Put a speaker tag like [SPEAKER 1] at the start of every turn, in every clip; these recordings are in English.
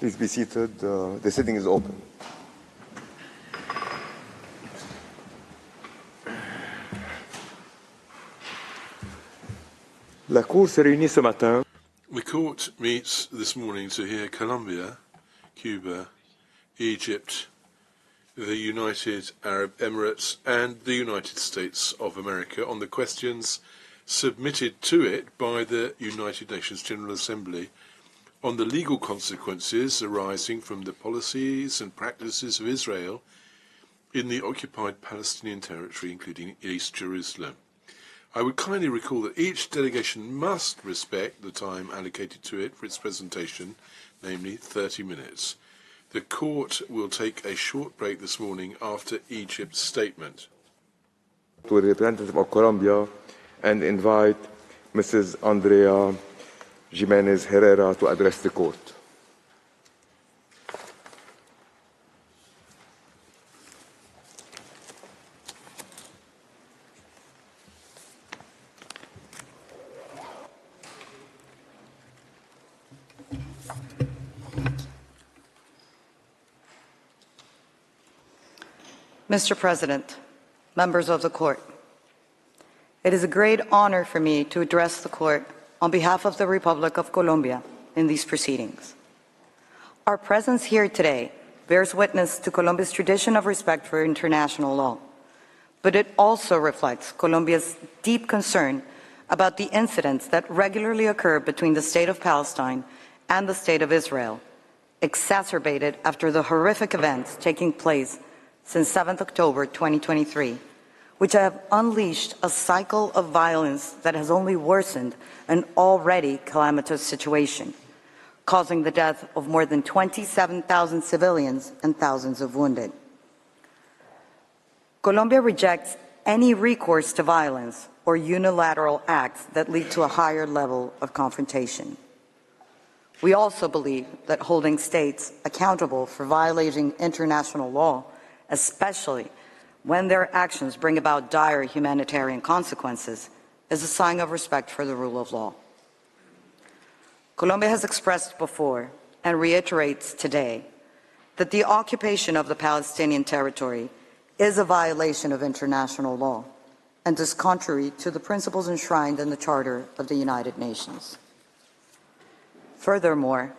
[SPEAKER 1] Please be seated. The sitting is open. La Cour se réunit ce matin.
[SPEAKER 2] The court meets this morning to hear Colombia, Cuba, Egypt, the United Arab Emirates and the United States of America on the questions submitted to it by the United Nations General Assembly on the legal consequences arising from the policies and practices of Israel in the Occupied Palestinian Territory, including East Jerusalem. I would kindly recall that each delegation must respect the time allocated to it for its presentation, namely 30 minutes. The court will take a short break this morning after Egypt's statement.
[SPEAKER 1] To the representative of Colombia and invite Mrs. Andrea Jimenez Herrera to address the court.
[SPEAKER 3] Mr. President, members of the court, it is a great honor for me to address the court on behalf of the Republic of Colombia in these proceedings. Our presence here today bears witness to Colombia's tradition of respect for international law, but it also reflects Colombia's deep concern about the incidents that regularly occur between the State of Palestine and the State of Israel, exacerbated after the horrific events taking place since 7th October 2023, which have unleashed a cycle of violence that has only worsened an already calamitous situation, causing the death of more than 27,000 civilians and thousands of wounded. Colombia rejects any recourse to violence or unilateral acts that lead to a higher level of confrontation. We also believe that holding states accountable for violating international law, especially when their actions bring about dire humanitarian consequences, is a sign of respect for the rule of law. Colombia has expressed before and reiterates today that the occupation of the Palestinian territory is a violation of international law and is contrary to the principles enshrined in the Charter of the United Nations. Furthermore,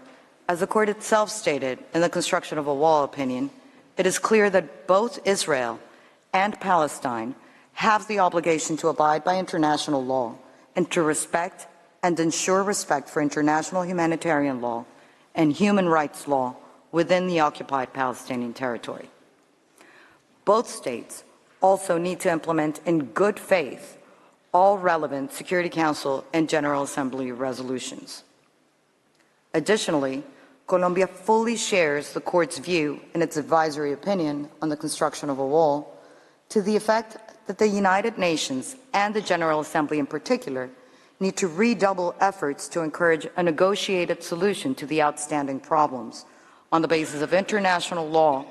[SPEAKER 3] as the court itself stated in the construction of a wall opinion, it is clear that both Israel and Palestine have the obligation to abide by international law and to respect and ensure respect for international humanitarian law and human rights law within the occupied Palestinian territory. Both states also need to implement in good faith all relevant Security Council and General Assembly resolutions. Additionally, Colombia fully shares the court's view in its advisory opinion on the construction of a wall to the effect that the United Nations and the General Assembly in particular need to redouble efforts to encourage a negotiated solution to the outstanding problems on the basis of international law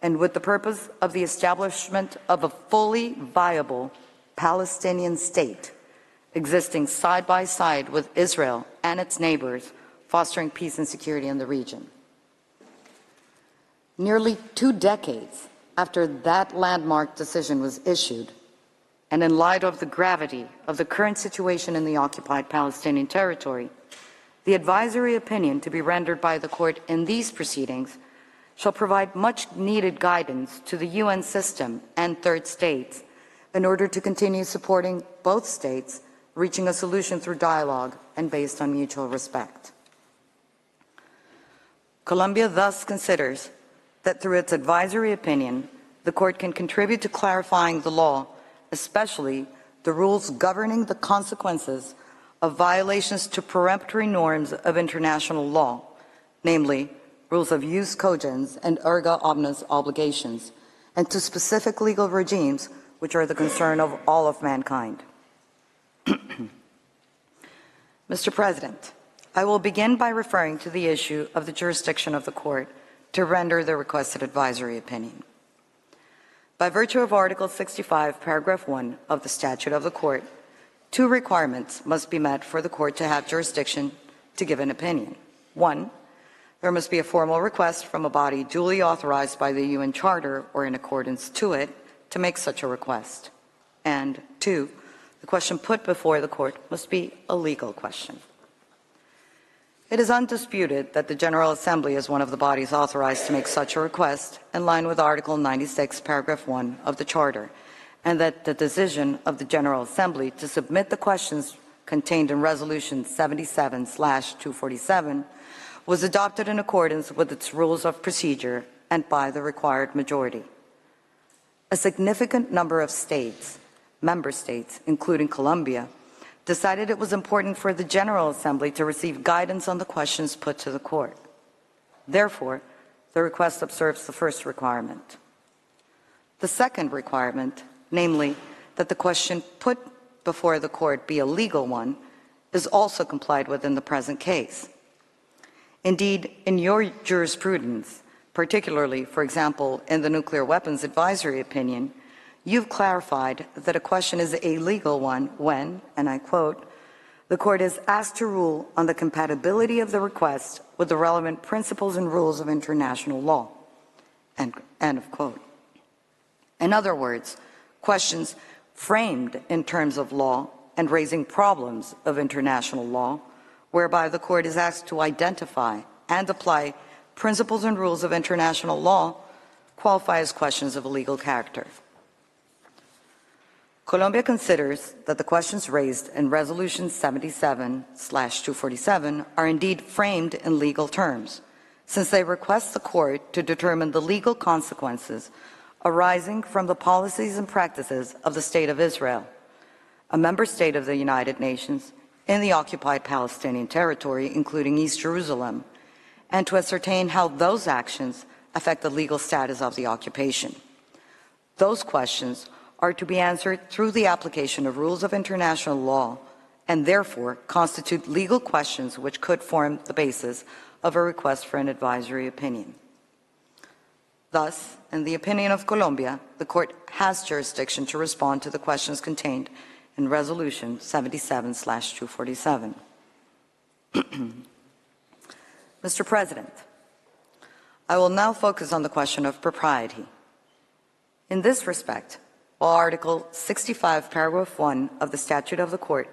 [SPEAKER 3] and with the purpose of the establishment of a fully viable Palestinian state existing side by side with Israel and its neighbors, fostering peace and security in the region. Nearly 2 decades after that landmark decision was issued, and in light of the gravity of the current situation in the occupied Palestinian territory, the advisory opinion to be rendered by the court in these proceedings shall provide much-needed guidance to the UN system and third states in order to continue supporting both states reaching a solution through dialogue and based on mutual respect. Colombia thus considers that through its advisory opinion, the court can contribute to clarifying the law, especially the rules governing the consequences of violations to peremptory norms of international law, namely rules of jus cogens and erga omnes obligations, and to specific legal regimes which are the concern of all of mankind. Mr. President, I will begin by referring to the issue of the jurisdiction of the court to render the requested advisory opinion. By virtue of Article 65, Paragraph 1 of the Statute of the Court, 2 requirements must be met for the court to have jurisdiction to give an opinion. 1, There must be a formal request from a body duly authorized by the UN Charter or in accordance to it to make such a request. And 2, the question put before the court must be a legal question. It is undisputed that the General Assembly is one of the bodies authorized to make such a request in line with Article 96, Paragraph 1 of the Charter, and that the decision of the General Assembly to submit the questions contained in Resolution 77/247 was adopted in accordance with its rules of procedure and by the required majority. A significant number of states, member states, including Colombia, decided it was important for the General Assembly to receive guidance on the questions put to the court. Therefore, the request observes the first requirement. The second requirement, namely that the question put before the court be a legal one, is also complied with in the present case. Indeed, in your jurisprudence, particularly, for example, in the Nuclear Weapons Advisory Opinion, you've clarified that a question is a legal one when, and I quote, the court is asked to rule on the compatibility of the request with the relevant principles and rules of international law, end of quote. In other words, questions framed in terms of law and raising problems of international law, whereby the court is asked to identify and apply principles and rules of international law, qualify as questions of a legal character. Colombia considers that the questions raised in Resolution 77/247 are indeed framed in legal terms, since they request the court to determine the legal consequences arising from the policies and practices of the State of Israel, a member state of the United Nations, in the Occupied Palestinian Territory, including East Jerusalem, and to ascertain how those actions affect the legal status of the occupation. Those questions are to be answered through the application of rules of international law and therefore constitute legal questions which could form the basis of a request for an advisory opinion. Thus, in the opinion of Colombia, the court has jurisdiction to respond to the questions contained in Resolution 77/247. Mr. President, I will now focus on the question of propriety. In this respect, while Article 65, Paragraph 1 of the Statute of the Court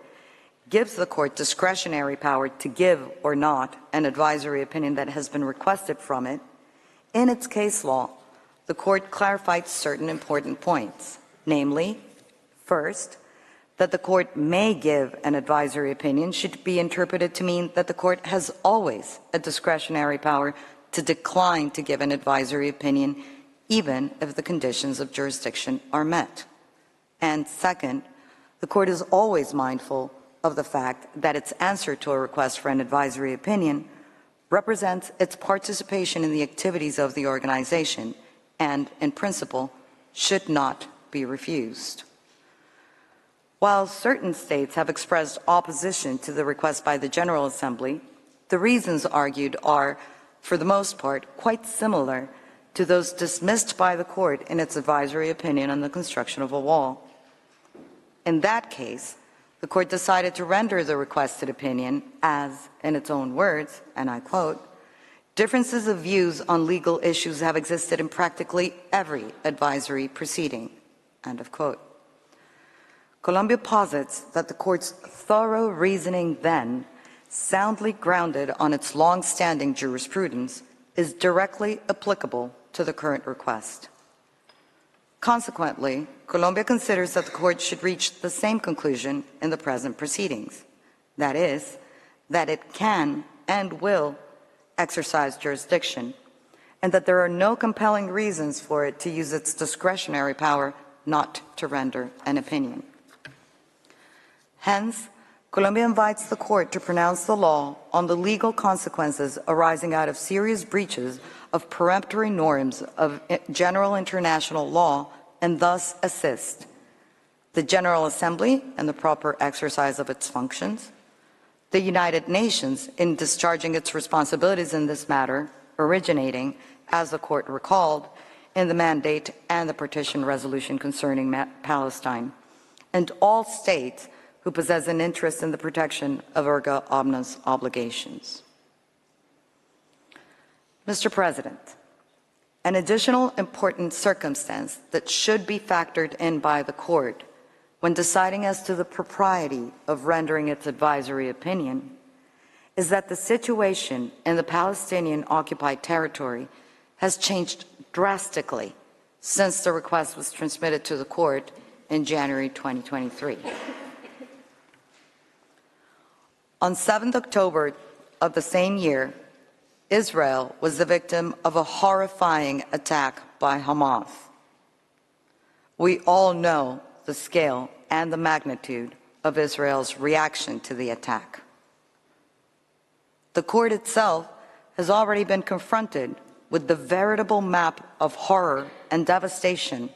[SPEAKER 3] gives the court discretionary power to give or not an advisory opinion that has been requested from it, in its case law, the court clarified certain important points, namely, first, that the court may give an advisory opinion should be interpreted to mean that the court has always a discretionary power to decline to give an advisory opinion even if the conditions of jurisdiction are met. And second, the court is always mindful of the fact that its answer to a request for an advisory opinion represents its participation in the activities of the organization and, in principle, should not be refused. While certain states have expressed opposition to the request by the General Assembly, the reasons argued are, for the most part, quite similar to those dismissed by the court in its advisory opinion on the construction of a wall. In that case, the court decided to render the requested opinion as, in its own words, and I quote, differences of views on legal issues have existed in practically every advisory proceeding, end of quote. Colombia posits that the court's thorough reasoning then, soundly grounded on its long-standing jurisprudence, is directly applicable to the current request. Consequently, Colombia considers that the court should reach the same conclusion in the present proceedings. That is, that it can and will exercise jurisdiction, and that there are no compelling reasons for it to use its discretionary power not to render an opinion. Hence, Colombia invites the court to pronounce the law on the legal consequences arising out of serious breaches of peremptory norms of general international law and thus assist the General Assembly in the proper exercise of its functions, the United Nations in discharging its responsibilities in this matter, originating, as the court recalled, in the mandate and the partition resolution concerning Palestine, and all states who possess an interest in the protection of erga omnes obligations. Mr. President, an additional important circumstance that should be factored in by the court when deciding as to the propriety of rendering its advisory opinion is that the situation in the Palestinian occupied territory has changed drastically since the request was transmitted to the court in January 2023. On 7th October of the same year, Israel was the victim of a horrifying attack by Hamas. We all know the scale and the magnitude of Israel's reaction to the attack. The court itself has already been confronted with the veritable map of horror and devastation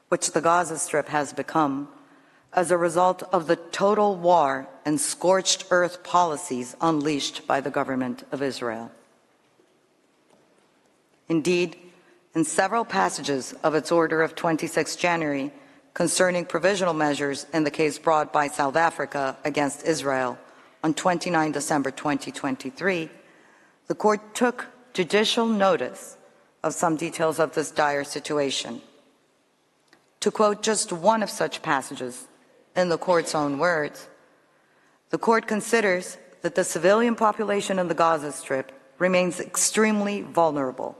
[SPEAKER 3] which the Gaza Strip has become as a result of the total war and scorched earth policies unleashed by the government of Israel. Indeed, in several passages of its order of 26 January concerning provisional measures in the case brought by South Africa against Israel on 29 December 2023, the court took judicial notice of some details of this dire situation. To quote just one of such passages in the court's own words, the court considers that the civilian population in the Gaza Strip remains extremely vulnerable.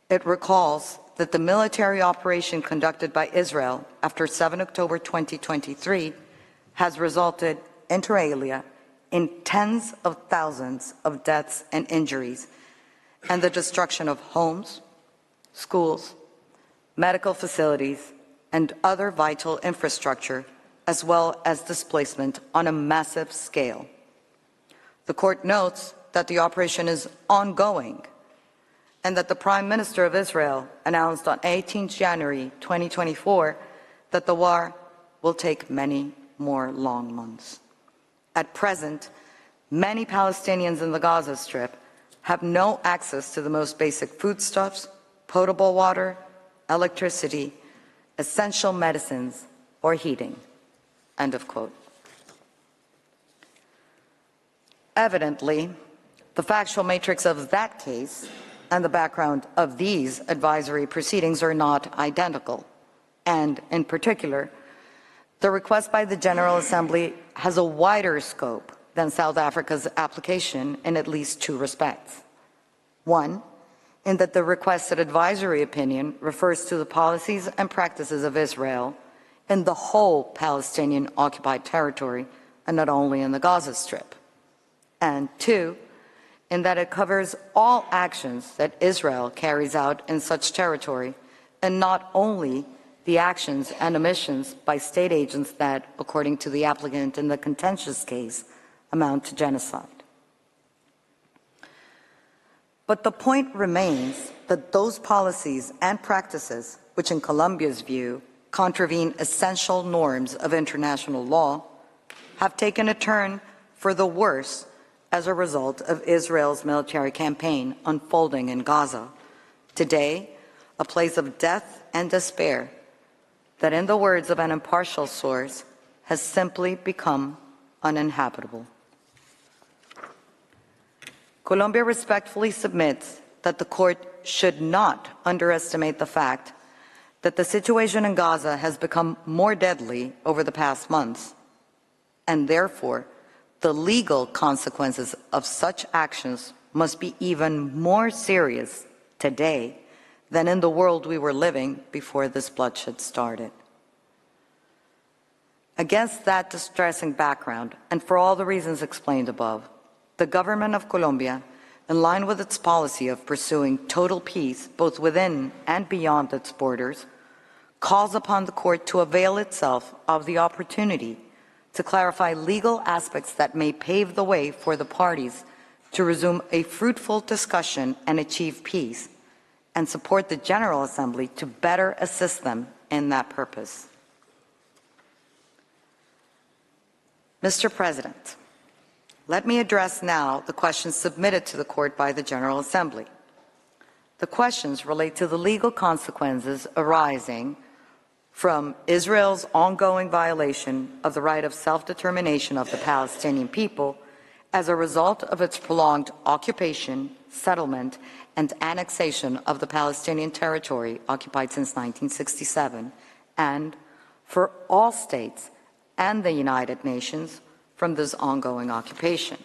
[SPEAKER 3] It recalls that the military operation conducted by Israel after 7 October 2023 has resulted, inter alia, in tens of thousands of deaths and injuries and the destruction of homes, schools, medical facilities, and other vital infrastructure, as well as displacement on a massive scale. The court notes that the operation is ongoing and that the Prime Minister of Israel announced on 18 January 2024 that the war will take many more long months. At present, many Palestinians in the Gaza Strip have no access to the most basic foodstuffs, potable water, electricity, essential medicines, or heating. End of quote. Evidently, the factual matrix of that case and the background of these advisory proceedings are not identical. And in particular, the request by the General Assembly has a wider scope than South Africa's application in at least two respects. One, in that the requested advisory opinion refers to the policies and practices of Israel in the whole Palestinian occupied territory and not only in the Gaza Strip. And two, in that it covers all actions that Israel carries out in such territory and not only the actions and omissions by state agents that, according to the applicant in the contentious case, amount to genocide. But the point remains that those policies and practices, which in Colombia's view contravene essential norms of international law, have taken a turn for the worse as a result of Israel's military campaign unfolding in Gaza, today a place of death and despair that, in the words of an impartial source, has simply become uninhabitable. Colombia respectfully submits that the court should not underestimate the fact that the situation in Gaza has become more deadly over the past months, and therefore the legal consequences of such actions must be even more serious today than in the world we were living before this bloodshed started. Against that distressing background, and for all the reasons explained above, the government of Colombia, in line with its policy of pursuing total peace both within and beyond its borders, calls upon the court to avail itself of the opportunity to clarify legal aspects that may pave the way for the parties to resume a fruitful discussion and achieve peace, and support the General Assembly to better assist them in that purpose. Mr. President, let me address now the questions submitted to the court by the General Assembly. The questions relate to the legal consequences arising from Israel's ongoing violation of the right of self-determination of the Palestinian people as a result of its prolonged occupation, settlement, and annexation of the Palestinian territory occupied since 1967, and for all states and the United Nations from this ongoing occupation.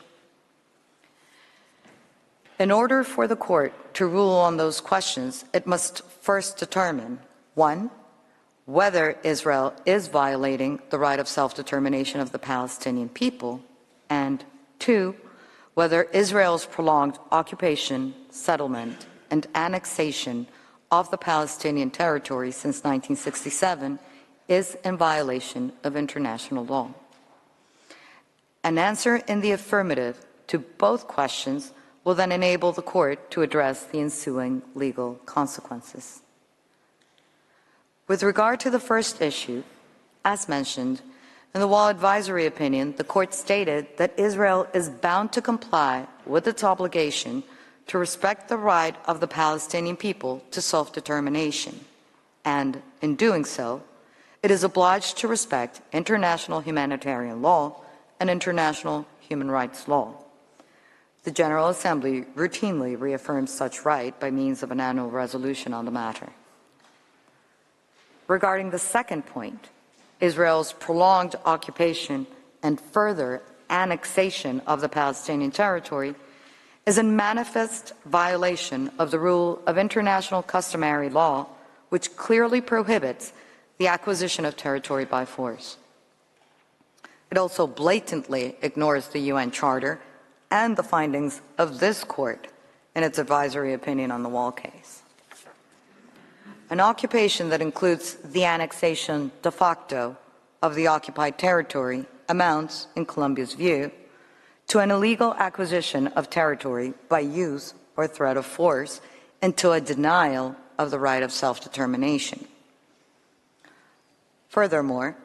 [SPEAKER 3] In order for the court to rule on those questions, it must first determine, 1, whether Israel is violating the right of self-determination of the Palestinian people, and 2, whether Israel's prolonged occupation, settlement, and annexation of the Palestinian territory since 1967 is in violation of international law. An answer in the affirmative to both questions will then enable the court to address the ensuing legal consequences. With regard to the first issue, as mentioned, in the Wall Advisory Opinion, the court stated that Israel is bound to comply with its obligation to respect the right of the Palestinian people to self-determination, and in doing so, it is obliged to respect international humanitarian law and international human rights law. The General Assembly routinely reaffirms such right by means of an annual resolution on the matter. Regarding the second point, Israel's prolonged occupation and further annexation of the Palestinian territory is in manifest violation of the rule of international customary law, which clearly prohibits the acquisition of territory by force. It also blatantly ignores the UN Charter and the findings of this court in its advisory opinion on the Wall case. An occupation that includes the annexation de facto of the occupied territory amounts, in Colombia's view, to an illegal acquisition of territory by use or threat of force and to a denial of the right of self-determination. Furthermore,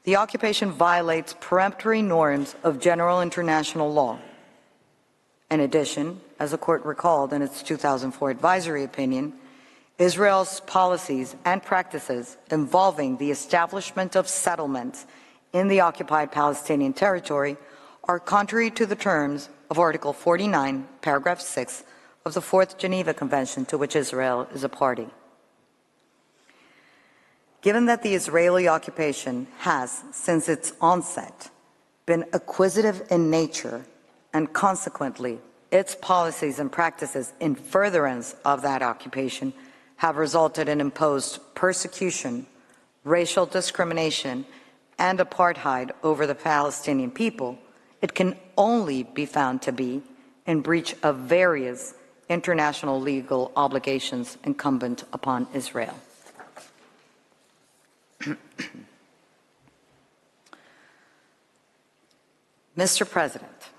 [SPEAKER 3] the occupation violates peremptory norms of general international law. In addition, as the court recalled in its 2004 advisory opinion, Israel's policies and practices involving the establishment of settlements in the occupied Palestinian territory are contrary to the terms of Article 49, Paragraph 6 of the Fourth Geneva Convention, to which Israel is a party. Given that the Israeli occupation has, since its onset, been acquisitive in nature, and consequently, its policies and practices in furtherance of that occupation have resulted in imposed persecution, racial discrimination, and apartheid over the Palestinian people, it can only be found to be in breach of various international legal obligations incumbent upon Israel. Mr. President,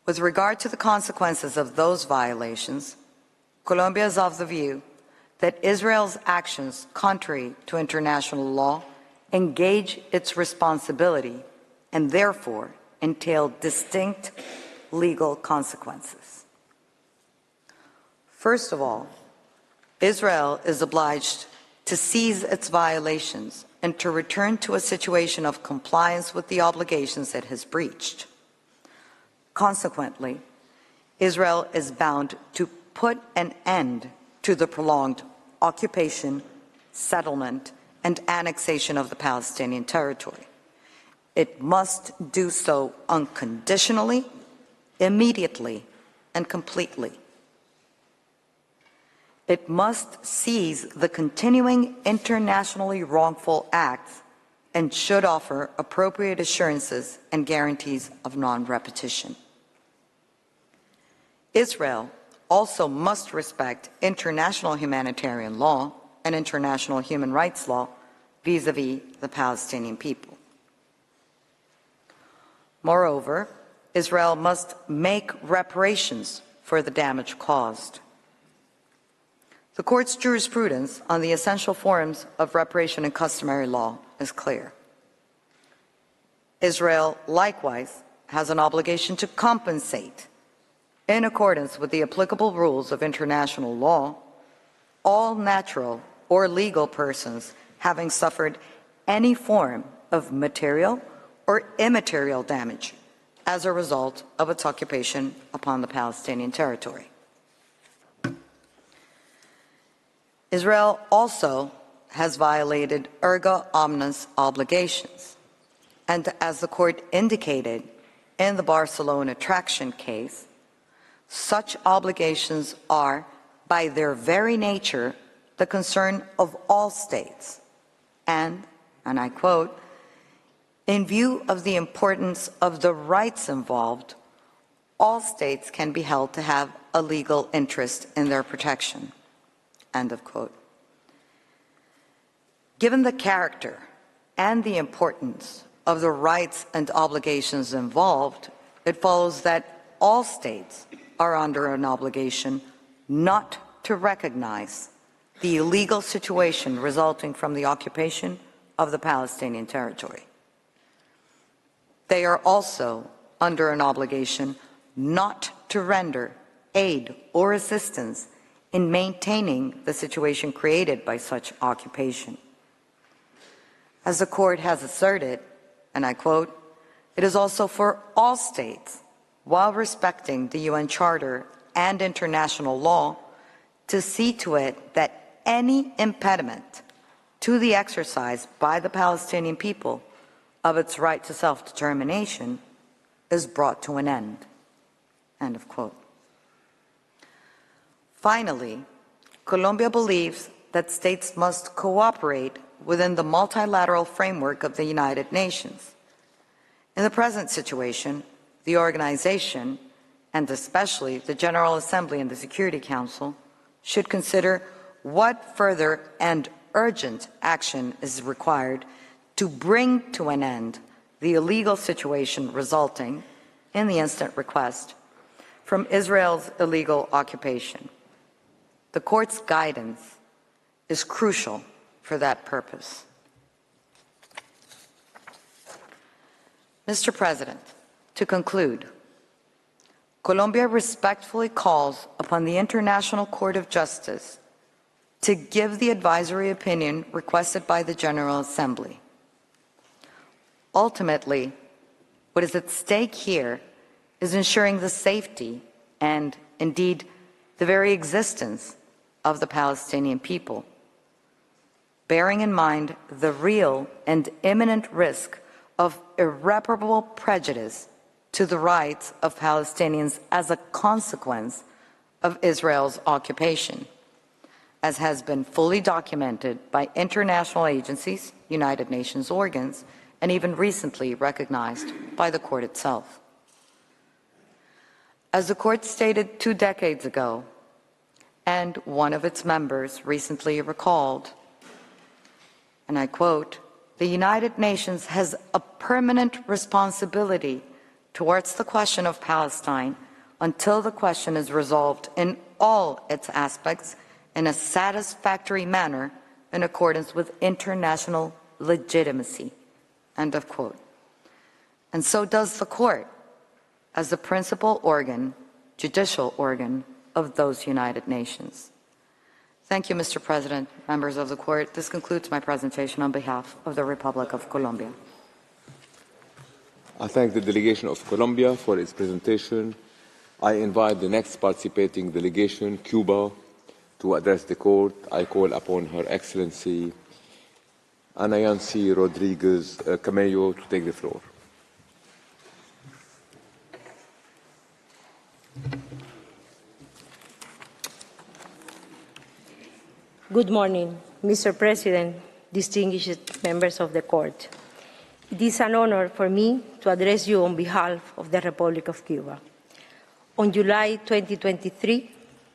[SPEAKER 3] with regard to the consequences of those violations, Colombia is of the view that Israel's actions contrary to international law engage its responsibility and therefore entail distinct legal consequences. First of all, Israel is obliged to cease its violations and to return to a situation of compliance with the obligations it has breached. Consequently, Israel is bound to put an end to the prolonged occupation, settlement, and annexation of the Palestinian territory. It must do so unconditionally, immediately, and completely. It must cease the continuing internationally wrongful acts and should offer appropriate assurances and guarantees of non-repetition. Israel also must respect international humanitarian law and international human rights law vis-à-vis the Palestinian people. Moreover, Israel must make reparations for the damage caused. The Court's jurisprudence on the essential forms of reparation and customary law is clear. Israel likewise has an obligation to compensate, in accordance with the applicable rules of international law, all natural or legal persons having suffered any form of material or immaterial damage as a result of its occupation upon the Palestinian territory. Israel also has violated erga omnes obligations. And as the court indicated in the Barcelona traction case, such obligations are, by their very nature, the concern of all states. And I quote, in view of the importance of the rights involved, all states can be held to have a legal interest in their protection. End of quote. Given the character and the importance of the rights and obligations involved, it follows that all states are under an obligation not to recognize the illegal situation resulting from the occupation of the Palestinian territory. They are also under an obligation not to render aid or assistance in maintaining the situation created by such occupation. As the court has asserted, and I quote, it is also for all states, while respecting the UN Charter and international law, to see to it that any impediment to the exercise by the Palestinian people of its right to self-determination is brought to an end. End of quote. Finally, Colombia believes that states must cooperate within the multilateral framework of the United Nations. In the present situation, the organization, and especially the General Assembly and the Security Council, should consider what further and urgent action is required to bring to an end the illegal situation resulting, in the instant request, from Israel's illegal occupation. The court's guidance is crucial for that purpose. Mr. President, to conclude, Colombia respectfully calls upon the International Court of Justice to give the advisory opinion requested by the General Assembly. Ultimately, what is at stake here is ensuring the safety and, indeed, the very existence of the Palestinian people, bearing in mind the real and imminent risk of irreparable prejudice to the rights of Palestinians as a consequence of Israel's occupation, as has been fully documented by international agencies, United Nations organs, and even recently recognized by the court itself. As the court stated 2 decades ago, and one of its members recently recalled, and I quote, the United Nations has a permanent responsibility towards the question of Palestine until the question is resolved in all its aspects in a satisfactory manner in accordance with international legitimacy. End of quote. And so does the court as the principal organ, judicial organ of those United Nations. Thank you, Mr. President, members of the court. This concludes my presentation on behalf of the Republic of Colombia.
[SPEAKER 1] I thank the delegation of Colombia for its presentation. I invite the next participating delegation, Cuba, to address the court. I call upon Her Excellency Ana Yancy Rodriguez Camello to take the floor.
[SPEAKER 4] Good morning, Mr. President, distinguished members of the court. It is an honor for me to address you on behalf of the Republic of Cuba. On July 2023,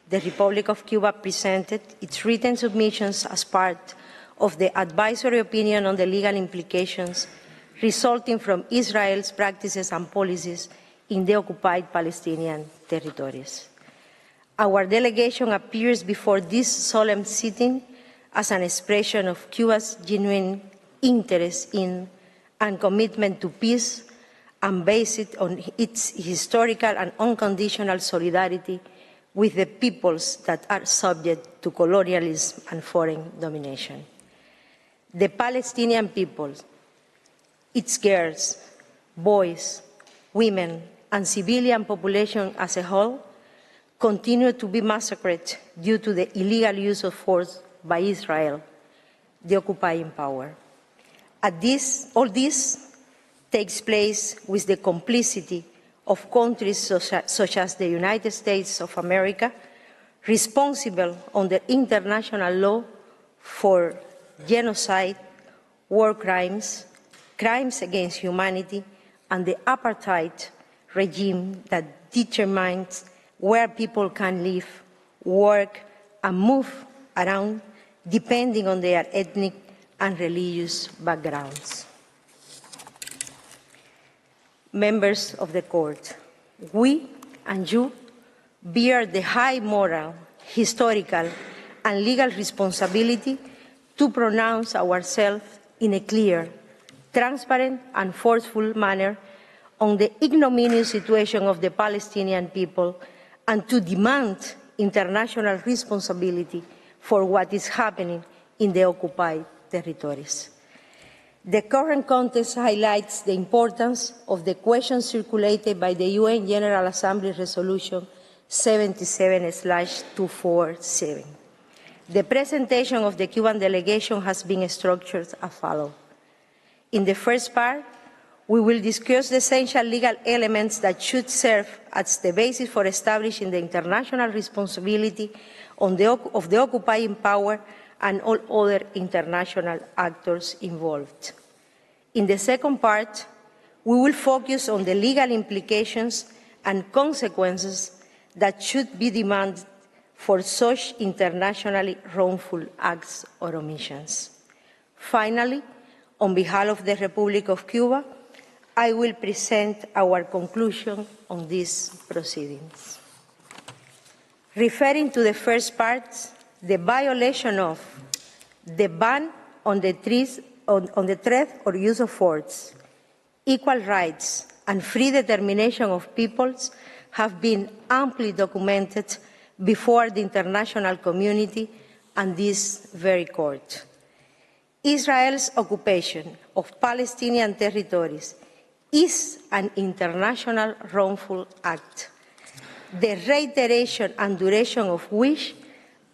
[SPEAKER 4] the Republic of Cuba presented its written submissions as part of the advisory opinion on the legal implications resulting from Israel's practices and policies in the occupied Palestinian territories. Our delegation appears before this solemn sitting as an expression of Cuba's genuine interest in and commitment to peace, and based on its historical and unconditional solidarity with the peoples that are subject to colonialism and foreign domination. The Palestinian people, its girls, boys, women, and civilian population as a whole, continue to be massacred due to the illegal use of force by Israel, the occupying power. All this takes place with the complicity of countries such as the United States of America, responsible under international law for genocide, war crimes, crimes against humanity, and the apartheid regime that determines where people can live, work, and move around depending on their ethnic and religious backgrounds. Members of the court, we and you bear the high moral, historical, and legal responsibility to pronounce ourselves in a clear, transparent, and forceful manner on the ignominious situation of the Palestinian people and to demand international responsibility for what is happening in the occupied territories. The current context highlights the importance of the question circulated by the UN General Assembly Resolution 77/247. The presentation of the Cuban delegation has been structured as follows. In the first part, we will discuss the essential legal elements that should serve as the basis for establishing the international responsibility of the occupying power and all other international actors involved. In the second part, we will focus on the legal implications and consequences that should be demanded for such internationally wrongful acts or omissions. Finally, on behalf of the Republic of Cuba, I will present our conclusion on these proceedings. Referring to the first part, the violation of the ban on the threat or use of force, equal rights, and free determination of peoples have been amply documented before the international community and this very court. Israel's occupation of Palestinian territories is an international wrongful act, the reiteration and duration of which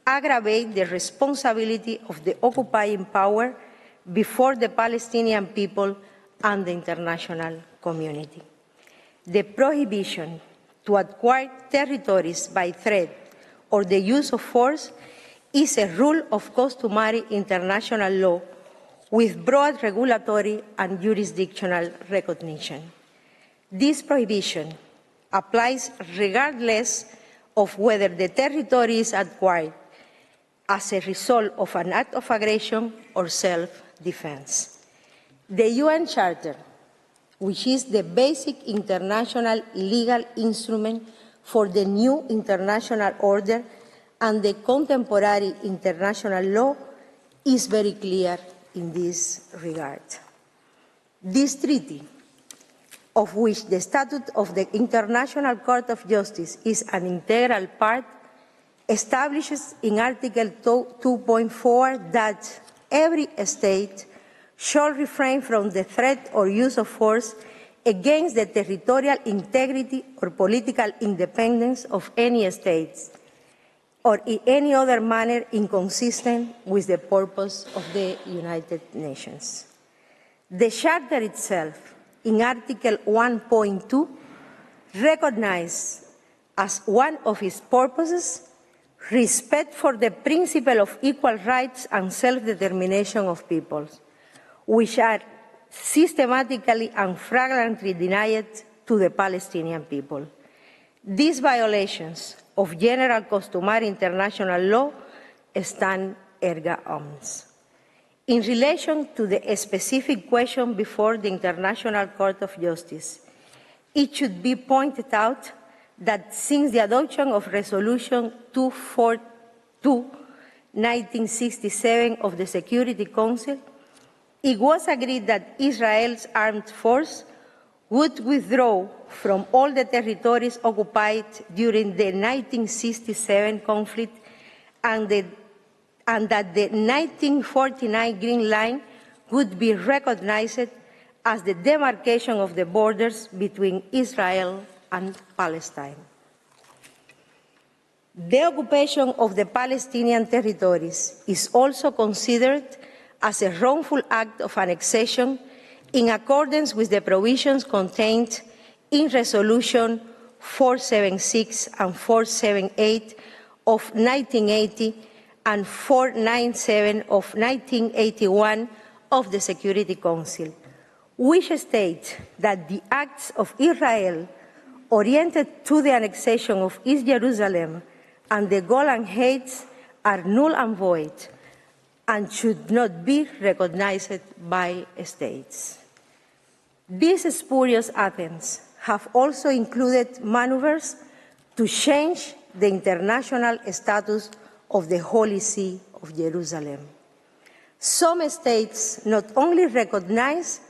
[SPEAKER 4] aggravate the responsibility of the occupying power before the Palestinian people and the international community. The prohibition to acquire territories by threat or the use of force is a rule of customary international law with broad regulatory and jurisdictional recognition. This prohibition applies regardless of whether the territory is acquired as a result of an act of aggression or self-defense. The UN Charter, which is the basic international legal instrument for the new international order and the contemporary international law, is very clear in this regard. This treaty, of which the Statute of the International Court of Justice is an integral part, establishes in Article 2.4 that every state shall refrain from the threat or use of force against the territorial integrity or political independence of any state, or in any other manner inconsistent with the purpose of the United Nations. The Charter itself, in Article 1.2, recognizes as one of its purposes respect for the principle of equal rights and self-determination of peoples, which are systematically and flagrantly denied to the Palestinian people. These violations of general customary international law stand erga omnes. In relation to the specific question before the International Court of Justice, it should be pointed out that since the adoption of Resolution 242/1967 of the Security Council, it was agreed that Israel's armed force would withdraw from all the territories occupied during the 1967 conflict and that the 1949 Green Line would be recognized as the demarcation of the borders between Israel and Palestine. The occupation of the Palestinian territories is also considered as a wrongful act of annexation in accordance with the provisions contained in Resolution 476 and 478 of 1980 and 497 of 1981 of the Security Council, which state that the acts of Israel oriented to the annexation of East Jerusalem and the Golan Heights are null and void and should not be recognized by states. These spurious attempts have also included maneuvers to change the international status of the Holy See of Jerusalem. Some states not only recognize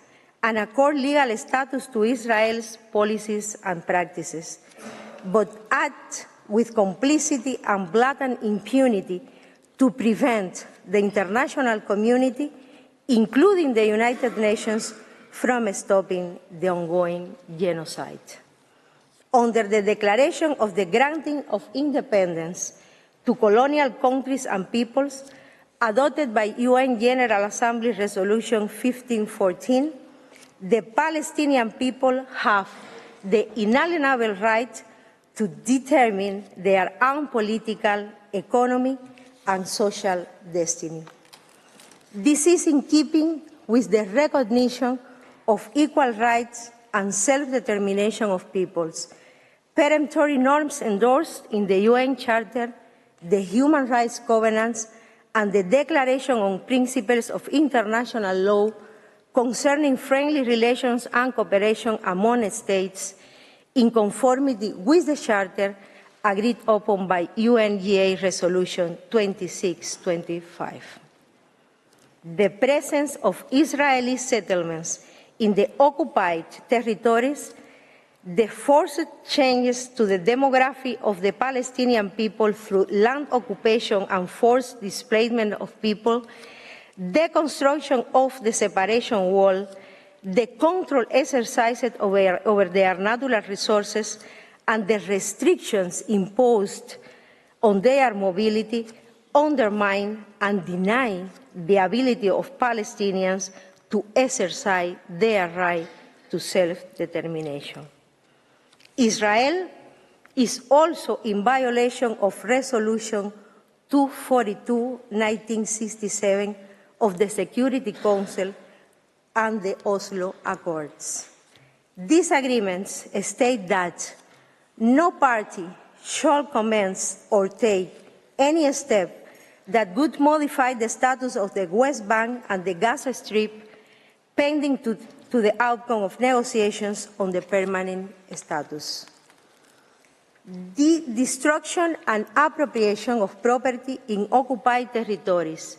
[SPEAKER 4] and accord legal status to Israel's policies and practices, but act with complicity and blatant impunity to prevent the international community, including the United Nations, from stopping the ongoing genocide. Under the declaration of the granting of independence to colonial countries and peoples, adopted by UN General Assembly Resolution 1514, the Palestinian people have the inalienable right to determine their own political, economic, and social destiny. This is in keeping with the recognition of equal rights and self-determination of peoples, peremptory norms endorsed in the UN Charter, the Human Rights Covenants, and the Declaration on Principles of International Law concerning friendly relations and cooperation among states, in conformity with the Charter agreed upon by UNGA Resolution 2625. The presence of Israeli settlements in the occupied territories, the forced changes to the demography of the Palestinian people through land occupation and forced displacement of people, the construction of the separation wall, the control exercised over their natural resources, and the restrictions imposed on their mobility undermine and deny the ability of Palestinians to exercise their right to self-determination. Israel is also in violation of Resolution 242/1967 of the Security Council and the Oslo Accords. These agreements state that no party shall commence or take any step that would modify the status of the West Bank and the Gaza Strip pending to the outcome of negotiations on the permanent status. The destruction and appropriation of property in occupied territories,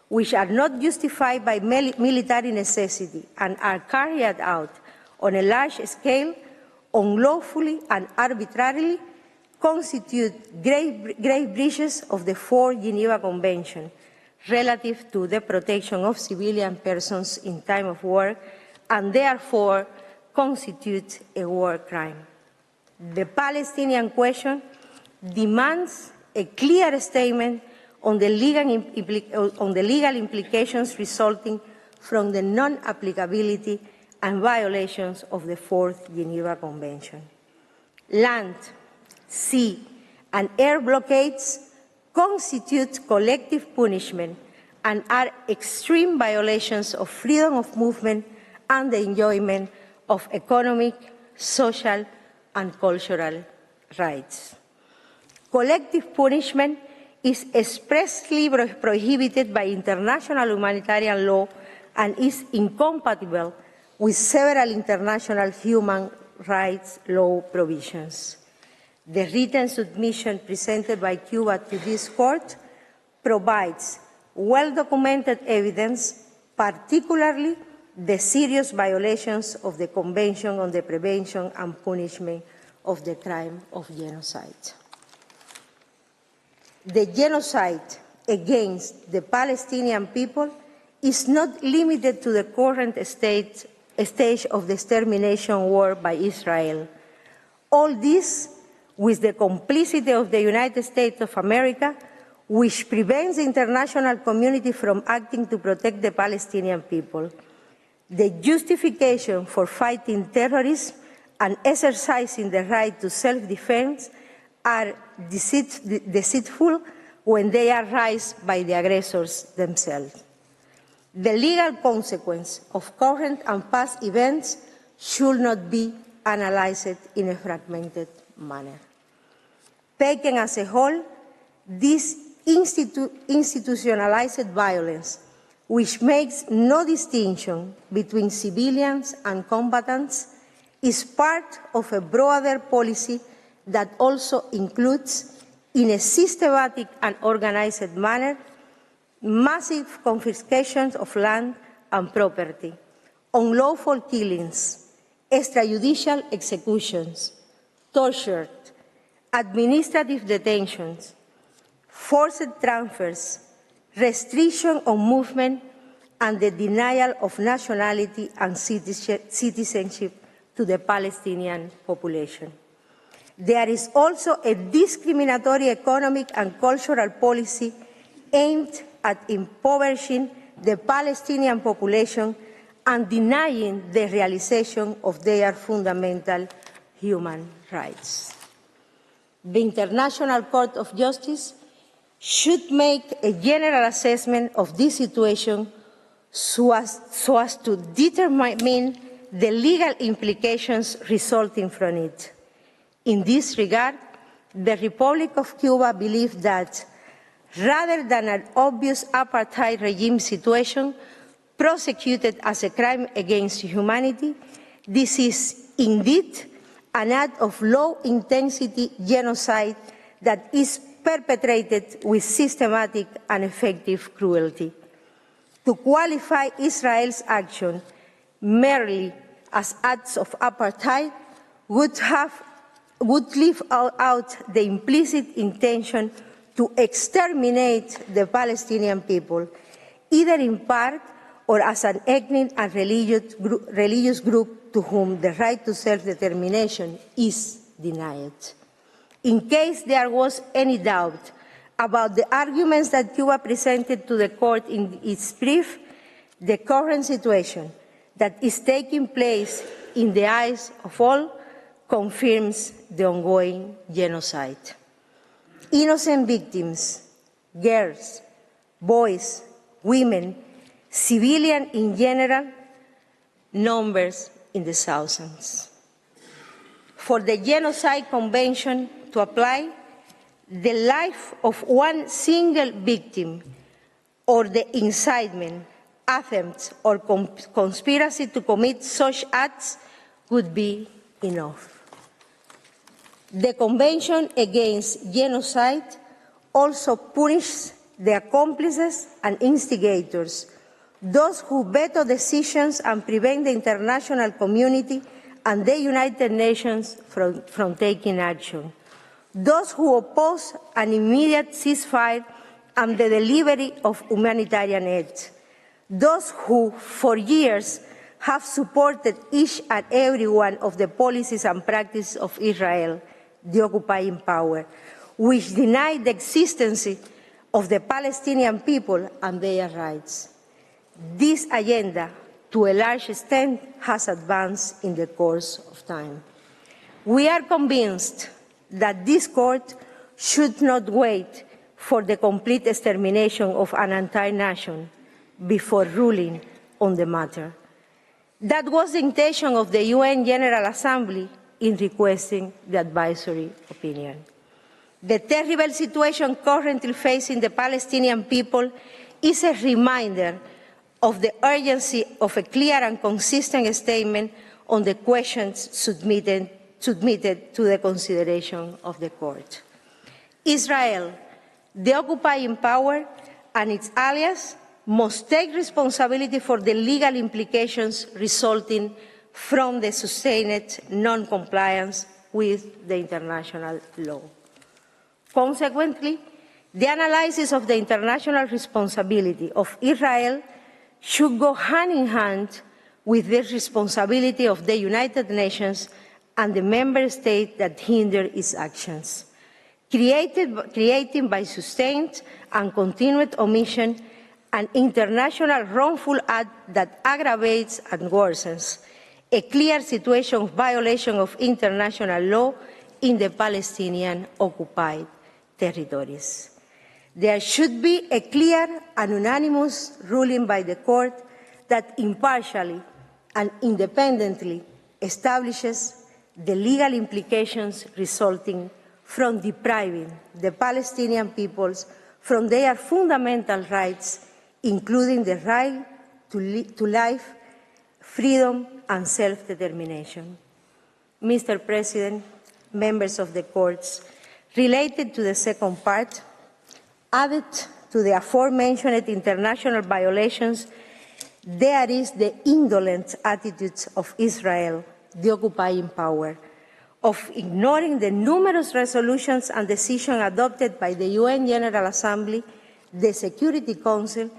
[SPEAKER 4] which are not justified by military necessity and are carried out on a large scale, unlawfully and arbitrarily, constitute grave breaches of the Fourth Geneva Convention relative to the protection of civilian persons in time of war, and therefore constitute a war crime. The Palestinian question demands a clear statement on the legal implications resulting from the non-applicability and violations of the Fourth Geneva Convention. Land, sea, and air blockades constitute collective punishment and are extreme violations of freedom of movement and the enjoyment of economic, social, and cultural rights. Collective punishment is expressly prohibited by international humanitarian law and is incompatible with several international human rights law provisions. The written submission presented by Cuba to this court provides well-documented evidence, particularly the serious violations of the Convention on the Prevention and Punishment of the Crime of Genocide. The genocide against the Palestinian people is not limited to the current stage of the extermination war by Israel. All this with the complicity of the United States of America, which prevents the international community from acting to protect the Palestinian people. The justification for fighting terrorism and exercising the right to self-defense are deceitful when they are raised by the aggressors themselves. The legal consequence of current and past events should not be analyzed in a fragmented manner. Taken as a whole, this institutionalized violence, which makes no distinction between civilians and combatants, is part of a broader policy that also includes, in a systematic and organized manner, massive confiscations of land and property, unlawful killings, extrajudicial executions, torture, administrative detentions, forced transfers, restriction on movement, and the denial of nationality and citizenship to the Palestinian population. There is also a discriminatory economic and cultural policy aimed at impoverishing the Palestinian population and denying the realization of their fundamental human rights. The International Court of Justice should make a general assessment of this situation so as to determine the legal implications resulting from it. In this regard, the Republic of Cuba believes that, rather than an obvious apartheid regime situation prosecuted as a crime against humanity, this is indeed an act of low-intensity genocide that is perpetrated with systematic and effective cruelty. To qualify Israel's action merely as acts of apartheid would leave out the implicit intention to exterminate the Palestinian people, either in part or as an ethnic and religious group to whom the right to self-determination is denied. In case there was any doubt about the arguments that Cuba presented to the court in its brief, the current situation that is taking place in the eyes of all confirms the ongoing genocide. Innocent victims, girls, boys, women, civilians in general, numbers in the thousands. For the Genocide Convention to apply, the life of one single victim or the incitement, attempt, or conspiracy to commit such acts would be enough. The Convention Against Genocide also punishes the accomplices and instigators, those who veto decisions and prevent the international community and the United Nations from taking action, those who oppose an immediate ceasefire and the delivery of humanitarian aid, those who, for years, have supported each and every one of the policies and practices of Israel, the occupying power, which deny the existence of the Palestinian people and their rights. This agenda, to a large extent, has advanced in the course of time. We are convinced that this court should not wait for the complete extermination of an entire nation before ruling on the matter. That was the intention of the UN General Assembly in requesting the advisory opinion. The terrible situation currently facing the Palestinian people is a reminder of the urgency of a clear and consistent statement on the questions submitted to the consideration of the court. Israel, the occupying power, and its allies must take responsibility for the legal implications resulting from the sustained non-compliance with the international law. Consequently, the analysis of the international responsibility of Israel should go hand in hand with the responsibility of the United Nations and the member state that hinder its actions, creating by sustained and continued omission an international wrongful act that aggravates and worsens a clear situation of violation of international law in the Palestinian occupied territories. There should be a clear and unanimous ruling by the court that impartially and independently establishes the legal implications resulting from depriving the Palestinian peoples from their fundamental rights, including the right to life, freedom, and self-determination. Mr. President, members of the courts, related to the second part, added to the aforementioned international violations, there is the indolent attitudes of Israel, the occupying power, of ignoring the numerous resolutions and decisions adopted by the UN General Assembly, the Security Council,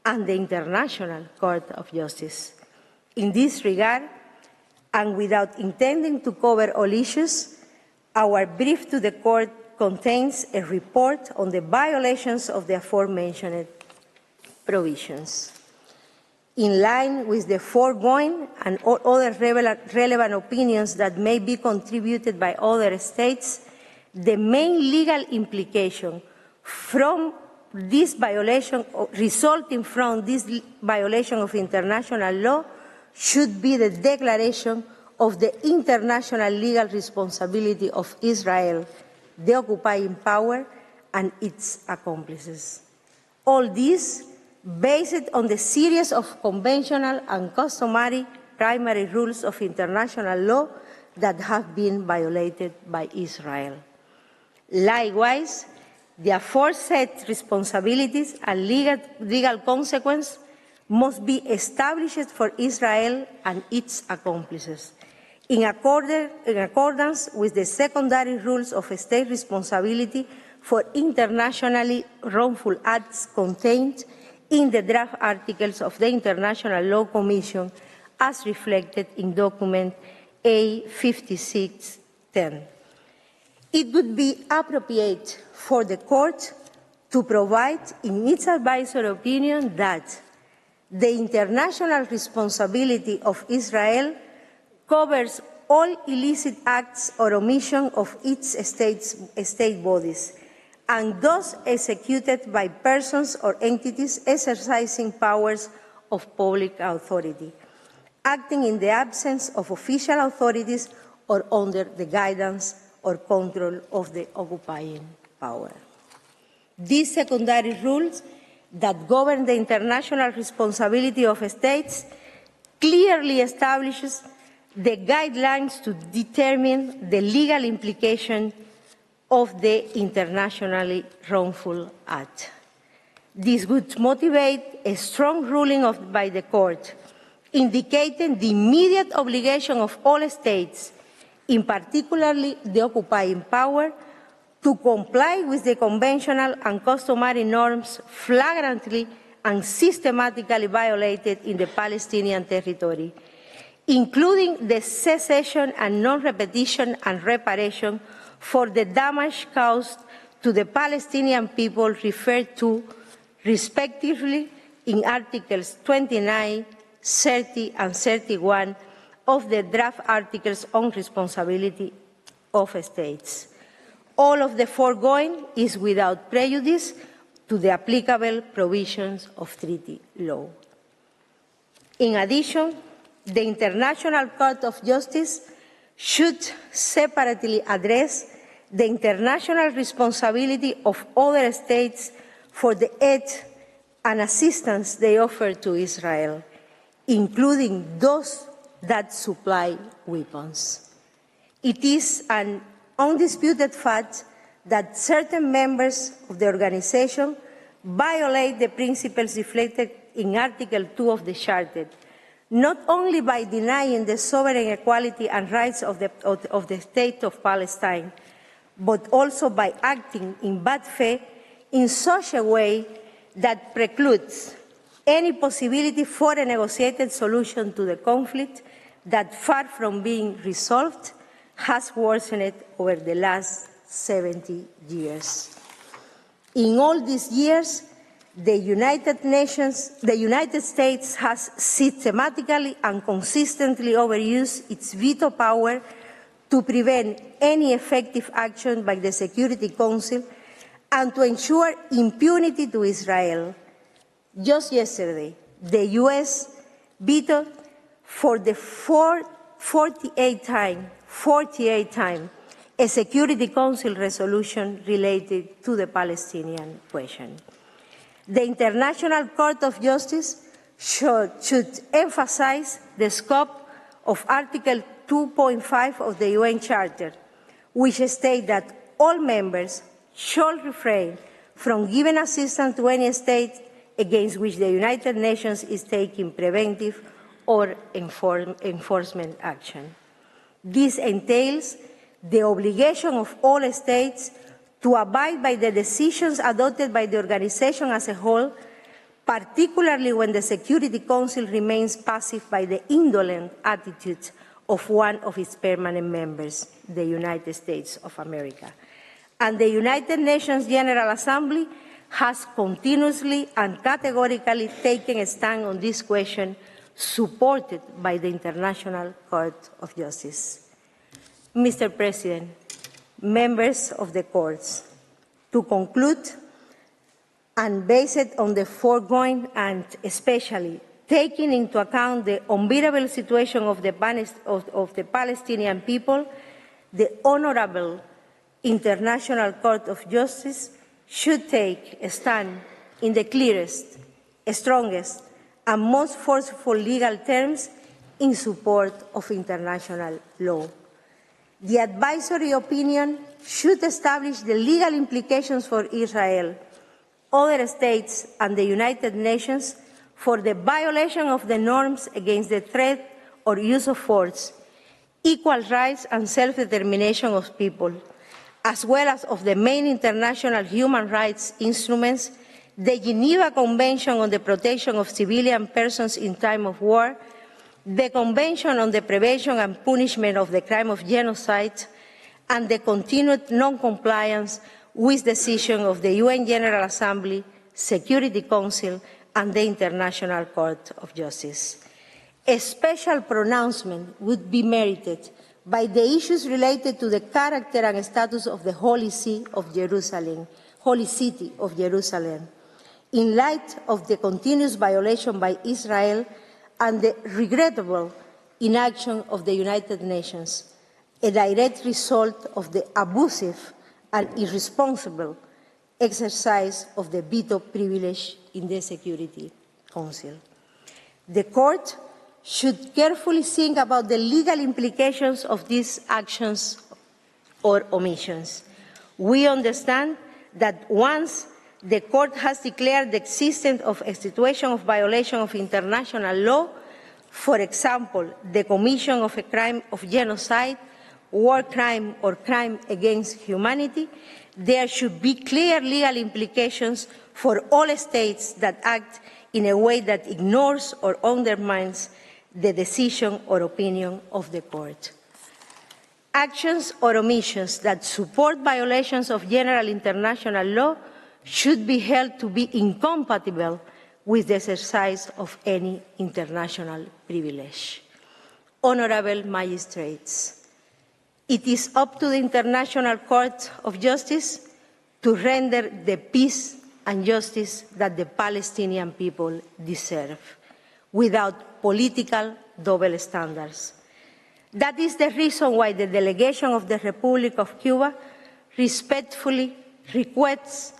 [SPEAKER 4] and the International Court of Justice. In this regard, and without intending to cover all issues, our brief to the Court contains a report on the violations of the aforementioned provisions. In line with the foregoing and all other relevant opinions that may be contributed by other states, the main legal implication from this violation, resulting from this violation of international law, should be the declaration of the international legal responsibility of Israel, the occupying power, and its accomplices. All this based on the series of conventional and customary primary rules of international law that have been violated by Israel. Likewise, the aforesaid responsibilities and legal consequences must be established for Israel and its accomplices, in accordance with the secondary rules of state responsibility for internationally wrongful acts contained in the draft articles of the International Law Commission, as reflected in document A5610. It would be appropriate for the Court to provide in its advisory opinion that the international responsibility of Israel covers all illicit acts or omission of its state bodies, and those executed by persons or entities exercising powers of public authority, acting in the absence of official authorities or under the guidance or control of the occupying power. These secondary rules that govern the international responsibility of states clearly establishes the guidelines to determine the legal implication of the internationally wrongful act. This would motivate a strong ruling by the Court, indicating the immediate obligation of all states, in particular the occupying power, to comply with the conventional and customary norms flagrantly and systematically violated in the Palestinian territory, including the cessation and non-repetition and reparation for the damage caused to the Palestinian people referred to, respectively, in Articles 29, 30, and 31 of the draft Articles on Responsibility of States. All of the foregoing is without prejudice to the applicable provisions of treaty law. In addition, the International Court of Justice should separately address the international responsibility of other states for the aid and assistance they offer to Israel, including those that supply weapons. It is an undisputed fact that certain members of the organization violate the principles reflected in Article 2 of the Charter, not only by denying the sovereign equality and rights of the State of Palestine, but also by acting in bad faith in such a way that precludes any possibility for a negotiated solution to the conflict that, far from being resolved, has worsened over the last 70 years. In all these years, the United States has systematically and consistently overused its veto power to prevent any effective action by the Security Council and to ensure impunity to Israel. Just yesterday, the U.S. vetoed for the 48th time a Security Council resolution related to the Palestinian question. The International Court of Justice should emphasize the scope of Article 2.5 of the UN Charter, which states that all members shall refrain from giving assistance to any state against which the United Nations is taking preventive or enforcement action. This entails the obligation of all states to abide by the decisions adopted by the organization as a whole, particularly when the Security Council remains passive by the indolent attitude of one of its permanent members, the United States of America. And the United Nations General Assembly has continuously and categorically taken a stand on this question, supported by the International Court of Justice. Mr. President, members of the courts, to conclude, and based on the foregoing and especially taking into account the unbearable situation of the Palestinian people, the Honorable International Court of Justice should take a stand in the clearest, strongest, and most forceful legal terms in support of international law. The advisory opinion should establish the legal implications for Israel, other states, and the United Nations for the violation of the norms against the threat or use of force, equal rights and self-determination of people, as well as of the main international human rights instruments, the Geneva Convention on the Protection of Civilian Persons in Time of War, the Convention on the Prevention and Punishment of the Crime of Genocide, and the continued non-compliance with decisions of the UN General Assembly, Security Council, and the International Court of Justice. A special pronouncement would be merited by the issues related to the character and status of the Holy City of Jerusalem, in light of the continuous violation by Israel and the regrettable inaction of the United Nations, a direct result of the abusive and irresponsible exercise of the veto privilege in the Security Council. The Court should carefully think about the legal implications of these actions or omissions. We understand that once the Court has declared the existence of a situation of violation of international law, for example, the commission of a crime of genocide, war crime, or crime against humanity, there should be clear legal implications for all states that act in a way that ignores or undermines the decision or opinion of the Court. Actions or omissions that support violations of general international law should be held to be incompatible with the exercise of any international privilege. Honorable magistrates, it is up to the International Court of Justice to render the peace and justice that the Palestinian people deserve, without political double standards. That is the reason why the delegation of the Republic of Cuba respectfully requests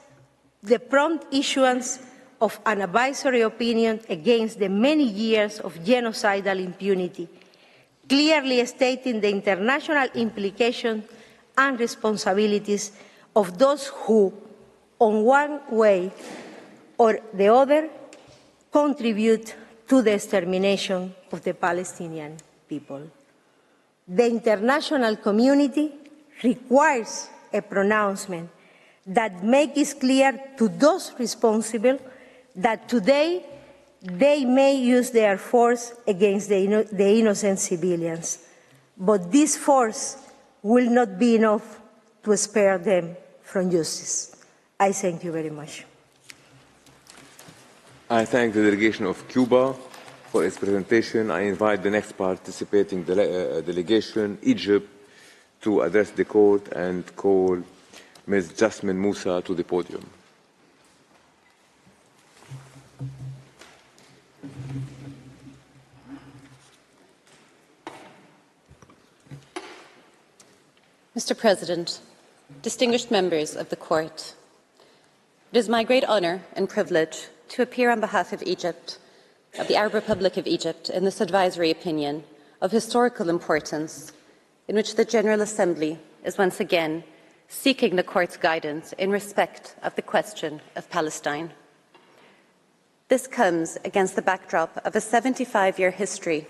[SPEAKER 4] the prompt issuance of an advisory opinion against the many years of genocidal impunity, clearly stating the international implications and responsibilities of those who, on one way or the other, contribute to the extermination of the Palestinian people. The international community requires a pronouncement that makes it clear to those responsible that today they may use their force against the innocent civilians, but this force will not be enough to spare them from justice. I thank you very much.
[SPEAKER 1] I thank the delegation of Cuba for its presentation. I invite the next participating delegation, Egypt, to address the court and call Ms. Jasmine Musa to the podium.
[SPEAKER 5] Mr. President, distinguished members of the Court, it is my great honour and privilege to appear on behalf of Egypt, of the Arab Republic of Egypt, in this advisory opinion of historical importance, in which the General Assembly is once again seeking the Court's guidance in respect of the question of Palestine. This comes against the backdrop of a 75-year history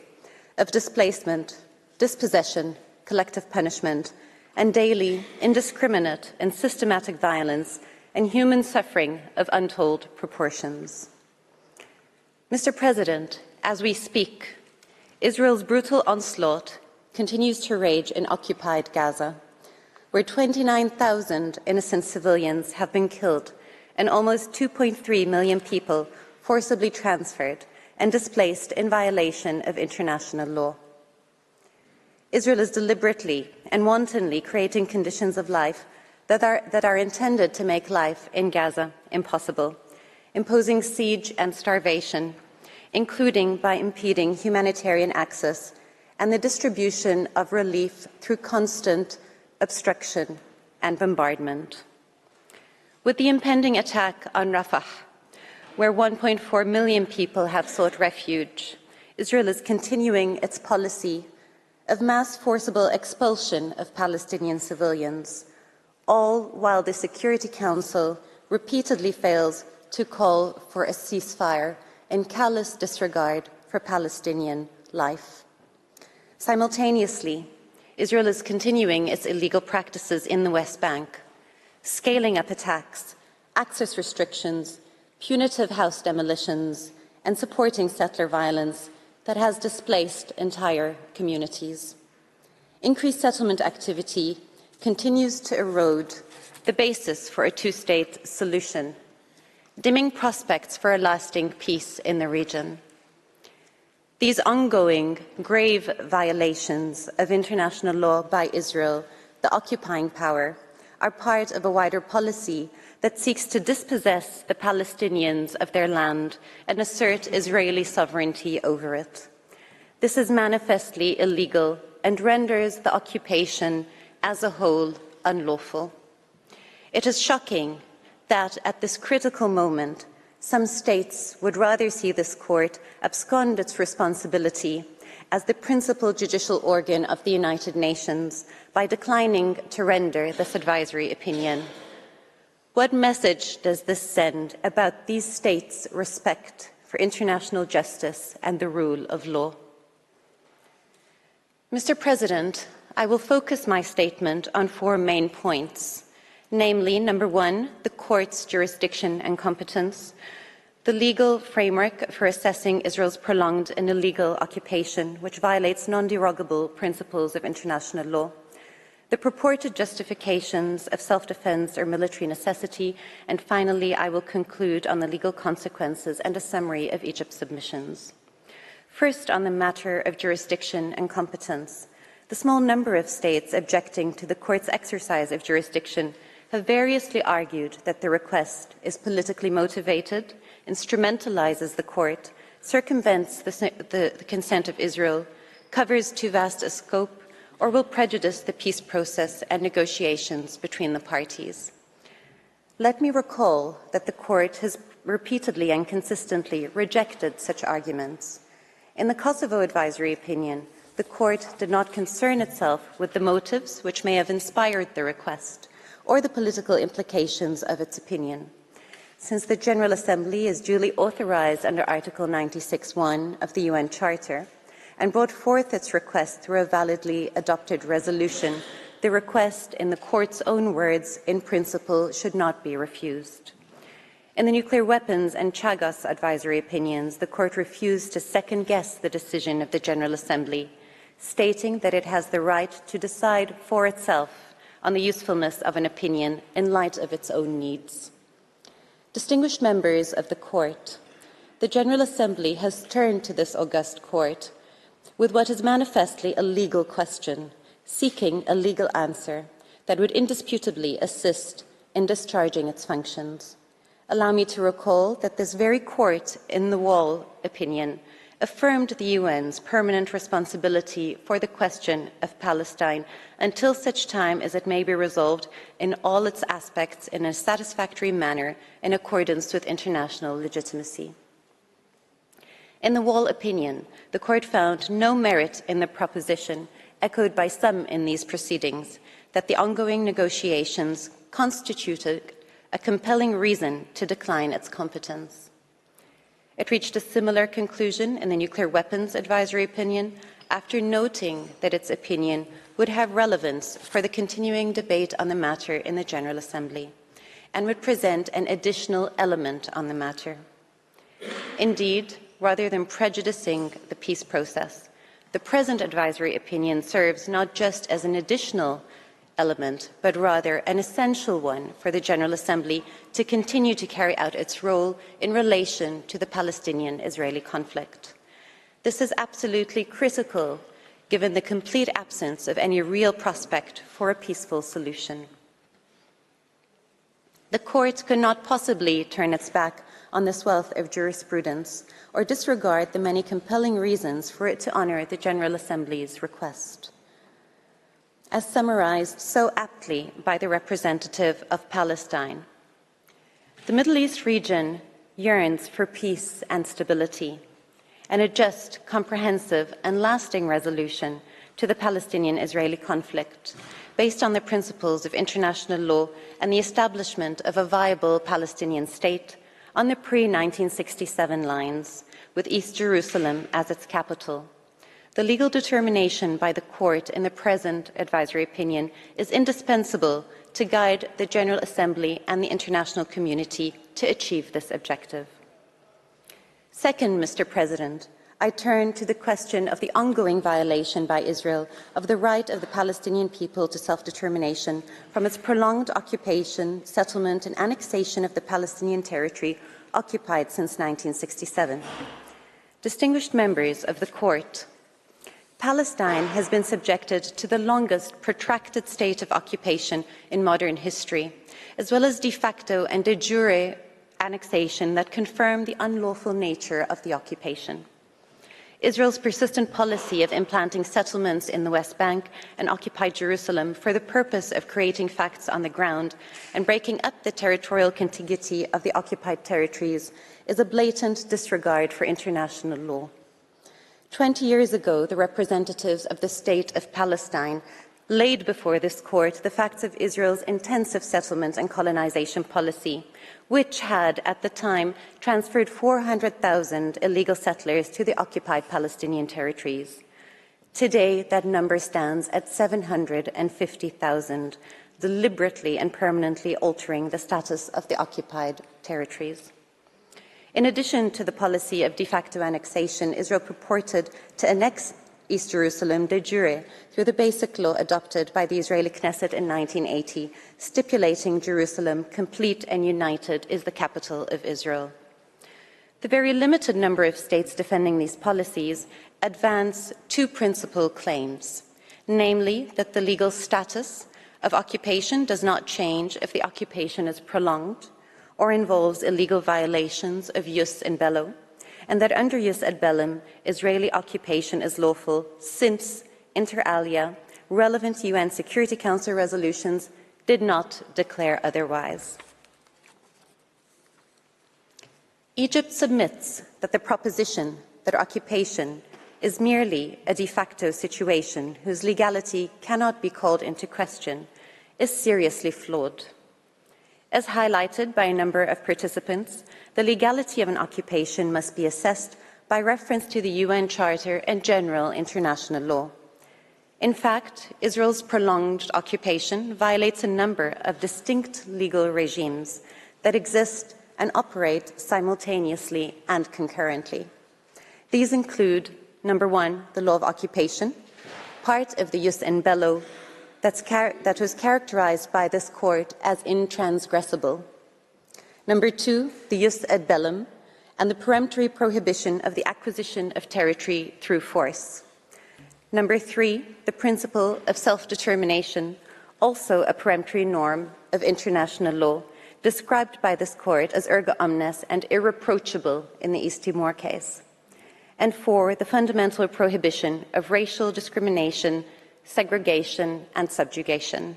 [SPEAKER 5] of displacement, dispossession, collective punishment, and daily, indiscriminate and systematic violence and human suffering of untold proportions. Mr. President, as we speak, Israel's brutal onslaught continues to rage in occupied Gaza, where 29,000 innocent civilians have been killed and almost 2.3 million people forcibly transferred and displaced in violation of international law. Israel is deliberately and wantonly creating conditions of life that are intended to make life in Gaza impossible, imposing siege and starvation, including by impeding humanitarian access and the distribution of relief through constant obstruction and bombardment. With the impending attack on Rafah, where 1.4 million people have sought refuge, Israel is continuing its policy of mass forcible expulsion of Palestinian civilians, all while the Security Council repeatedly fails to call for a ceasefire in callous disregard for Palestinian life. Simultaneously, Israel is continuing its illegal practices in the West Bank, scaling up attacks, access restrictions, punitive house demolitions, and supporting settler violence that has displaced entire communities. Increased settlement activity continues to erode the basis for a two-state solution, dimming prospects for a lasting peace in the region. These ongoing, grave violations of international law by Israel, the occupying power, are part of a wider policy that seeks to dispossess the Palestinians of their land and assert Israeli sovereignty over it. This is manifestly illegal and renders the occupation as a whole unlawful. It is shocking that at this critical moment, some states would rather see this court abscond its responsibility as the principal judicial organ of the United Nations by declining to render this advisory opinion. What message does this send about these states' respect for international justice and the rule of law? Mr. President, I will focus my statement on four main points, namely, number one, the Court's jurisdiction and competence, the legal framework for assessing Israel's prolonged and illegal occupation, which violates non-derogable principles of international law, the purported justifications of self-defense or military necessity, and finally, I will conclude on the legal consequences and a summary of Egypt's submissions. First, on the matter of jurisdiction and competence, the small number of states objecting to the Court's exercise of jurisdiction have variously argued that the request is politically motivated, instrumentalizes the Court, circumvents the consent of Israel, covers too vast a scope, or will prejudice the peace process and negotiations between the parties. Let me recall that the Court has repeatedly and consistently rejected such arguments. In the Kosovo advisory opinion, the Court did not concern itself with the motives which may have inspired the request or the political implications of its opinion. Since the General Assembly is duly authorized under Article 96(1) of the UN Charter and brought forth its request through a validly adopted resolution, the request, in the Court's own words, in principle, should not be refused. In the nuclear weapons and Chagos advisory opinions, the Court refused to second-guess the decision of the General Assembly, stating that it has the right to decide for itself on the usefulness of an opinion in light of its own needs. Distinguished members of the Court, the General Assembly has turned to this august Court with what is manifestly a legal question, seeking a legal answer that would indisputably assist in discharging its functions. Allow me to recall that this very Court, in the Wall opinion, affirmed the UN's permanent responsibility for the question of Palestine until such time as it may be resolved in all its aspects in a satisfactory manner in accordance with international legitimacy. In the Wall opinion, the Court found no merit in the proposition, echoed by some in these proceedings, that the ongoing negotiations constituted a compelling reason to decline its competence. It reached a similar conclusion in the Nuclear Weapons Advisory Opinion after noting that its opinion would have relevance for the continuing debate on the matter in the General Assembly and would present an additional element on the matter. Indeed, rather than prejudicing the peace process, the present advisory opinion serves not just as an additional element, but rather an essential one for the General Assembly to continue to carry out its role in relation to the Palestinian-Israeli conflict. This is absolutely critical given the complete absence of any real prospect for a peaceful solution. The Court could not possibly turn its back on this wealth of jurisprudence or disregard the many compelling reasons for it to honour the General Assembly's request. As summarized so aptly by the representative of Palestine, the Middle East region yearns for peace and stability and a just, comprehensive and lasting resolution to the Palestinian-Israeli conflict based on the principles of international law and the establishment of a viable Palestinian state on the pre-1967 lines, with East Jerusalem as its capital. The legal determination by the Court in the present advisory opinion is indispensable to guide the General Assembly and the international community to achieve this objective. Second, Mr. President, I turn to the question of the ongoing violation by Israel of the right of the Palestinian people to self-determination from its prolonged occupation, settlement and annexation of the Palestinian territory occupied since 1967. Distinguished members of the Court, Palestine has been subjected to the longest protracted state of occupation in modern history, as well as de facto and de jure annexation that confirm the unlawful nature of the occupation. Israel's persistent policy of implanting settlements in the West Bank and occupied Jerusalem for the purpose of creating facts on the ground and breaking up the territorial contiguity of the occupied territories is a blatant disregard for international law. 20 years ago, the representatives of the State of Palestine laid before this Court the facts of Israel's intensive settlement and colonization policy, which had, at the time, transferred 400,000 illegal settlers to the occupied Palestinian territories. Today, that number stands at 750,000, deliberately and permanently altering the status of the occupied territories. In addition to the policy of de facto annexation, Israel purported to annex East Jerusalem de jure through the basic law adopted by the Israeli Knesset in 1980, stipulating Jerusalem, complete and united, is the capital of Israel. The very limited number of states defending these policies advance two principal claims, namely that the legal status of occupation does not change if the occupation is prolonged or involves illegal violations of jus in bello, and that under jus ad bellum, Israeli occupation is lawful since, inter alia, relevant UN Security Council resolutions did not declare otherwise. Egypt submits that the proposition that occupation is merely a de facto situation whose legality cannot be called into question is seriously flawed. As highlighted by a number of participants, the legality of an occupation must be assessed by reference to the UN Charter and general international law. In fact, Israel's prolonged occupation violates a number of distinct legal regimes that exist and operate simultaneously and concurrently. These include, number one, the law of occupation, part of the jus in bello that was characterized by this court as intransgressible. Number 2, the jus ad bellum, and the peremptory prohibition of the acquisition of territory through force. Number 3, the principle of self-determination, also a peremptory norm of international law, described by this court as erga omnes and irreproachable in the East Timor case. And 4, the fundamental prohibition of racial discrimination, segregation, and subjugation.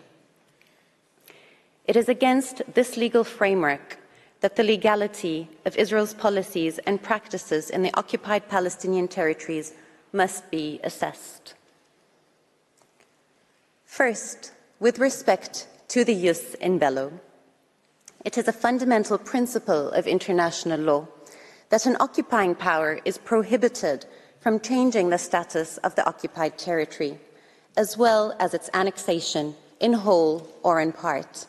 [SPEAKER 5] It is against this legal framework that the legality of Israel's policies and practices in the occupied Palestinian territories must be assessed. First, with respect to the jus in bello, it is a fundamental principle of international law that an occupying power is prohibited from changing the status of the occupied territory, as well as its annexation in whole or in part.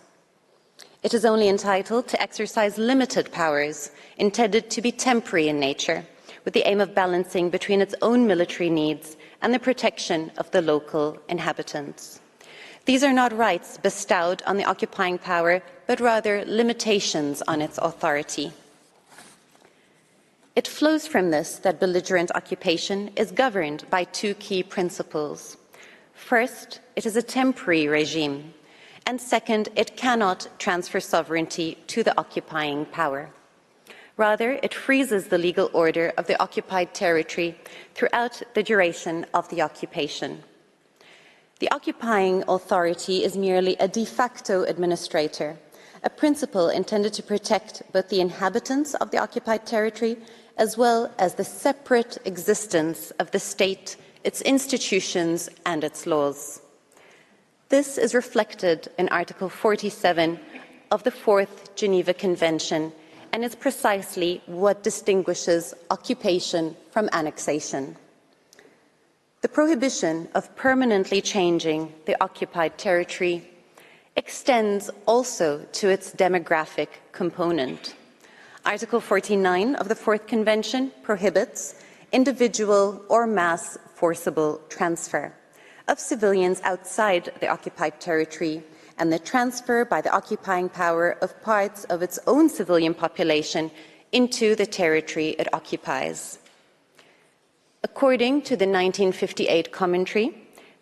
[SPEAKER 5] It is only entitled to exercise limited powers intended to be temporary in nature, with the aim of balancing between its own military needs and the protection of the local inhabitants. These are not rights bestowed on the occupying power, but rather limitations on its authority. It flows from this that belligerent occupation is governed by 2 key principles. First, it is a temporary regime, and second, it cannot transfer sovereignty to the occupying power. Rather, it freezes the legal order of the occupied territory throughout the duration of the occupation. The occupying authority is merely a de facto administrator, a principle intended to protect both the inhabitants of the occupied territory as well as the separate existence of the state, its institutions, and its laws. This is reflected in Article 47 of the 4th Geneva Convention, and is precisely what distinguishes occupation from annexation. The prohibition of permanently changing the occupied territory extends also to its demographic component. Article 49 of the 4th Convention prohibits individual or mass forcible transfer of civilians outside the occupied territory and the transfer by the occupying power of parts of its own civilian population into the territory it occupies. According to the 1958 commentary,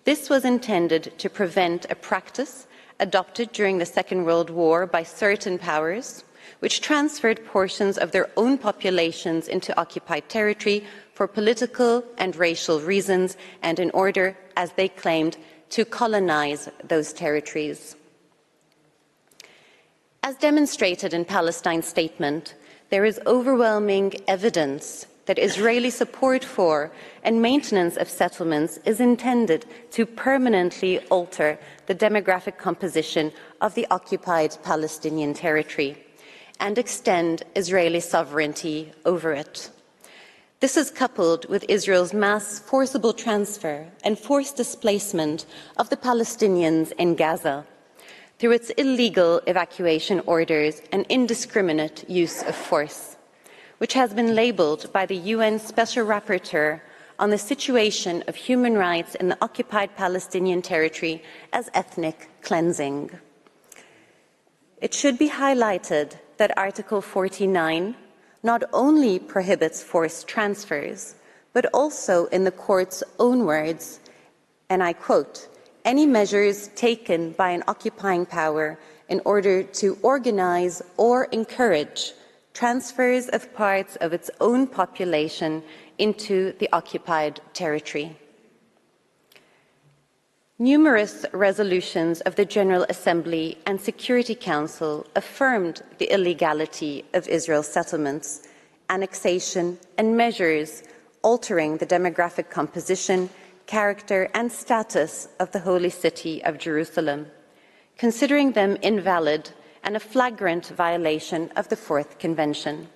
[SPEAKER 5] this was intended to prevent a practice adopted during the Second World War by certain powers, which transferred portions of their own populations into occupied territory for political and racial reasons and in order, as they claimed, to colonize those territories. As demonstrated in Palestine's statement, there is overwhelming evidence that Israeli support for and maintenance of settlements is intended to permanently alter the demographic composition of the occupied Palestinian territory and extend Israeli sovereignty over it. This is coupled with Israel's mass forcible transfer and forced displacement of the Palestinians in Gaza through its illegal evacuation orders and indiscriminate use of force, which has been labeled by the UN Special Rapporteur on the situation of human rights in the occupied Palestinian territory as ethnic cleansing. It should be highlighted that Article 49 not only prohibits forced transfers, but also, in the court's own words, and I quote, any measures taken by an occupying power in order to organize or encourage transfers of parts of its own population into the occupied territory. Numerous resolutions of the General Assembly and Security Council affirmed the illegality of Israel's settlements, annexation, and measures altering the demographic composition, character, and status of the Holy City of Jerusalem, considering them invalid and a flagrant violation of the 4th Convention,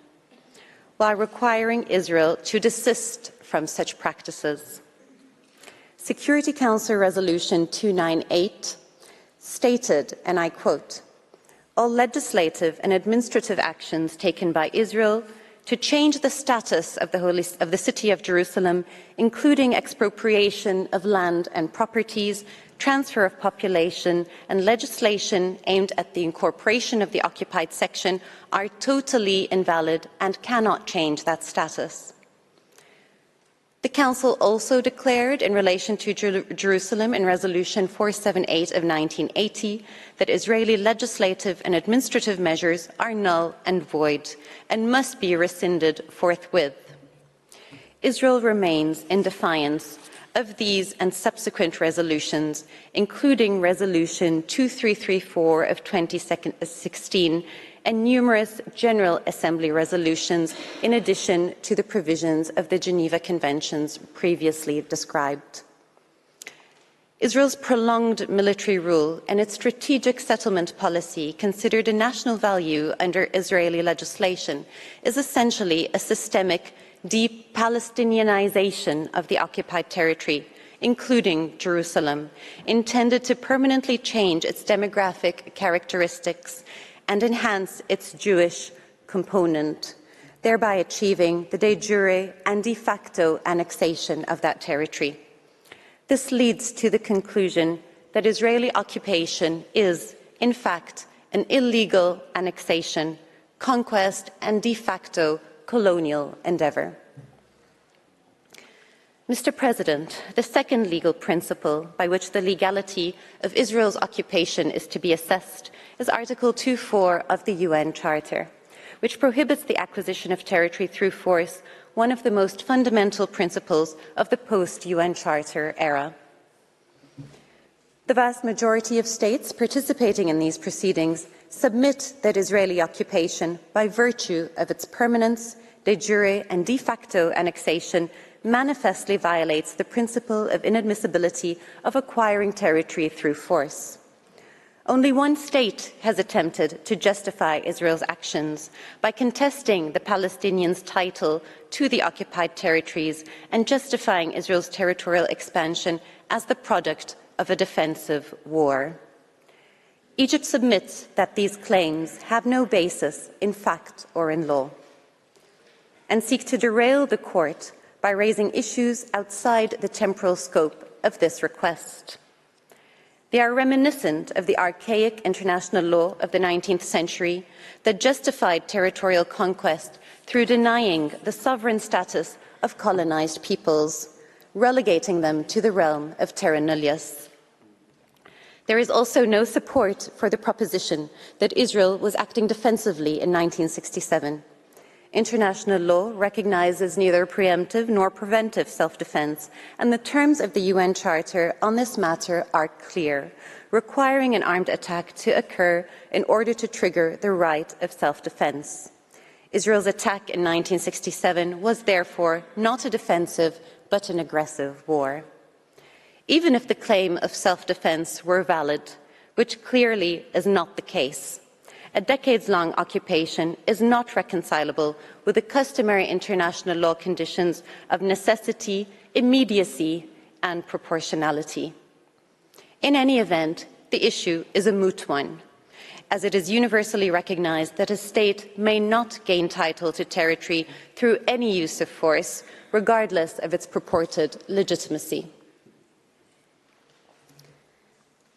[SPEAKER 5] while requiring Israel to desist from such practices. Security Council Resolution 298 stated, and I quote, all legislative and administrative actions taken by Israel to change the status of the city of Jerusalem, including expropriation of land and properties, transfer of population, and legislation aimed at the incorporation of the occupied section, are totally invalid and cannot change that status. The Council also declared in relation to Jerusalem in Resolution 478 of 1980 that Israeli legislative and administrative measures are null and void and must be rescinded forthwith. Israel remains in defiance of these and subsequent resolutions, including Resolution 2334 of 2016 and numerous General Assembly resolutions, in addition to the provisions of the Geneva Conventions previously described. Israel's prolonged military rule and its strategic settlement policy, considered a national value under Israeli legislation, is essentially a systemic de-Palestinianization of the occupied territory, including Jerusalem, intended to permanently change its demographic characteristics and enhance its Jewish component, thereby achieving the de jure and de facto annexation of that territory. This leads to the conclusion that Israeli occupation is, in fact, an illegal annexation, conquest, and de facto colonial endeavour. Mr. President, the second legal principle by which the legality of Israel's occupation is to be assessed is Article 2.4 of the UN Charter, which prohibits the acquisition of territory through force, one of the most fundamental principles of the post-UN Charter era. The vast majority of states participating in these proceedings submit that Israeli occupation, by virtue of its permanence, de jure and de facto annexation, manifestly violates the principle of inadmissibility of acquiring territory through force. Only one state has attempted to justify Israel's actions by contesting the Palestinians' title to the occupied territories and justifying Israel's territorial expansion as the product of a defensive war. Egypt submits that these claims have no basis in fact or in law, and seek to derail the court by raising issues outside the temporal scope of this request. They are reminiscent of the archaic international law of the 19th century that justified territorial conquest through denying the sovereign status of colonized peoples, relegating them to the realm of terra nullius. There is also no support for the proposition that Israel was acting defensively in 1967. International law recognizes neither preemptive nor preventive self-defense, and the terms of the UN Charter on this matter are clear, requiring an armed attack to occur in order to trigger the right of self-defense. Israel's attack in 1967 was therefore not a defensive but an aggressive war. Even if the claim of self-defense were valid, which clearly is not the case, a decades-long occupation is not reconcilable with the customary international law conditions of necessity, immediacy, and proportionality. In any event, the issue is a moot one, as it is universally recognized that a state may not gain title to territory through any use of force, regardless of its purported legitimacy.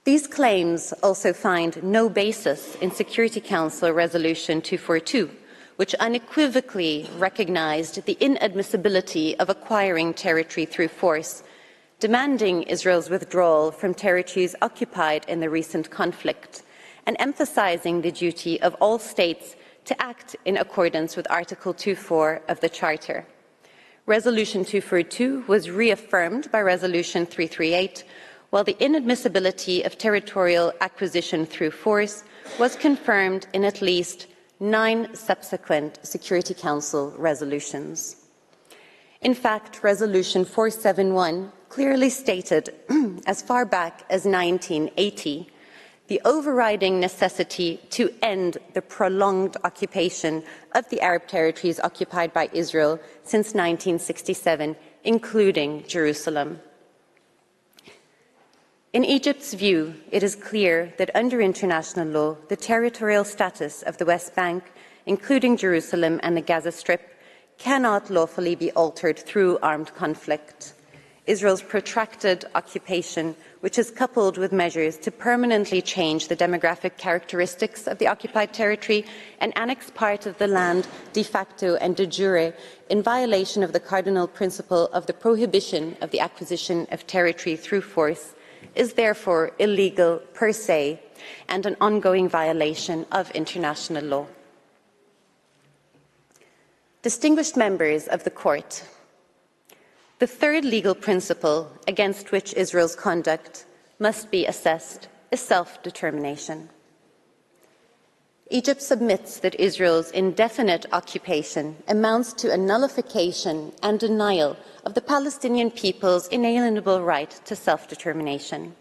[SPEAKER 5] These claims also find no basis in Security Council Resolution 242, which unequivocally recognized the inadmissibility of acquiring territory through force, demanding Israel's withdrawal from territories occupied in the recent conflict, and emphasizing the duty of all states to act in accordance with Article 2.4 of the Charter. Resolution 242 was reaffirmed by Resolution 338, while the inadmissibility of territorial acquisition through force was confirmed in at least 9 subsequent Security Council resolutions. In fact, Resolution 471 clearly stated, as far back as 1980, the overriding necessity to end the prolonged occupation of the Arab territories occupied by Israel since 1967, including Jerusalem. In Egypt's view, it is clear that under international law, the territorial status of the West Bank, including Jerusalem and the Gaza Strip, cannot lawfully be altered through armed conflict. Israel's protracted occupation, which is coupled with measures to permanently change the demographic characteristics of the occupied territory and annex part of the land de facto and de jure in violation of the cardinal principle of the prohibition of the acquisition of territory through force, is therefore illegal per se and an ongoing violation of international law. Distinguished members of the Court, the third legal principle against which Israel's conduct must be assessed is self-determination. Egypt submits that Israel's indefinite occupation amounts to a nullification and denial of the Palestinian people's inalienable right to self-determination.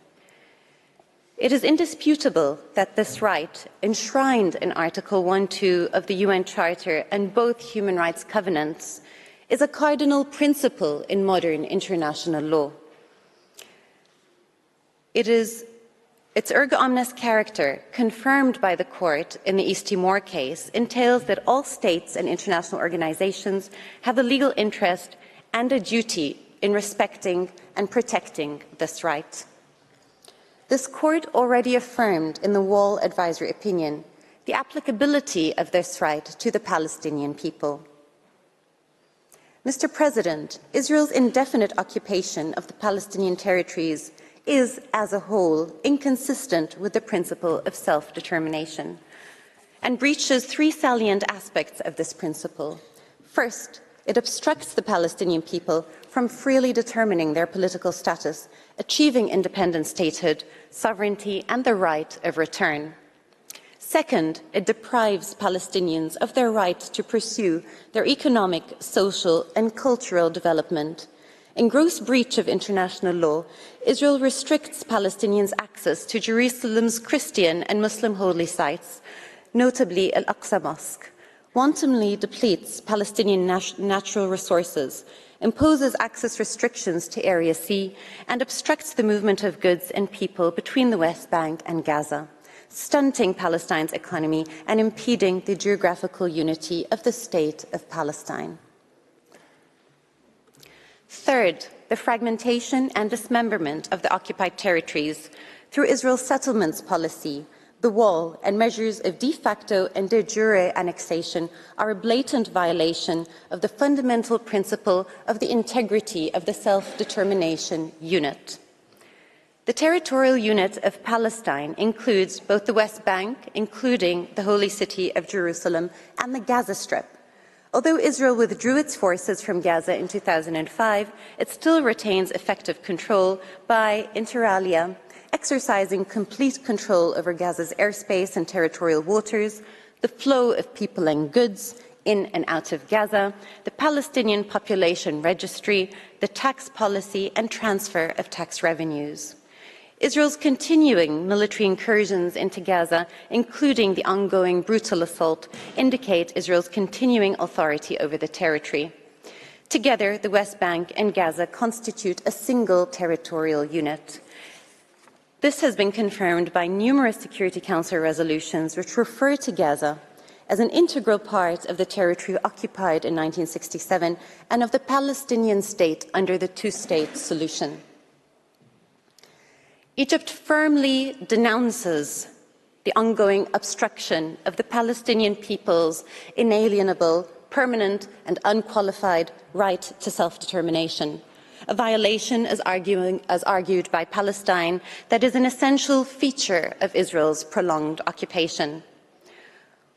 [SPEAKER 5] It is indisputable that this right, enshrined in Article 1(2) of the UN Charter and both human rights covenants, is a cardinal principle in modern international law. Its erga omnes character, confirmed by the Court in the East Timor case, entails that all states and international organizations have a legal interest and a duty in respecting and protecting this right. This Court already affirmed in the Wall Advisory Opinion the applicability of this right to the Palestinian people. Mr. President, Israel's indefinite occupation of the Palestinian territories is, as a whole, inconsistent with the principle of self-determination and breaches three salient aspects of this principle. First, it obstructs the Palestinian people from freely determining their political status, achieving independent statehood, sovereignty, and the right of return. Second, it deprives Palestinians of their right to pursue their economic, social, and cultural development. In gross breach of international law, Israel restricts Palestinians' access to Jerusalem's Christian and Muslim holy sites, notably Al-Aqsa Mosque, wantonly depletes Palestinian natural resources, imposes access restrictions to Area C, and obstructs the movement of goods and people between the West Bank and Gaza, stunting Palestine's economy and impeding the geographical unity of the State of Palestine. Third, the fragmentation and dismemberment of the occupied territories through Israel's settlements policy, the wall, and measures of de facto and de jure annexation are a blatant violation of the fundamental principle of the integrity of the self-determination unit. The territorial unit of Palestine includes both the West Bank, including the holy city of Jerusalem, and the Gaza Strip. Although Israel withdrew its forces from Gaza in 2005, it still retains effective control by, inter alia, exercising complete control over Gaza's airspace and territorial waters, the flow of people and goods in and out of Gaza, the Palestinian population registry, the tax policy, and transfer of tax revenues. Israel's continuing military incursions into Gaza, including the ongoing brutal assault, indicate Israel's continuing authority over the territory. Together, the West Bank and Gaza constitute a single territorial unit. This has been confirmed by numerous Security Council resolutions which refer to Gaza as an integral part of the territory occupied in 1967 and of the Palestinian state under the two-state solution. Egypt firmly denounces the ongoing obstruction of the Palestinian people's inalienable, permanent, and unqualified right to self-determination, a violation as argued by Palestine that is an essential feature of Israel's prolonged occupation.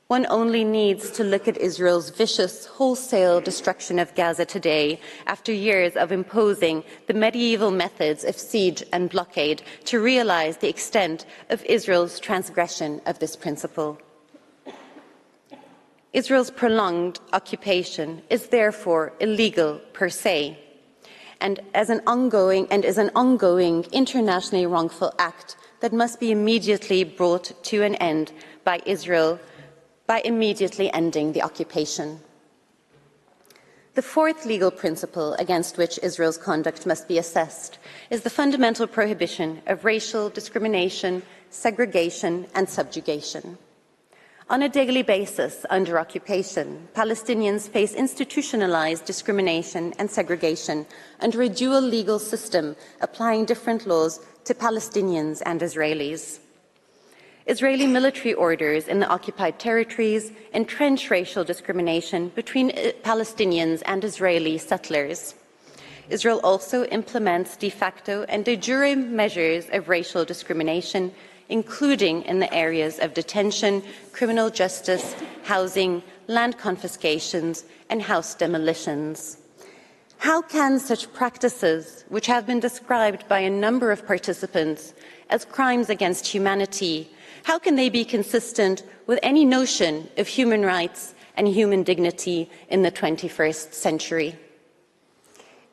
[SPEAKER 5] One only needs to look at Israel's vicious, wholesale destruction of Gaza today after years of imposing the medieval methods of siege and blockade to realize the extent of Israel's transgression of this principle. Israel's prolonged occupation is therefore illegal per se, and is an ongoing internationally wrongful act that must be immediately brought to an end by Israel by immediately ending the occupation. The fourth legal principle against which Israel's conduct must be assessed is the fundamental prohibition of racial discrimination, segregation, and subjugation. On a daily basis, under occupation, Palestinians face institutionalized discrimination and segregation under a dual legal system applying different laws to Palestinians and Israelis. Israeli military orders in the occupied territories entrench racial discrimination between Palestinians and Israeli settlers. Israel also implements de facto and de jure measures of racial discrimination, including in the areas of detention, criminal justice, housing, land confiscations, and house demolitions. How can such practices, which have been described by a number of participants as crimes against humanity, how can they be consistent with any notion of human rights and human dignity in the 21st century?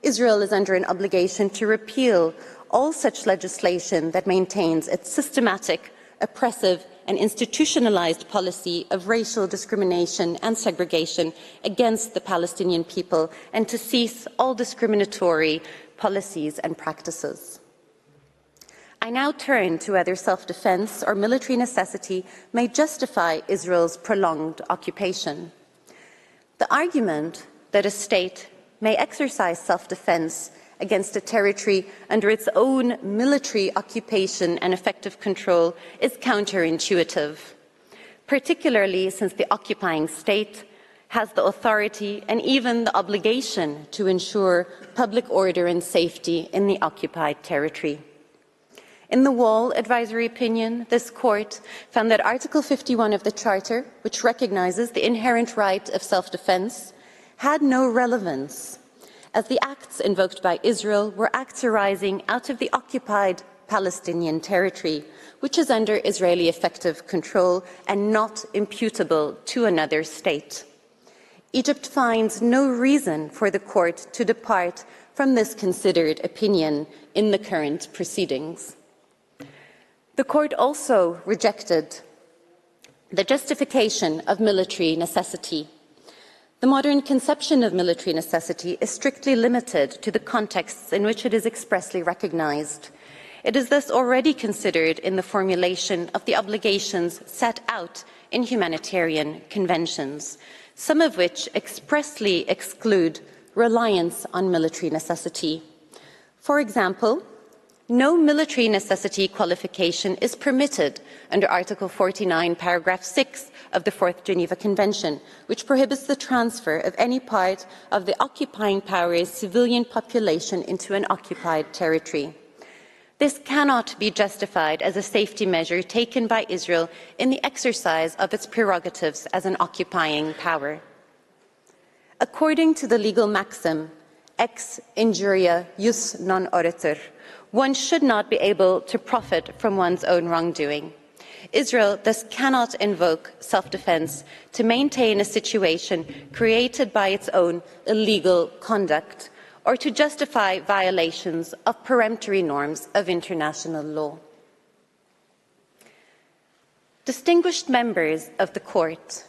[SPEAKER 5] Israel is under an obligation to repeal all such legislation that maintains its systematic, oppressive, and institutionalized policy of racial discrimination and segregation against the Palestinian people, and to cease all discriminatory policies and practices. I now turn to whether self-defense or military necessity may justify Israel's prolonged occupation. The argument that a state may exercise self-defense against a territory under its own military occupation and effective control is counterintuitive, particularly since the occupying state has the authority and even the obligation to ensure public order and safety in the occupied territory. In the Wall advisory opinion, this court found that Article 51 of the Charter, which recognizes the inherent right of self-defense, had no relevance, as the acts invoked by Israel were acts arising out of the occupied Palestinian territory, which is under Israeli effective control and not imputable to another state. Egypt finds no reason for the court to depart from this considered opinion in the current proceedings. The court also rejected the justification of military necessity. The modern conception of military necessity is strictly limited to the contexts in which it is expressly recognized. It is thus already considered in the formulation of the obligations set out in humanitarian conventions, some of which expressly exclude reliance on military necessity. For example, no military necessity qualification is permitted under Article 49, paragraph 6 of the Fourth Geneva Convention, which prohibits the transfer of any part of the occupying power's civilian population into an occupied territory. This cannot be justified as a safety measure taken by Israel in the exercise of its prerogatives as an occupying power. According to the legal maxim, ex injuria jus non oritur, one should not be able to profit from one's own wrongdoing. Israel thus cannot invoke self-defense to maintain a situation created by its own illegal conduct or to justify violations of peremptory norms of international law. Distinguished members of the court,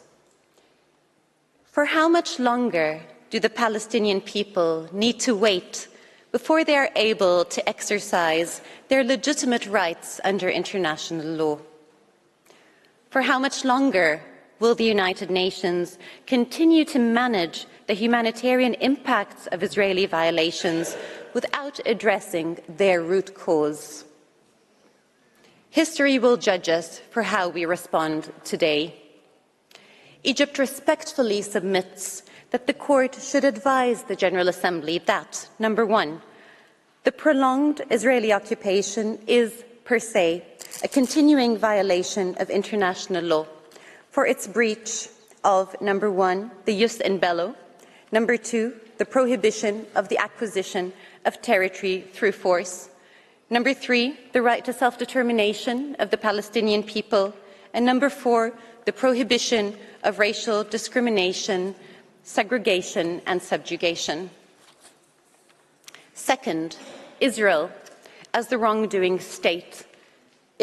[SPEAKER 5] for how much longer do the Palestinian people need to wait before they are able to exercise their legitimate rights under international law? For how much longer will the United Nations continue to manage the humanitarian impacts of Israeli violations without addressing their root cause? History will judge us for how we respond today. Egypt respectfully submits that the court should advise the General Assembly that, number one, the prolonged Israeli occupation is, per se, a continuing violation of international law for its breach of, number one, the jus in bello, number two, the prohibition of the acquisition of territory through force, number three, the right to self-determination of the Palestinian people, and number four, the prohibition of racial discrimination, segregation, and subjugation. Second, Israel, as the wrongdoing state,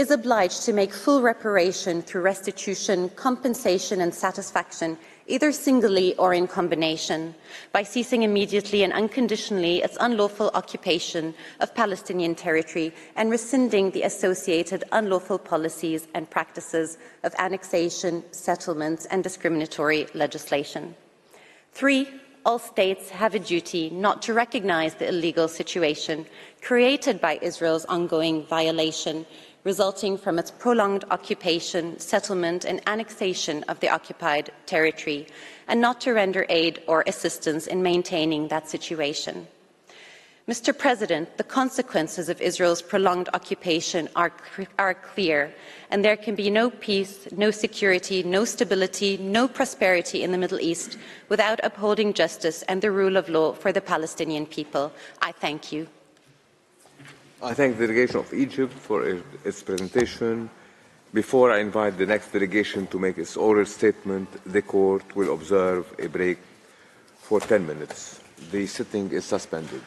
[SPEAKER 5] is obliged to make full reparation through restitution, compensation and satisfaction, either singly or in combination, by ceasing immediately and unconditionally its unlawful occupation of Palestinian territory and rescinding the associated unlawful policies and practices of annexation, settlements and discriminatory legislation. 3, all states have a duty not to recognize the illegal situation created by Israel's ongoing violation resulting from its prolonged occupation, settlement and annexation of the occupied territory, and not to render aid or assistance in maintaining that situation. Mr. President, the consequences of Israel's prolonged occupation are clear, and there can be no peace, no security, no stability, no prosperity in the Middle East without upholding justice and the rule of law for the Palestinian people. I thank you.
[SPEAKER 1] I thank the delegation of Egypt for its presentation. Before I invite the next delegation to make its oral statement, the court will observe a break for 10 minutes. The sitting is suspended.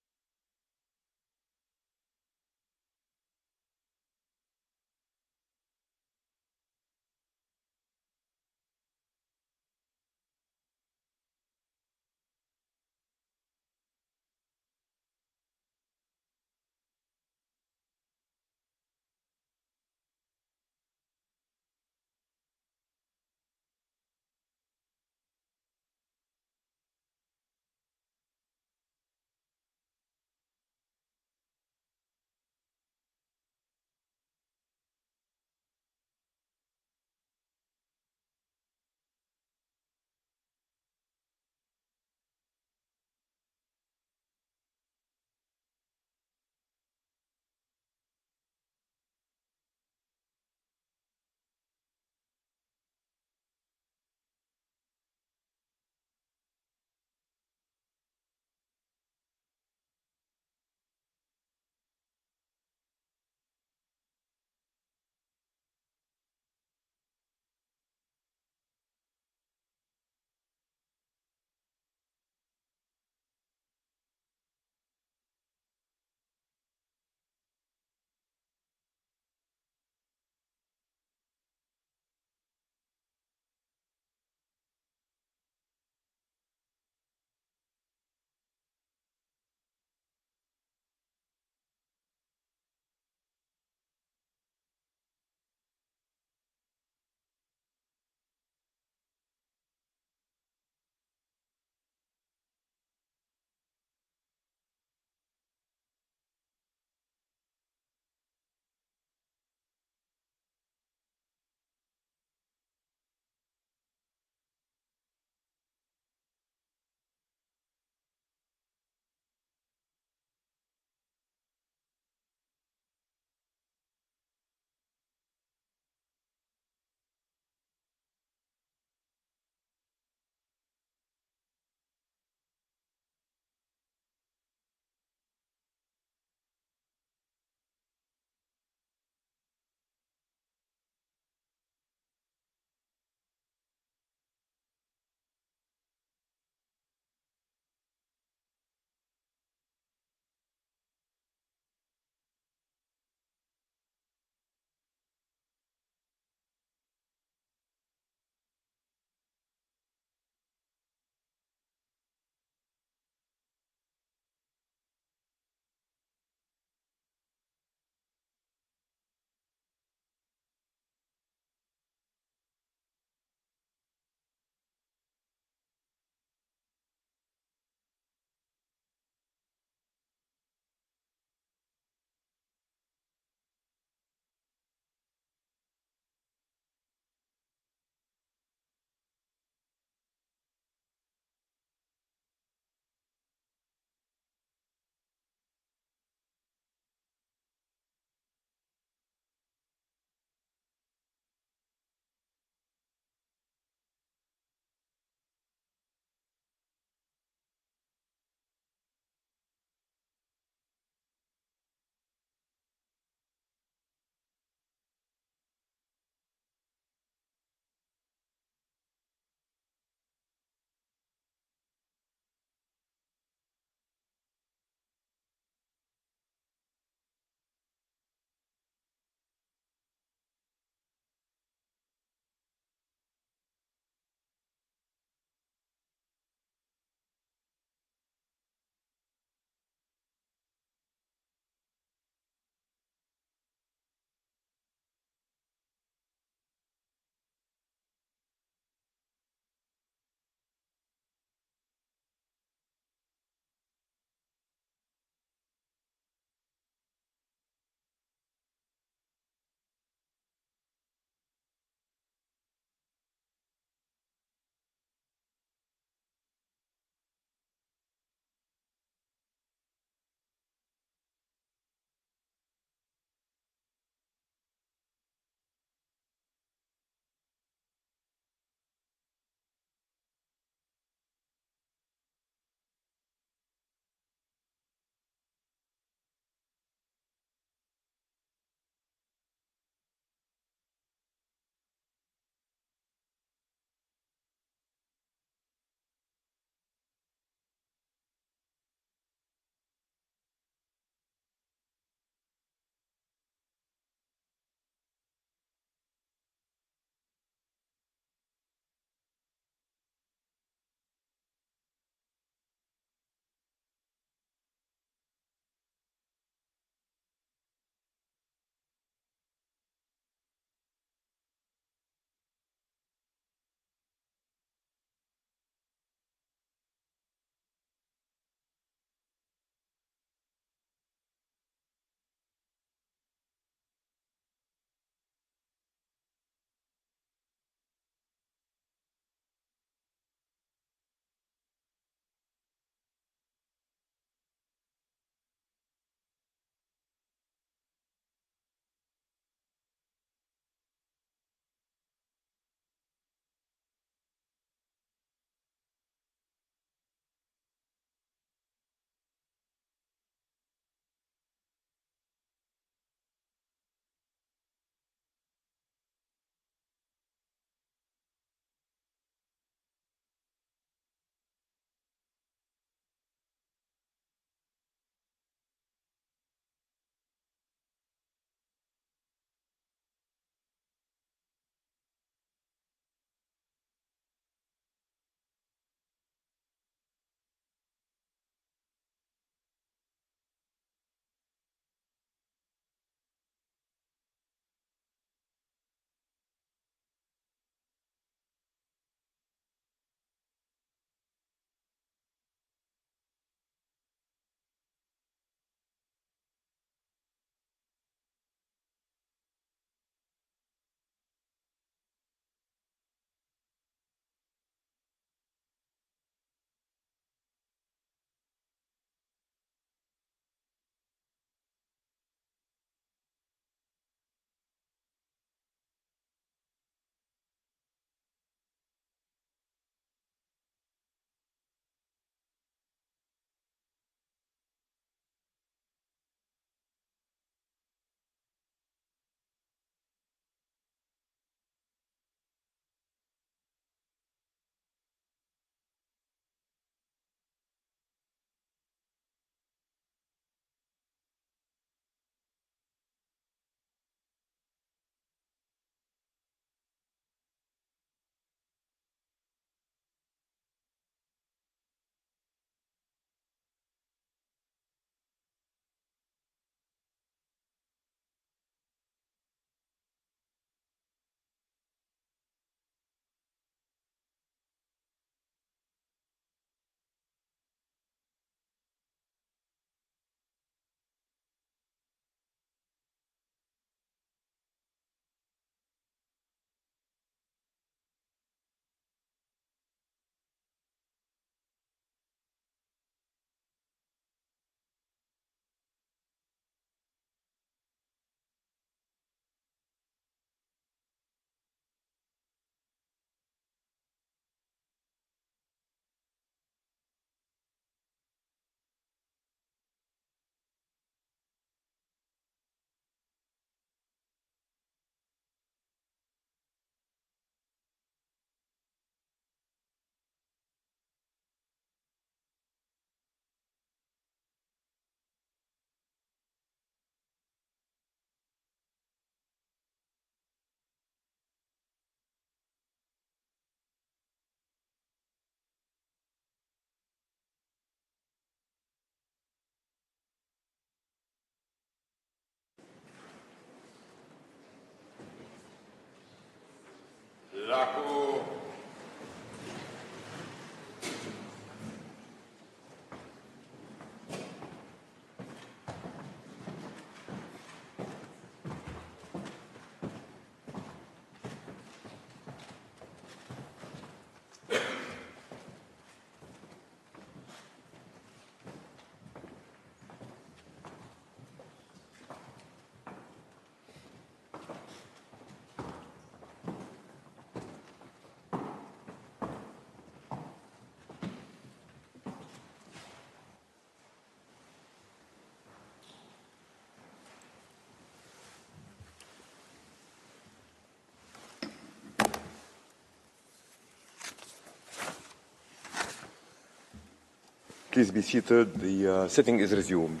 [SPEAKER 1] Please be seated. The sitting is resumed.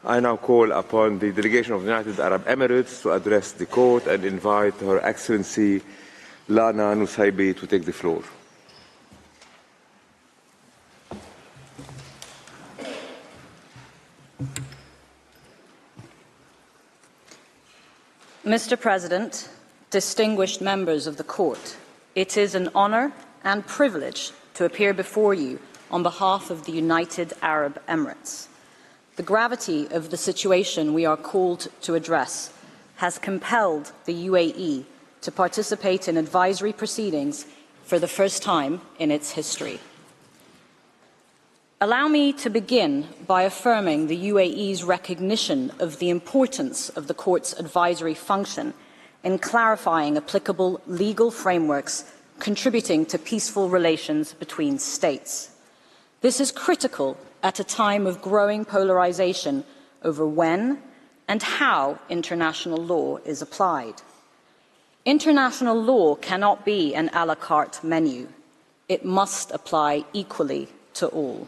[SPEAKER 1] I now call upon the delegation of the United Arab Emirates to address the court and invite Her Excellency Lana Nusaybi to take the floor.
[SPEAKER 6] Mr. President, distinguished members of the Court, it is an honour and privilege to appear before you on behalf of the United Arab Emirates. The gravity of the situation we are called to address has compelled the UAE to participate in advisory proceedings for the first time in its history. Allow me to begin by affirming the UAE's recognition of the importance of the Court's advisory function in clarifying applicable legal frameworks contributing to peaceful relations between states. This is critical at a time of growing polarization over when and how international law is applied. International law cannot be an à la carte menu. It must apply equally to all.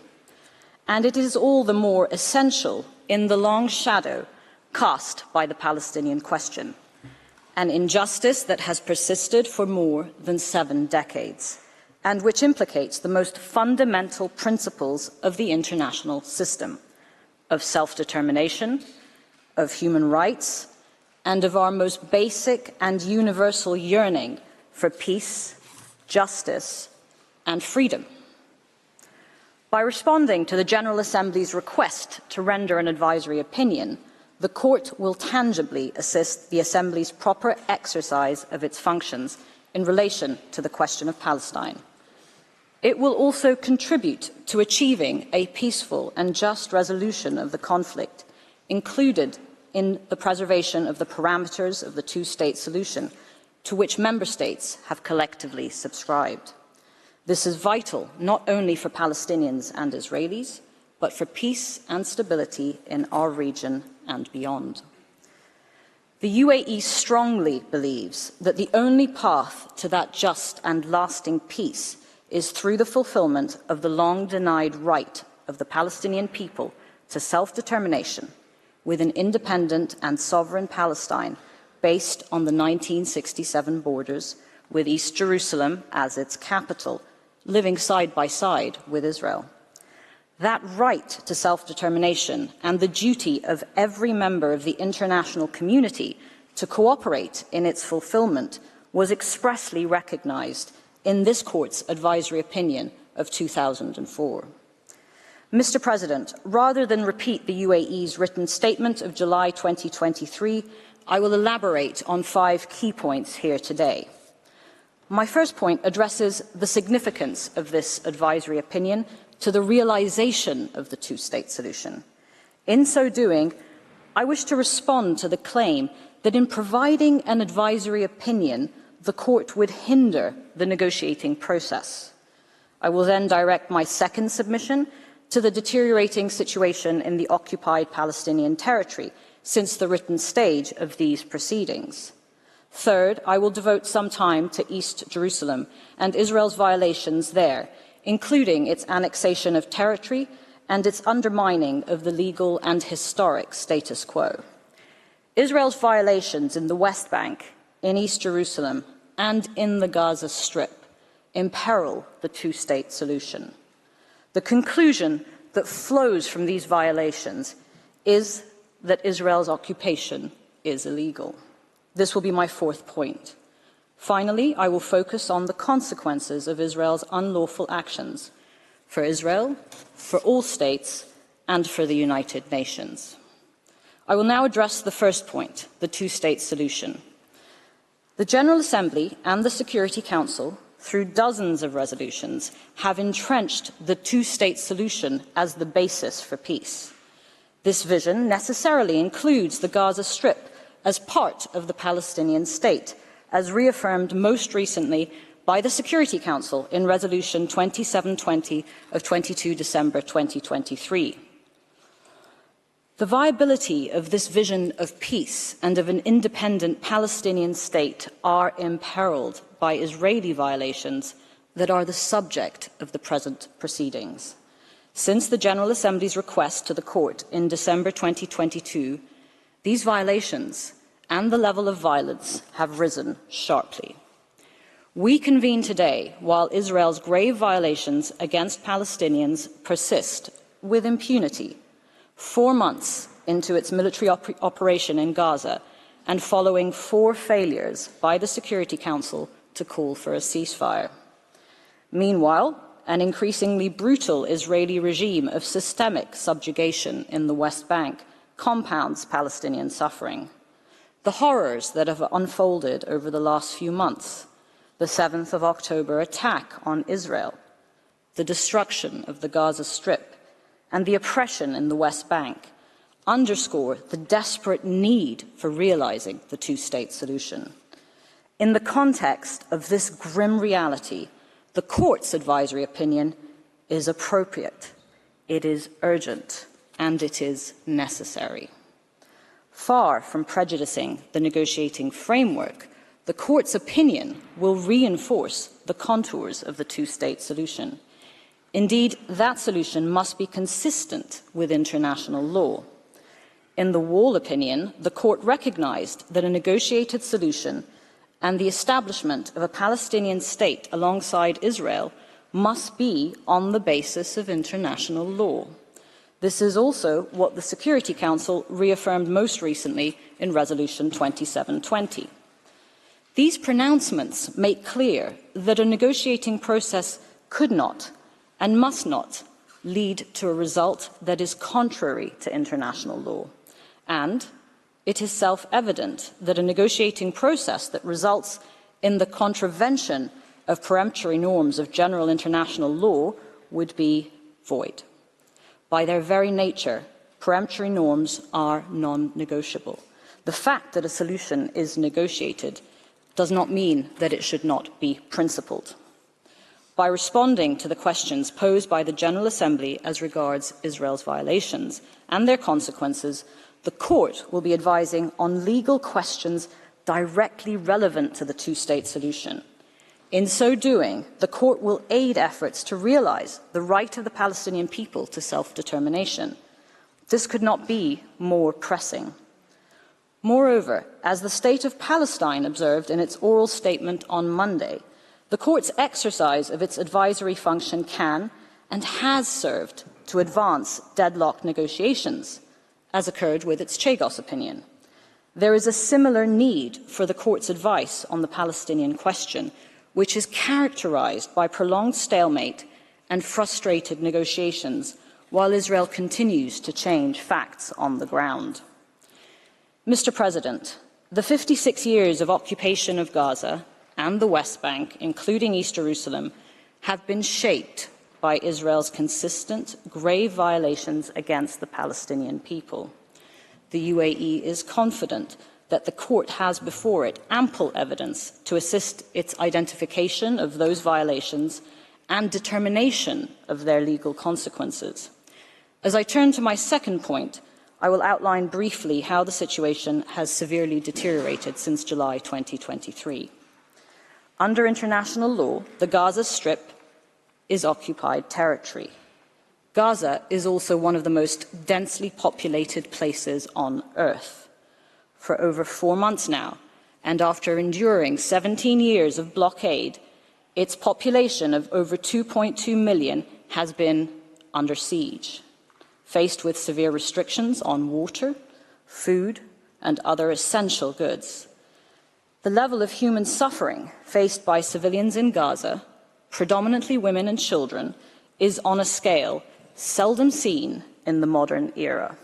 [SPEAKER 6] And it is all the more essential in the long shadow cast by the Palestinian question, an injustice that has persisted for more than 7 decades, and which implicates the most fundamental principles of the international system, of self-determination, of human rights, and of our most basic and universal yearning for peace, justice, and freedom. By responding to the General Assembly's request to render an advisory opinion, the Court will tangibly assist the Assembly's proper exercise of its functions in relation to the question of Palestine. It will also contribute to achieving a peaceful and just resolution of the conflict, included in the preservation of the parameters of the two-state solution, to which Member States have collectively subscribed. This is vital not only for Palestinians and Israelis, but for peace and stability in our region and beyond. The UAE strongly believes that the only path to that just and lasting peace is through the fulfillment of the long-denied right of the Palestinian people to self-determination with an independent and sovereign Palestine based on the 1967 borders, with East Jerusalem as its capital, living side by side with Israel. That right to self-determination and the duty of every member of the international community to cooperate in its fulfillment was expressly recognized in this Court's advisory opinion of 2004. Mr. President, rather than repeat the UAE's written statement of July 2023, I will elaborate on 5 key points here today. My first point addresses the significance of this advisory opinion to the realization of the two-state solution. In so doing, I wish to respond to the claim that in providing an advisory opinion, the Court would hinder the negotiating process. I will then direct my second submission to the deteriorating situation in the Occupied Palestinian Territory since the written stage of these proceedings. Third, I will devote some time to East Jerusalem and Israel's violations there, including its annexation of territory and its undermining of the legal and historic status quo. Israel's violations in the West Bank, in East Jerusalem, and in the Gaza Strip imperil the two-state solution. The conclusion that flows from these violations is that Israel's occupation is illegal. This will be my fourth point. Finally, I will focus on the consequences of Israel's unlawful actions for Israel, for all states, and for the United Nations. I will now address the first point, the two-state solution. The General Assembly and the Security Council, through dozens of resolutions, have entrenched the two-state solution as the basis for peace. This vision necessarily includes the Gaza Strip as part of the Palestinian state, as reaffirmed most recently by the Security Council in Resolution 2720 of 22 December 2023. The viability of this vision of peace and of an independent Palestinian state are imperiled by Israeli violations that are the subject of the present proceedings. Since the General Assembly's request to the Court in December 2022, these violations and the level of violence have risen sharply. We convene today while Israel's grave violations against Palestinians persist with impunity, 4 months into its military operation in Gaza and following 4 failures by the Security Council to call for a ceasefire. Meanwhile, an increasingly brutal Israeli regime of systemic subjugation in the West Bank compounds Palestinian suffering. The horrors that have unfolded over the last few months, the 7th of October attack on Israel, the destruction of the Gaza Strip, and the oppression in the West Bank underscore the desperate need for realizing the two-state solution. In the context of this grim reality, the Court's advisory opinion is appropriate, it is urgent, and it is necessary. Far from prejudicing the negotiating framework, the Court's opinion will reinforce the contours of the two-state solution. Indeed, that solution must be consistent with international law. In the Wall opinion, the Court recognized that a negotiated solution and the establishment of a Palestinian state alongside Israel must be on the basis of international law. This is also what the Security Council reaffirmed most recently in Resolution 2720. These pronouncements make clear that a negotiating process could not and must not lead to a result that is contrary to international law. And it is self-evident that a negotiating process that results in the contravention of peremptory norms of general international law would be void. By their very nature, peremptory norms are non-negotiable. The fact that a solution is negotiated does not mean that it should not be principled. By responding to the questions posed by the General Assembly as regards Israel's violations and their consequences, the Court will be advising on legal questions directly relevant to the two-state solution. In so doing, the Court will aid efforts to realize the right of the Palestinian people to self-determination. This could not be more pressing. Moreover, as the State of Palestine observed in its oral statement on Monday, the Court's exercise of its advisory function can and has served to advance deadlocked negotiations, as occurred with its Chagos opinion. There is a similar need for the Court's advice on the Palestinian question, which is characterized by prolonged stalemate and frustrated negotiations, while Israel continues to change facts on the ground. Mr. President, the 56 years of occupation of Gaza and the West Bank, including East Jerusalem, have been shaped by Israel's consistent, grave violations against the Palestinian people. The UAE is confident that the Court has before it ample evidence to assist its identification of those violations and determination of their legal consequences. As I turn to my second point, I will outline briefly how the situation has severely deteriorated since July 2023. Under international law, the Gaza Strip is occupied territory. Gaza is also one of the most densely populated places on Earth. For over 4 months now, and after enduring 17 years of blockade, its population of over 2.2 million has been under siege, faced with severe restrictions on water, food, and other essential goods. The level of human suffering faced by civilians in Gaza, predominantly women and children, is on a scale seldom seen in the modern era.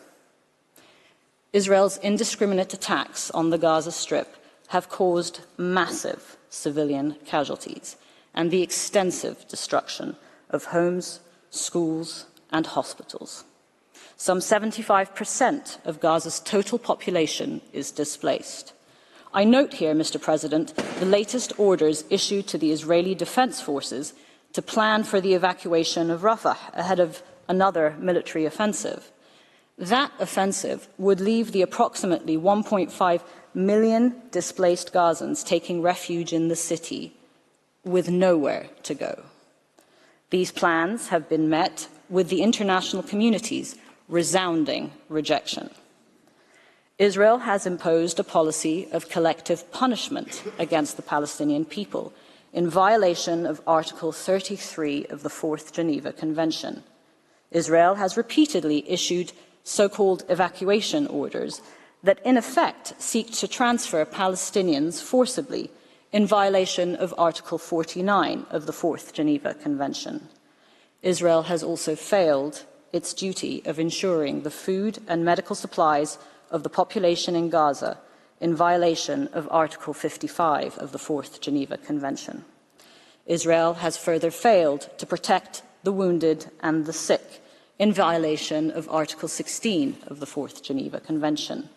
[SPEAKER 6] Israel's indiscriminate attacks on the Gaza Strip have caused massive civilian casualties and the extensive destruction of homes, schools, and hospitals. Some 75% of Gaza's total population is displaced. I note here, Mr. President, the latest orders issued to the Israeli Defense Forces to plan for the evacuation of Rafah ahead of another military offensive. That offensive would leave the approximately 1.5 million displaced Gazans taking refuge in the city with nowhere to go. These plans have been met with the international community's resounding rejection. Israel has imposed a policy of collective punishment against the Palestinian people in violation of Article 33 of the Fourth Geneva Convention. Israel has repeatedly issued so-called evacuation orders that in effect seek to transfer Palestinians forcibly in violation of Article 49 of the Fourth Geneva Convention. Israel has also failed its duty of ensuring the food and medical supplies of the population in Gaza in violation of Article 55 of the Fourth Geneva Convention. Israel has further failed to protect the wounded and the sick in violation of Article 16 of the Fourth Geneva Convention.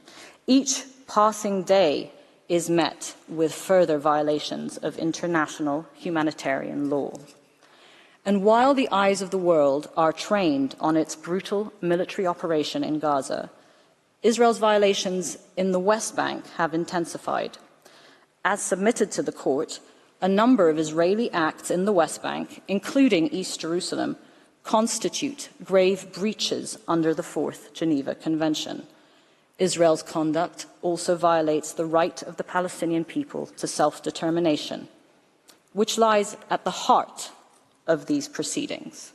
[SPEAKER 6] Each passing day is met with further violations of international humanitarian law. And while the eyes of the world are trained on its brutal military operation in Gaza, Israel's violations in the West Bank have intensified. As submitted to the court, a number of Israeli acts in the West Bank, including East Jerusalem, constitute grave breaches under the Fourth Geneva Convention. Israel's conduct also violates the right of the Palestinian people to self-determination, which lies at the heart of these proceedings.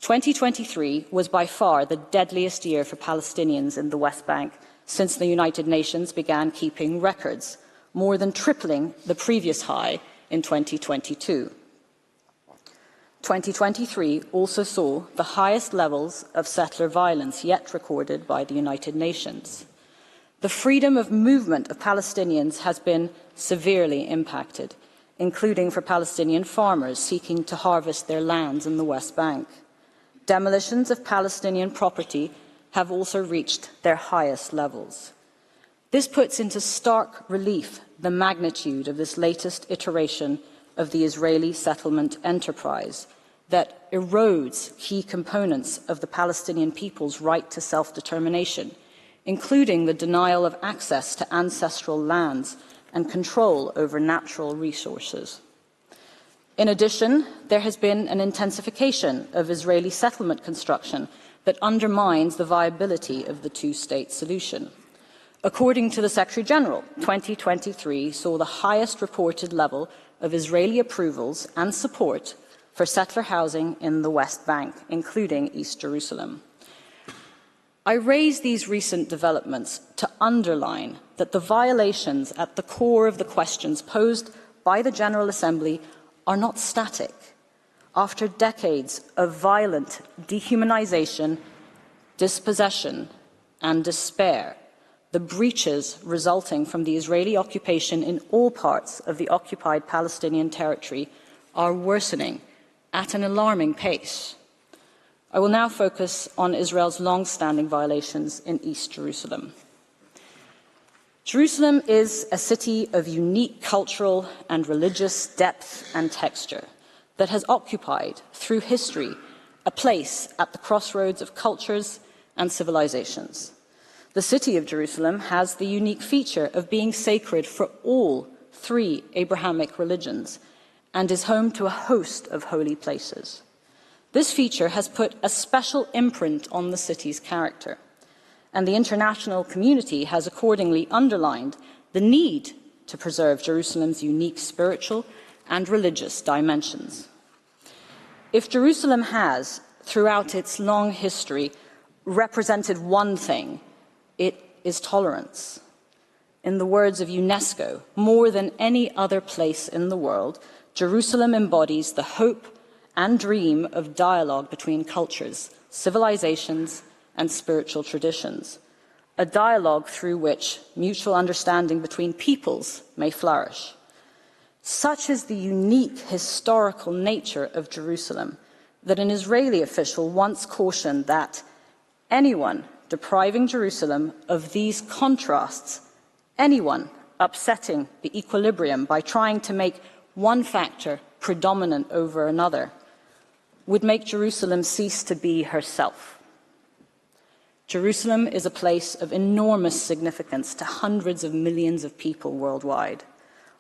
[SPEAKER 6] 2023 was by far the deadliest year for Palestinians in the West Bank since the United Nations began keeping records, more than tripling the previous high in 2022. 2023 also saw the highest levels of settler violence yet recorded by the United Nations. The freedom of movement of Palestinians has been severely impacted, including for Palestinian farmers seeking to harvest their lands in the West Bank. Demolitions of Palestinian property have also reached their highest levels. This puts into stark relief the magnitude of this latest iteration of the Israeli settlement enterprise that erodes key components of the Palestinian people's right to self-determination, including the denial of access to ancestral lands and control over natural resources. In addition, there has been an intensification of Israeli settlement construction that undermines the viability of the two-state solution. According to the Secretary-General, 2023 saw the highest reported level of Israeli approvals and support for settler housing in the West Bank, including East Jerusalem. I raise these recent developments to underline that the violations at the core of the questions posed by the General Assembly are not static. After decades of violent dehumanization, dispossession, and despair, the breaches resulting from the Israeli occupation in all parts of the occupied Palestinian territory are worsening at an alarming pace. I will now focus on Israel's long-standing violations in East Jerusalem. Jerusalem is a city of unique cultural and religious depth and texture that has occupied, through history, a place at the crossroads of cultures and civilizations. The city of Jerusalem has the unique feature of being sacred for all three Abrahamic religions and is home to a host of holy places. This feature has put a special imprint on the city's character, and the international community has accordingly underlined the need to preserve Jerusalem's unique spiritual and religious dimensions. If Jerusalem has, throughout its long history, represented one thing, it is tolerance. In the words of UNESCO, more than any other place in the world, Jerusalem embodies the hope and dream of dialogue between cultures, civilizations, and spiritual traditions, a dialogue through which mutual understanding between peoples may flourish. Such is the unique historical nature of Jerusalem that an Israeli official once cautioned that anyone depriving Jerusalem of these contrasts, anyone upsetting the equilibrium by trying to make one factor predominant over another, would make Jerusalem cease to be herself. Jerusalem is a place of enormous significance to hundreds of millions of people worldwide.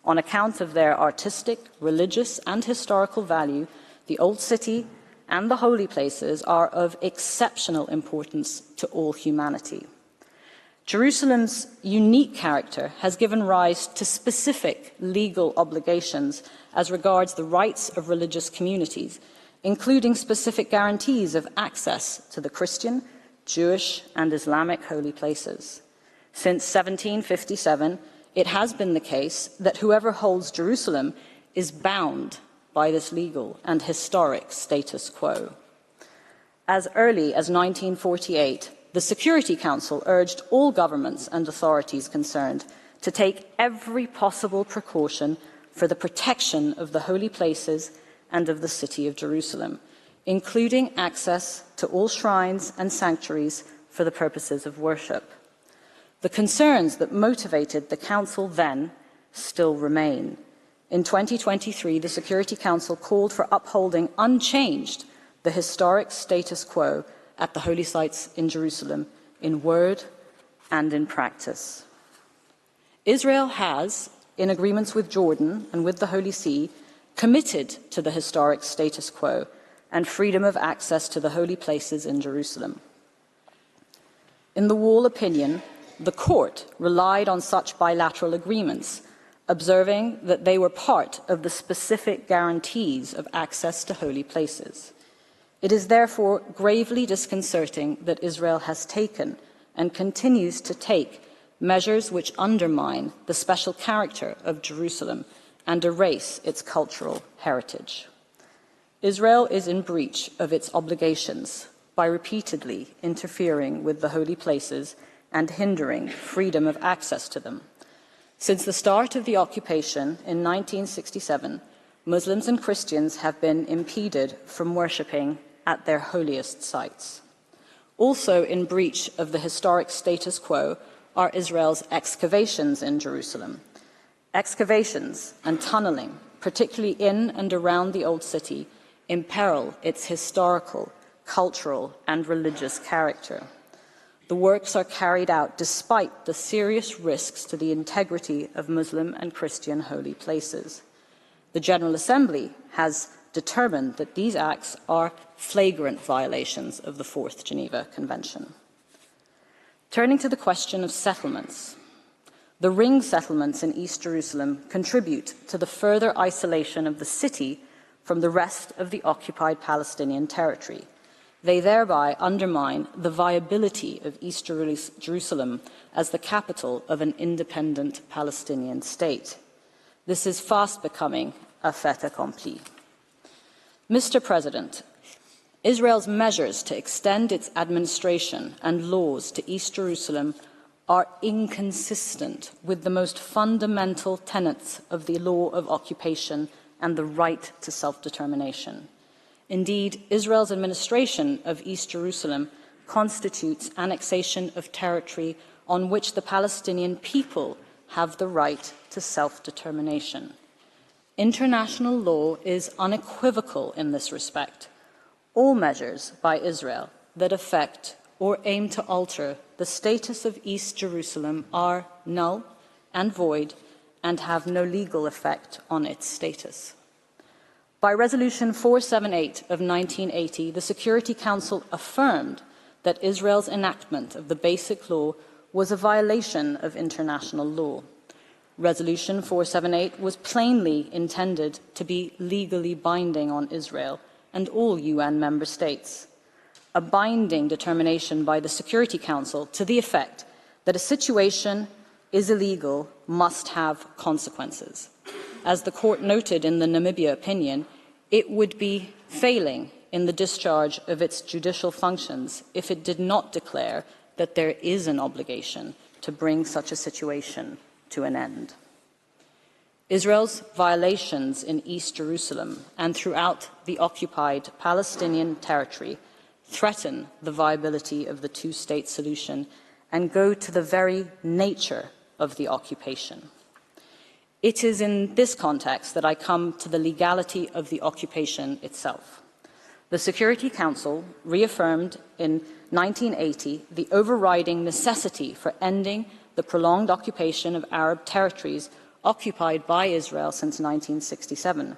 [SPEAKER 6] On account of their artistic, religious, and historical value, the Old City and the holy places are of exceptional importance to all humanity. Jerusalem's unique character has given rise to specific legal obligations as regards the rights of religious communities, including specific guarantees of access to the Christian, Jewish, and Islamic holy places. Since 1757, it has been the case that whoever holds Jerusalem is bound by this legal and historic status quo. As early as 1948, the Security Council urged all governments and authorities concerned to take every possible precaution for the protection of the holy places and of the city of Jerusalem, including access to all shrines and sanctuaries for the purposes of worship. The concerns that motivated the Council then still remain. In 2023, the Security Council called for upholding unchanged the historic status quo at the holy sites in Jerusalem in word and in practice. Israel has, in agreements with Jordan and with the Holy See, committed to the historic status quo and freedom of access to the holy places in Jerusalem. In the Wall opinion, the Court relied on such bilateral agreements, observing that they were part of the specific guarantees of access to holy places. It is therefore gravely disconcerting that Israel has taken and continues to take measures which undermine the special character of Jerusalem and erase its cultural heritage. Israel is in breach of its obligations by repeatedly interfering with the holy places and hindering freedom of access to them. Since the start of the occupation in 1967, Muslims and Christians have been impeded from worshipping at their holiest sites. Also in breach of the historic status quo are Israel's excavations in Jerusalem. Excavations and tunneling, particularly in and around the Old City, imperil its historical, cultural, and religious character. The works are carried out despite the serious risks to the integrity of Muslim and Christian holy places. The General Assembly has determined that these acts are flagrant violations of the Fourth Geneva Convention. Turning to the question of settlements, the ring settlements in East Jerusalem contribute to the further isolation of the city from the rest of the occupied Palestinian territory. They thereby undermine the viability of East Jerusalem as the capital of an independent Palestinian state. This is fast becoming a fait accompli. Mr. President, Israel's measures to extend its administration and laws to East Jerusalem are inconsistent with the most fundamental tenets of the law of occupation and the right to self-determination. Indeed, Israel's administration of East Jerusalem constitutes annexation of territory on which the Palestinian people have the right to self-determination. International law is unequivocal in this respect. All measures by Israel that affect or aim to alter the status of East Jerusalem are null and void and have no legal effect on its status. By Resolution 478 of 1980, the Security Council affirmed that Israel's enactment of the Basic Law was a violation of international law. Resolution 478 was plainly intended to be legally binding on Israel and all UN member states. A binding determination by the Security Council to the effect that a situation is illegal must have consequences. As the Court noted in the Namibia opinion, it would be failing in the discharge of its judicial functions if it did not declare that there is an obligation to bring such a situation to an end. Israel's violations in East Jerusalem and throughout the occupied Palestinian territory threaten the viability of the two-state solution and go to the very nature of the occupation. It is in this context that I come to the legality of the occupation itself. The Security Council reaffirmed in 1980 the overriding necessity for ending the prolonged occupation of Arab territories occupied by Israel since 1967.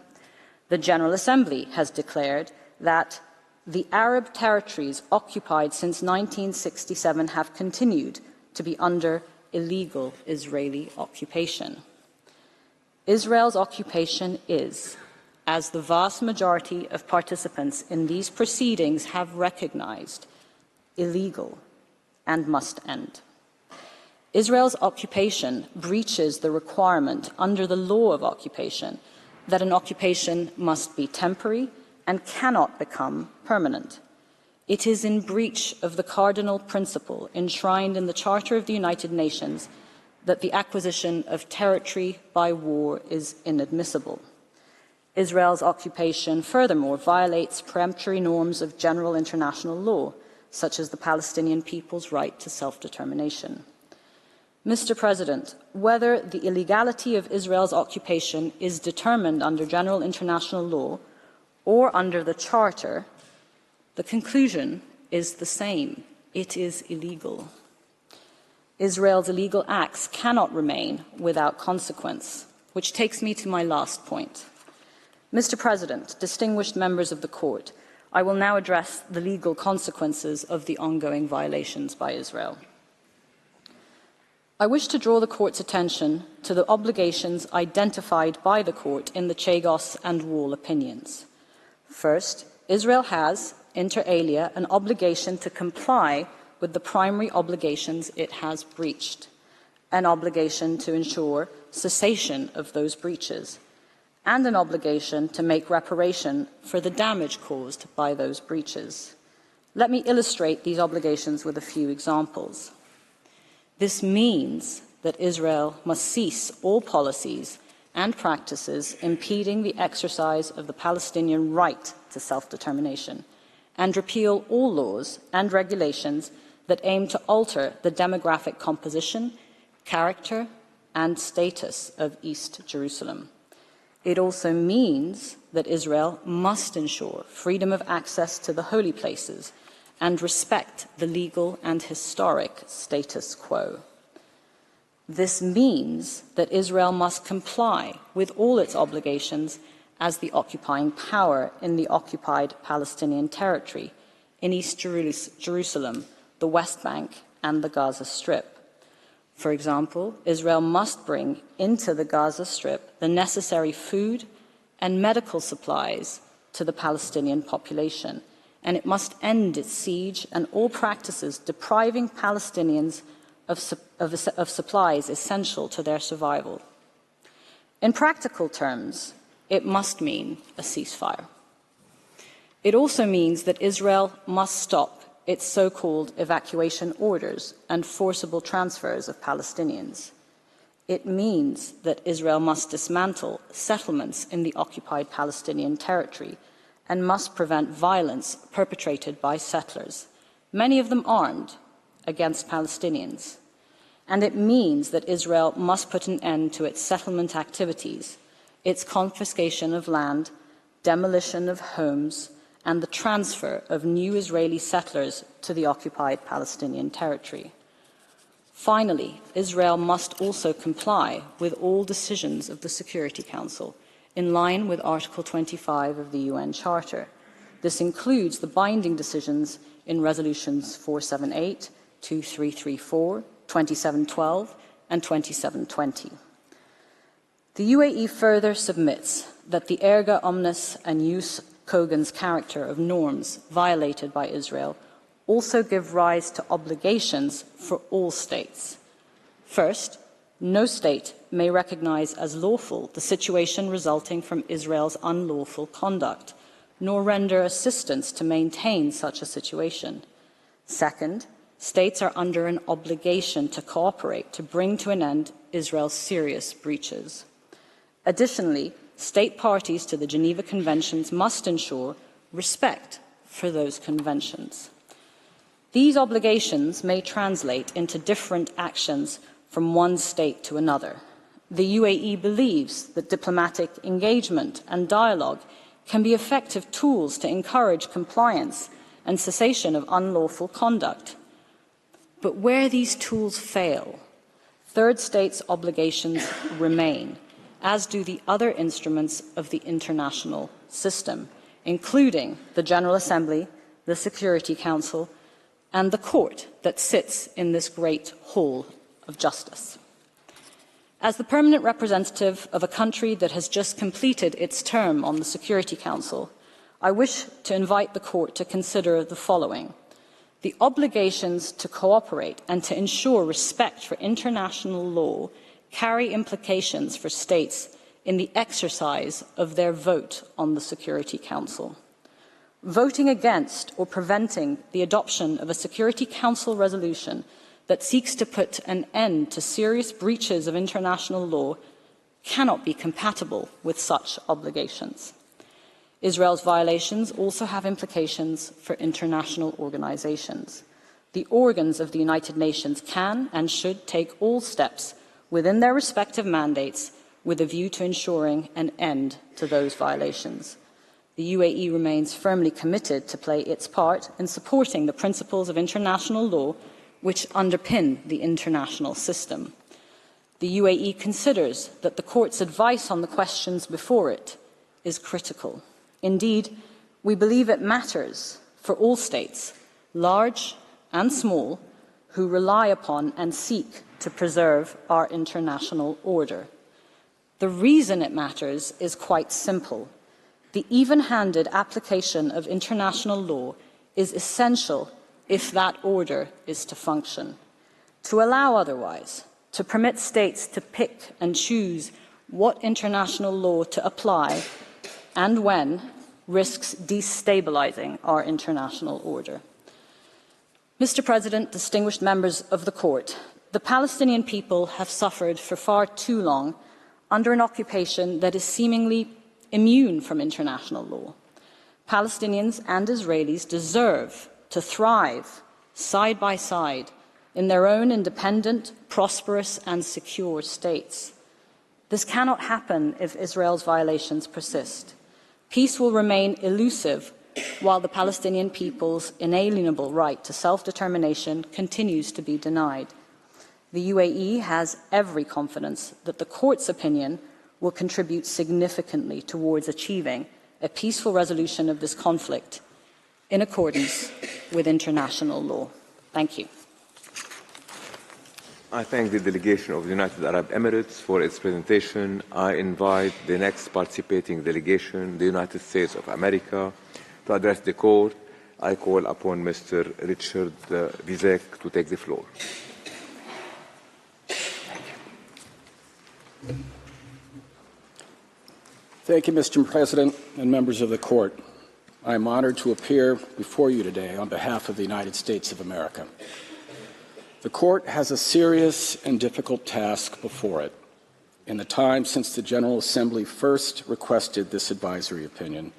[SPEAKER 6] The General Assembly has declared that the Arab territories occupied since 1967 have continued to be under illegal Israeli occupation. Israel's occupation is, as the vast majority of participants in these proceedings have recognized, illegal and must end. Israel's occupation breaches the requirement under the law of occupation that an occupation must be temporary and cannot become permanent. It is in breach of the cardinal principle enshrined in the Charter of the United Nations that the acquisition of territory by war is inadmissible. Israel's occupation, furthermore, violates peremptory norms of general international law, such as the Palestinian people's right to self-determination. Mr. President, whether the illegality of Israel's occupation is determined under general international law or under the Charter, the conclusion is the same. It is illegal. Israel's illegal acts cannot remain without consequence, which takes me to my last point. Mr. President, distinguished members of the Court, I will now address the legal consequences of the ongoing violations by Israel. I wish to draw the Court's attention to the obligations identified by the Court in the Chagos and Wall opinions. First, Israel has, inter alia, an obligation to comply with the primary obligations it has breached, an obligation to ensure cessation of those breaches, and an obligation to make reparation for the damage caused by those breaches. Let me illustrate these obligations with a few examples. This means that Israel must cease all policies and practices impeding the exercise of the Palestinian right to self-determination, and repeal all laws and regulations that aim to alter the demographic composition, character, and status of East Jerusalem. It also means that Israel must ensure freedom of access to the holy places and respect the legal and historic status quo. This means that Israel must comply with all its obligations as the occupying power in the occupied Palestinian territory in East Jerusalem, the West Bank, and the Gaza Strip. For example, Israel must bring into the Gaza Strip the necessary food and medical supplies to the Palestinian population, and it must end its siege and all practices depriving Palestinians of supplies essential to their survival. In practical terms, it must mean a ceasefire. It also means that Israel must stop its so-called evacuation orders and forcible transfers of Palestinians. It means that Israel must dismantle settlements in the occupied Palestinian territory and must prevent violence perpetrated by settlers, many of them armed, against Palestinians. And it means that Israel must put an end to its settlement activities, its confiscation of land, demolition of homes, and the transfer of new Israeli settlers to the occupied Palestinian territory. Finally, Israel must also comply with all decisions of the Security Council, in line with Article 25 of the UN Charter. This includes the binding decisions in Resolutions 478, 2334, 2712, and 2720. The UAE further submits that the erga omnes and jus cogens character of norms violated by Israel also give rise to obligations for all states. First, no state may recognize as lawful the situation resulting from Israel's unlawful conduct, nor render assistance to maintain such a situation. Second, states are under an obligation to cooperate to bring to an end Israel's serious breaches. Additionally, state parties to the Geneva Conventions must ensure respect for those conventions. These obligations may translate into different actions from one state to another. The UAE believes that diplomatic engagement and dialogue can be effective tools to encourage compliance and cessation of unlawful conduct. But where these tools fail, third states' obligations remain, as do the other instruments of the international system, including the General Assembly, the Security Council, and the court that sits in this great hall of justice. As the permanent representative of a country that has just completed its term on the Security Council, I wish to invite the court to consider the following. The obligations to cooperate and to ensure respect for international law carry implications for states in the exercise of their vote on the Security Council. Voting against or preventing the adoption of a Security Council resolution that seeks to put an end to serious breaches of international law cannot be compatible with such obligations. Israel's violations also have implications for international organizations. The organs of the United Nations can and should take all steps within their respective mandates with a view to ensuring an end to those violations. The UAE remains firmly committed to play its part in supporting the principles of international law which underpin the international system. The UAE considers that the court's advice on the questions before it is critical. Indeed, we believe it matters for all states, large and small, who rely upon and seek to preserve our international order. The reason it matters is quite simple. The even-handed application of international law is essential if that order is to function. To allow otherwise, to permit states to pick and choose what international law to apply and when, risks destabilizing our international order. Mr. President, distinguished members of the court, the Palestinian people have suffered for far too long under an occupation that is seemingly immune from international law. Palestinians and Israelis deserve to thrive side by side in their own independent, prosperous and secure states. This cannot happen if Israel's violations persist. Peace will remain elusive while the Palestinian people's inalienable right to self-determination continues to be denied. The UAE has every confidence that the court's opinion will contribute significantly towards achieving a peaceful resolution of this conflict in accordance with international law. Thank you.
[SPEAKER 1] I thank the delegation of the United Arab Emirates for its presentation. I invite the next participating delegation, the United States of America, to address the court. I call upon Mr. Richard Vizek to take the floor.
[SPEAKER 7] Thank you, Mr. President and members of the court. I am honored to appear before you today on behalf of the United States of America. The court has a serious and difficult task before it. In the time since the General Assembly first requested this advisory opinion,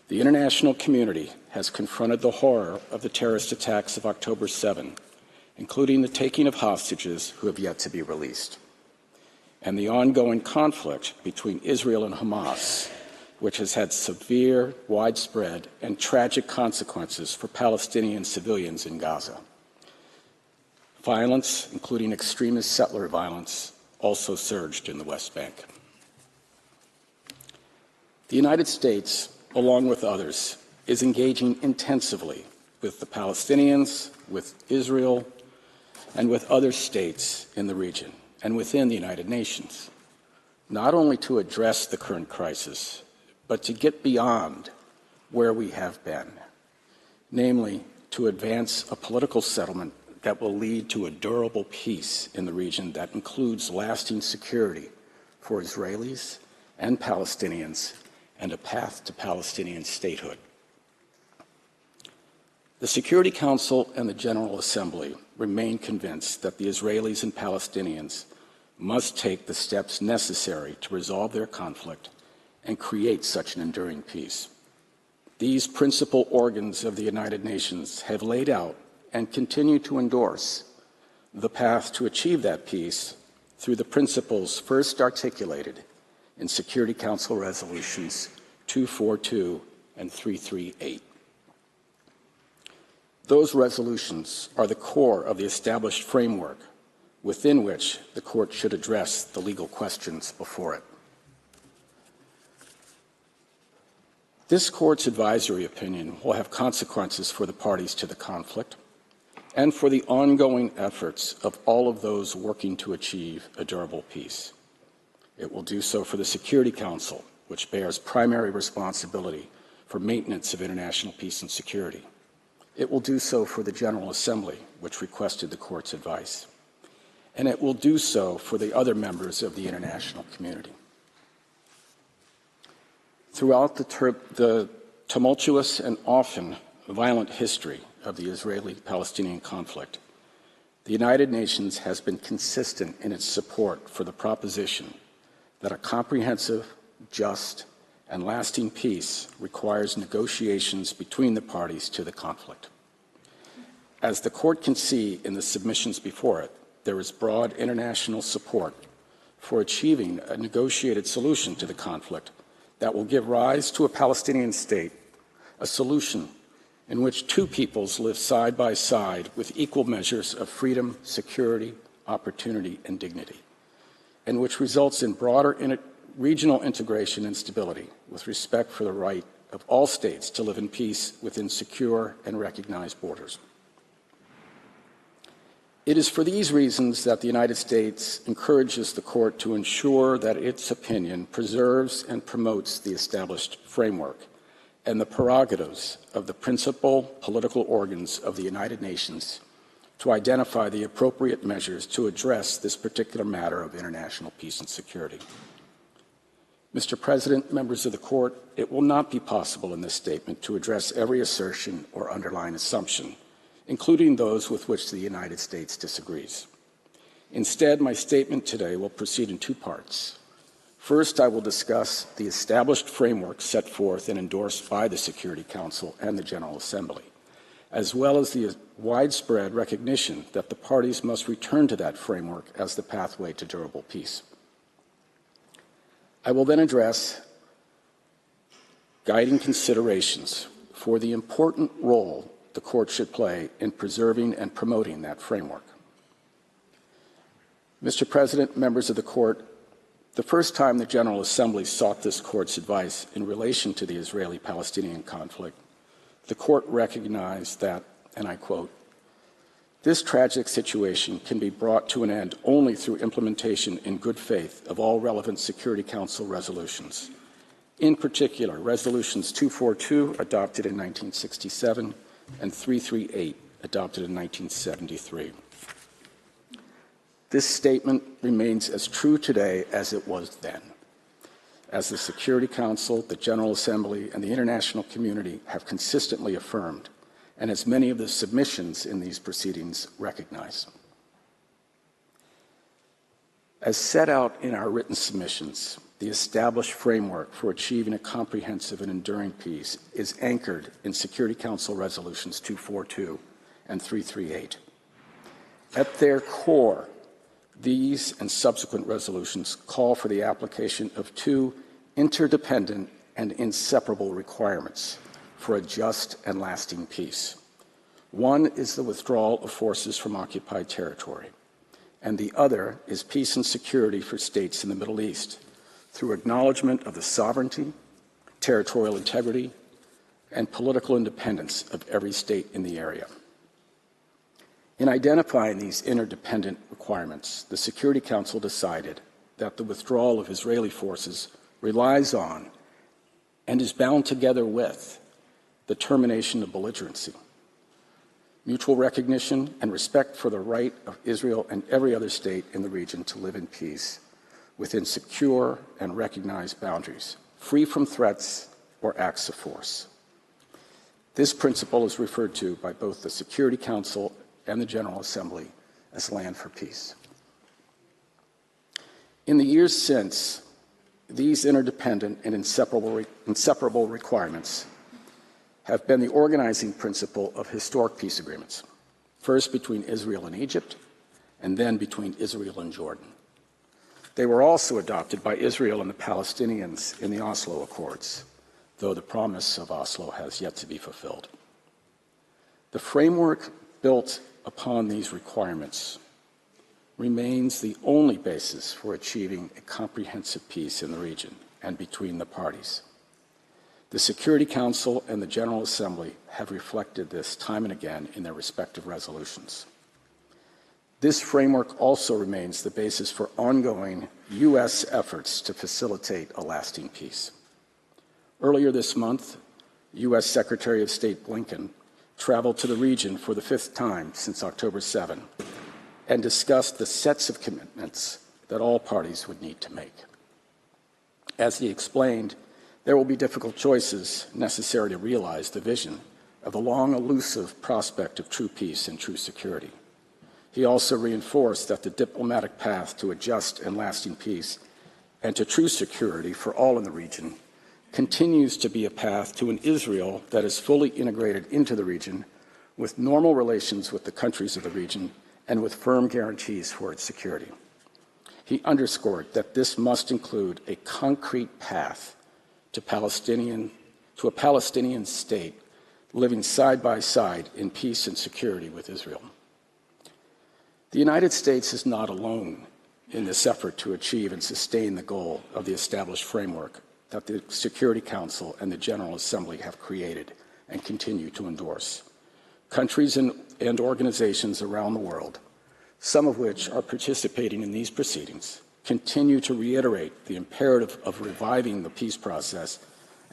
[SPEAKER 7] the international community has confronted the horror of the terrorist attacks of October 7, including the taking of hostages who have yet to be released, and the ongoing conflict between Israel and Hamas, which has had severe, widespread, and tragic consequences for Palestinian civilians in Gaza. Violence, including extremist settler violence, also surged in the West Bank. The United States, along with others, is engaging intensively with the Palestinians, with Israel, and with other states in the region and within the United Nations, not only to address the current crisis, but to get beyond where we have been, namely to advance a political settlement that will lead to a durable peace in the region that includes lasting security for Israelis and Palestinians and a path to Palestinian statehood. The Security Council and the General Assembly remain convinced that the Israelis and Palestinians must take the steps necessary to resolve their conflict and create such an enduring peace. These principal organs of the United Nations have laid out and continue to endorse the path to achieve that peace through the principles first articulated in Security Council resolutions 242 and 338. Those resolutions are the core of the established framework within which the Court should address the legal questions before it. This Court's advisory opinion will have consequences for the parties to the conflict and for the ongoing efforts of all of those working to achieve a durable peace. It will do so for the Security Council, which bears primary responsibility for maintenance of international peace and security. It will do so for the General Assembly, which requested the Court's advice. And it will do so for the other members of the international community. Throughout the tumultuous and often violent history of the Israeli-Palestinian conflict, the United Nations has been consistent in its support for the proposition that a comprehensive, just, and lasting peace requires negotiations between the parties to the conflict. As the Court can see in the submissions before it, there is broad international support for achieving a negotiated solution to the conflict that will give rise to a Palestinian state, a solution in which two peoples live side by side with equal measures of freedom, security, opportunity, and dignity, and which results in broader regional integration and stability with respect for the right of all states to live in peace within secure and recognized borders. It is for these reasons that the United States encourages the Court to ensure that its opinion preserves and promotes the established framework and the prerogatives of the principal political organs of the United Nations to identify the appropriate measures to address this particular matter of international peace and security. Mr. President, members of the Court, it will not be possible in this statement to address every assertion or underlying assumption, including those with which the United States disagrees. Instead, my statement today will proceed in two parts. First, I will discuss the established framework set forth and endorsed by the Security Council and the General Assembly, as well as the widespread recognition that the parties must return to that framework as the pathway to durable peace. I will then address guiding considerations for the important role the Court should play in preserving and promoting that framework. Mr. President, members of the Court, the first time the General Assembly sought this Court's advice in relation to the Israeli-Palestinian conflict, the Court recognized that, and I quote, "This tragic situation can be brought to an end only through implementation in good faith of all relevant Security Council resolutions, in particular Resolutions 242, adopted in 1967, and 338, adopted in 1973. This statement remains as true today as it was then, as the Security Council, the General Assembly, and the international community have consistently affirmed, and as many of the submissions in these proceedings recognize. As set out in our written submissions, the established framework for achieving a comprehensive and enduring peace is anchored in Security Council Resolutions 242 and 338. At their core, these and subsequent resolutions call for the application of two interdependent and inseparable requirements for a just and lasting peace. One is the withdrawal of forces from occupied territory, and the other is peace and security for states in the Middle East, through acknowledgement of the sovereignty, territorial integrity, and political independence of every state in the area. In identifying these interdependent requirements, the Security Council decided that the withdrawal of Israeli forces relies on and is bound together with the termination of belligerency, mutual recognition and respect for the right of Israel and every other state in the region to live in peace within secure and recognized boundaries, free from threats or acts of force. This principle is referred to by both the Security Council and the General Assembly as land for peace. In the years since, these interdependent and inseparable requirements have been the organizing principle of historic peace agreements, first between Israel and Egypt, and then between Israel and Jordan. They were also adopted by Israel and the Palestinians in the Oslo Accords, though the promise of Oslo has yet to be fulfilled. The framework built upon these requirements remains the only basis for achieving a comprehensive peace in the region and between the parties. The Security Council and the General Assembly have reflected this time and again in their respective resolutions. This framework also remains the basis for ongoing U.S. efforts to facilitate a lasting peace. Earlier this month, U.S. Secretary of State Blinken traveled to the region for the 5th time since October 7 and discussed the sets of commitments that all parties would need to make. As he explained, there will be difficult choices necessary to realize the vision of the long elusive prospect of true peace and true security. He also reinforced that the diplomatic path to a just and lasting peace and to true security for all in the region continues to be a path to an Israel that is fully integrated into the region with normal relations with the countries of the region and with firm guarantees for its security. He underscored that this must include a concrete path to a Palestinian state living side by side in peace and security with Israel. The United States is not alone in this effort to achieve and sustain the goal of the established framework that the Security Council and the General Assembly have created and continue to endorse. Countries and organizations around the world, some of which are participating in these proceedings, continue to reiterate the imperative of reviving the peace process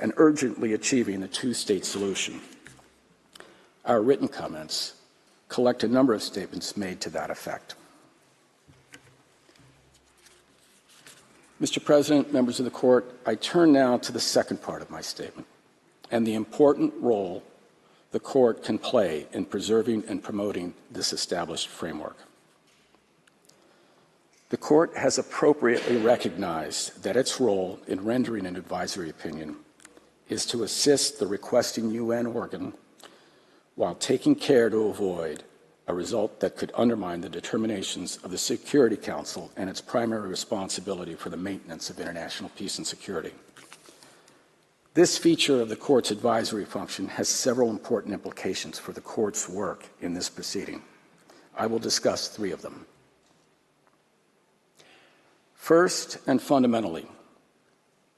[SPEAKER 7] and urgently achieving the two-state solution. Our written comments collect a number of statements made to that effect. Mr. President, members of the Court, I turn now to the second part of my statement and the important role the Court can play in preserving and promoting this established framework. The Court has appropriately recognized that its role in rendering an advisory opinion is to assist the requesting UN organ while taking care to avoid a result that could undermine the determinations of the Security Council and its primary responsibility for the maintenance of international peace and security. This feature of the Court's advisory function has several important implications for the Court's work in this proceeding. I will discuss 3 of them. First and fundamentally,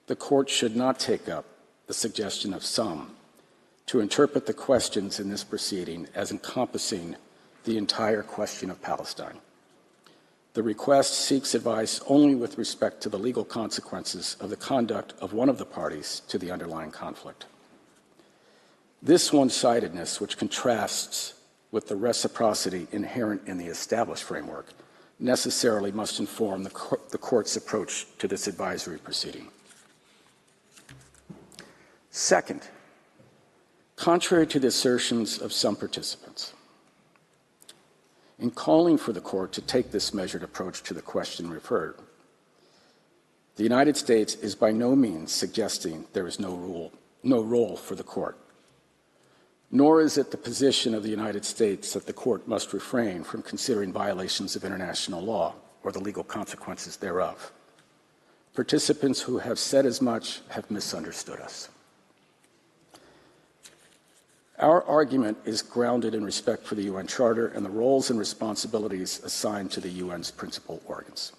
[SPEAKER 7] the Court should not take up the suggestion of some to interpret the questions in this proceeding as encompassing the entire question of Palestine. The request seeks advice only with respect to the legal consequences of the conduct of one of the parties to the underlying conflict. This one-sidedness, which contrasts with the reciprocity inherent in the established framework, necessarily must inform the Court's approach to this advisory proceeding. Second, contrary to the assertions of some participants, in calling for the Court to take this measured approach to the question referred, the United States is by no means suggesting there is no role for the Court, nor is it the position of the United States that the Court must refrain from considering violations of international law or the legal consequences thereof. Participants who have said as much have misunderstood us. Our argument is grounded in respect for the UN Charter and the roles and responsibilities assigned to the UN's principal organs.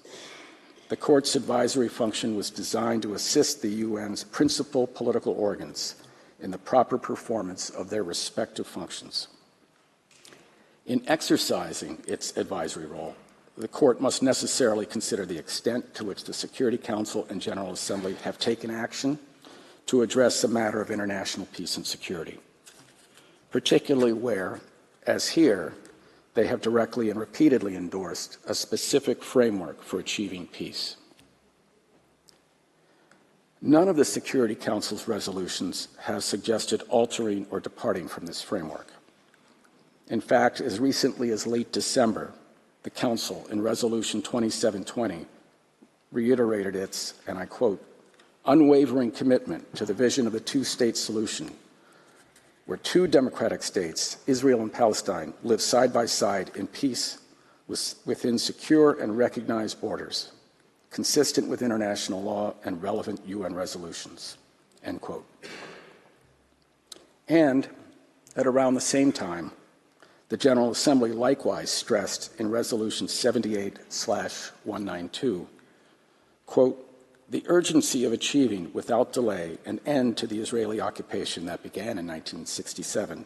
[SPEAKER 7] The Court's advisory function was designed to assist the UN's principal political organs in the proper performance of their respective functions. In exercising its advisory role, the Court must necessarily consider the extent to which the Security Council and General Assembly have taken action to address the matter of international peace and security, particularly where, as here, they have directly and repeatedly endorsed a specific framework for achieving peace. None of the Security Council's resolutions has suggested altering or departing from this framework. In fact, as recently as late December, the Council, in Resolution 2720, reiterated its, and I quote, unwavering commitment to the vision of a two-state solution where 2 democratic states, Israel and Palestine, live side by side in peace within secure and recognized borders, consistent with international law and relevant UN resolutions, end quote. And at around the same time, the General Assembly likewise stressed in Resolution 78/192, quote, the urgency of achieving without delay an end to the Israeli occupation that began in 1967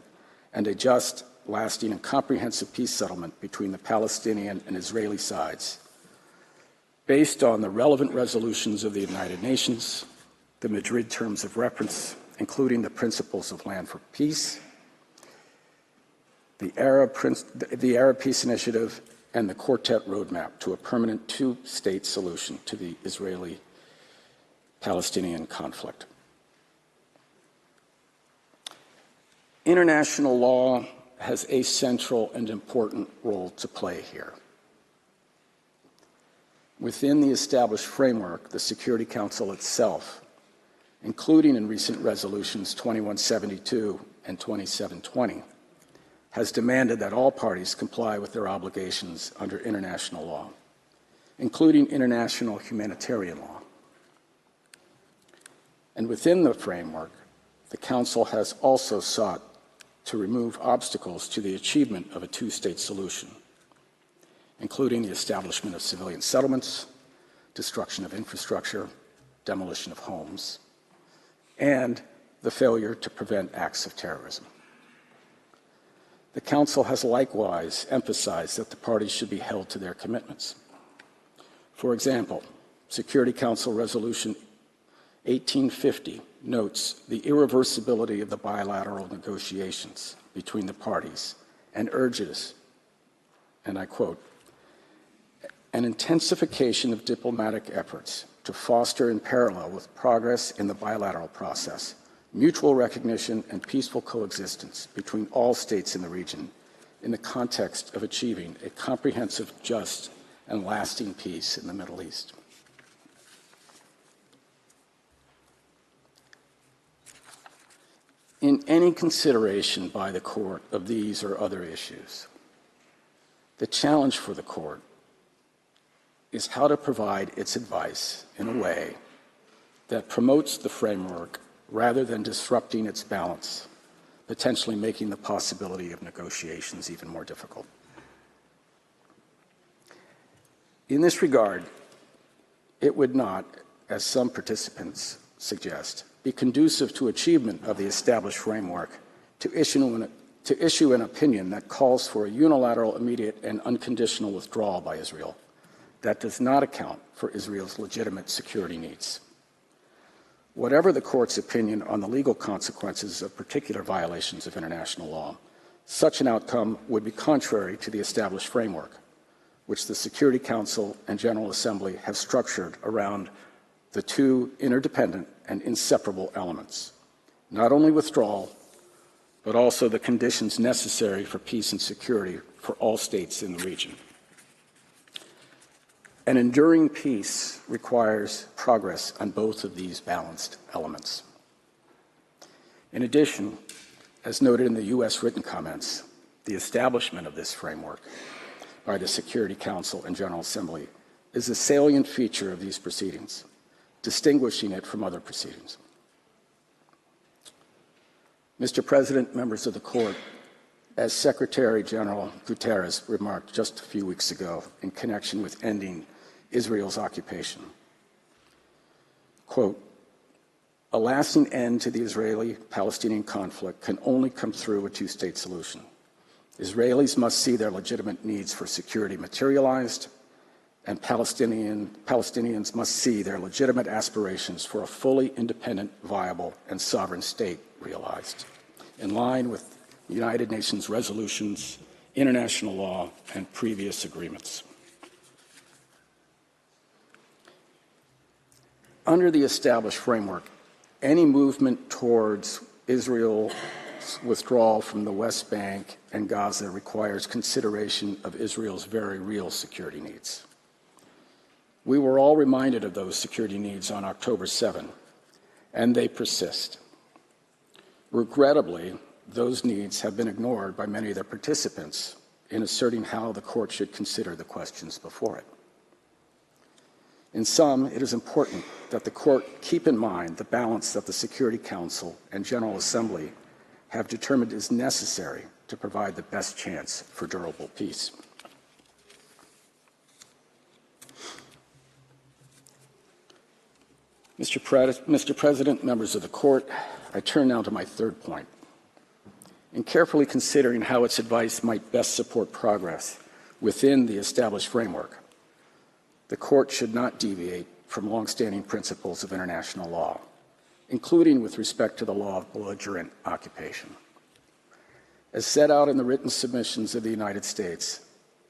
[SPEAKER 7] and a just, lasting, and comprehensive peace settlement between the Palestinian and Israeli sides, based on the relevant resolutions of the United Nations, the Madrid Terms of Reference, including the Principles of Land for Peace, the Arab Peace Initiative, and the Quartet Roadmap to a permanent two-state solution to the Israeli-Palestinian conflict. International law has a central and important role to play here. Within the established framework, the Security Council itself, including in recent resolutions 2172 and 2720, has demanded that all parties comply with their obligations under international law, including international humanitarian law. And within the framework, the Council has also sought to remove obstacles to the achievement of a two-state solution, including the establishment of civilian settlements, destruction of infrastructure, demolition of homes, and the failure to prevent acts of terrorism. The Council has likewise emphasized that the parties should be held to their commitments. For example, Security Council Resolution 1850 notes the irreversibility of the bilateral negotiations between the parties and urges, and I quote, an intensification of diplomatic efforts to foster in parallel with progress in the bilateral process, mutual recognition and peaceful coexistence between all states in the region in the context of achieving a comprehensive, just, and lasting peace in the Middle East. In any consideration by the Court of these or other issues, the challenge for the Court is how to provide its advice in a way that promotes the framework rather than disrupting its balance, potentially making the possibility of negotiations even more difficult. In this regard, it would not, as some participants suggest, be conducive to achievement of the established framework to issue an opinion that calls for a unilateral, immediate, and unconditional withdrawal by Israel that does not account for Israel's legitimate security needs. Whatever the Court's opinion on the legal consequences of particular violations of international law, such an outcome would be contrary to the established framework, which the Security Council and General Assembly have structured around the two interdependent and inseparable elements, not only withdrawal, but also the conditions necessary for peace and security for all states in the region. An enduring peace requires progress on both of these balanced elements. In addition, as noted in the U.S. written comments, the establishment of this framework by the Security Council and General Assembly is a salient feature of these proceedings, distinguishing it from other proceedings. Mr. President, members of the Court, as Secretary General Guterres remarked just a few weeks ago in connection with ending Israel's occupation, quote, a lasting end to the Israeli-Palestinian conflict can only come through a two-state solution. Israelis must see their legitimate needs for security materialized, and Palestinians must see their legitimate aspirations for a fully independent, viable, and sovereign state realized, in line with United Nations resolutions, international law, and previous agreements. Under the established framework, any movement towards Israel's withdrawal from the West Bank and Gaza requires consideration of Israel's very real security needs. We were all reminded of those security needs on October 7, and they persist. Regrettably, those needs have been ignored by many of the participants in asserting how the Court should consider the questions before it. In sum, it is important that the Court keep in mind the balance that the Security Council and General Assembly have determined is necessary to provide the best chance for durable peace. Mr. President, members of the Court, I turn now to my third point. In carefully considering how its advice might best support progress within the established framework, the Court should not deviate from longstanding principles of international law, including with respect to the law of belligerent occupation. As set out in the written submissions of the United States,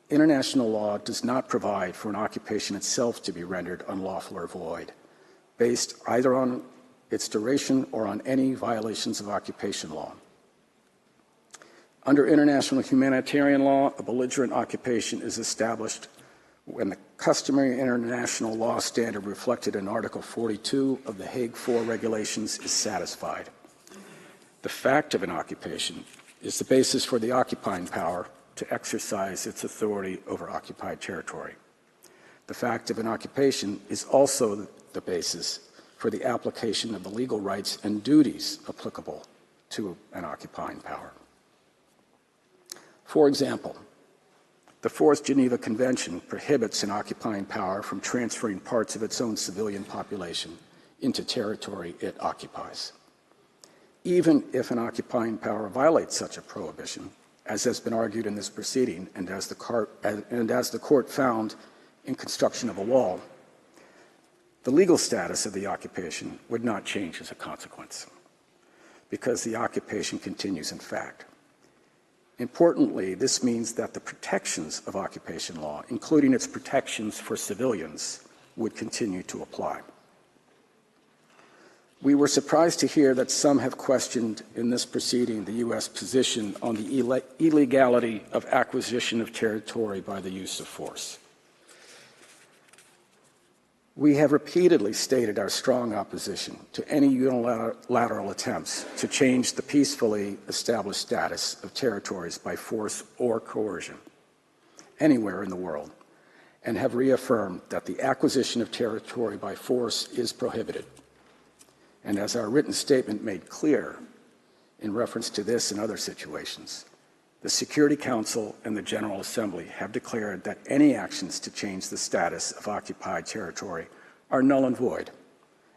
[SPEAKER 7] international law does not provide for an occupation itself to be rendered unlawful or void, based either on its duration or on any violations of occupation law. Under international humanitarian law, a belligerent occupation is established when the customary international law standard reflected in Article 42 of the Hague 4 regulations is satisfied. The fact of an occupation is the basis for the occupying power to exercise its authority over occupied territory. The fact of an occupation is also the basis for the application of the legal rights and duties applicable to an occupying power. For example, the Fourth Geneva Convention prohibits an occupying power from transferring parts of its own civilian population into territory it occupies. Even if an occupying power violates such a prohibition, as has been argued in this proceeding and as the Court found in construction of a wall, the legal status of the occupation would not change as a consequence, because the occupation continues in fact. Importantly, this means that the protections of occupation law, including its protections for civilians, would continue to apply. We were surprised to hear that some have questioned in this proceeding the U.S. position on the illegality of acquisition of territory by the use of force. We have repeatedly stated our strong opposition to any unilateral attempts to change the peacefully established status of territories by force or coercion anywhere in the world, and have reaffirmed that the acquisition of territory by force is prohibited. And as our written statement made clear in reference to this and other situations, the Security Council and the General Assembly have declared that any actions to change the status of occupied territory are null and void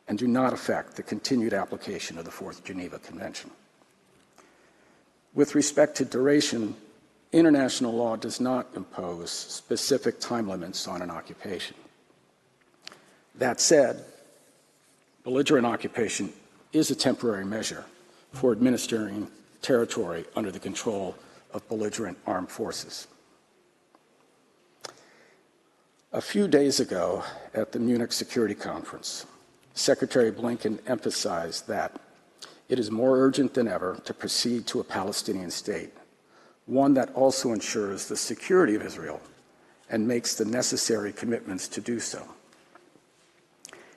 [SPEAKER 7] and do not affect the continued application of the Fourth Geneva Convention. With respect to duration, international law does not impose specific time limits on an occupation. That said, belligerent occupation is a temporary measure for administering territory under the control of belligerent armed forces. A few days ago at the Munich Security Conference, Secretary Blinken emphasized that it is more urgent than ever to proceed to a Palestinian state, one that also ensures the security of Israel and makes the necessary commitments to do so.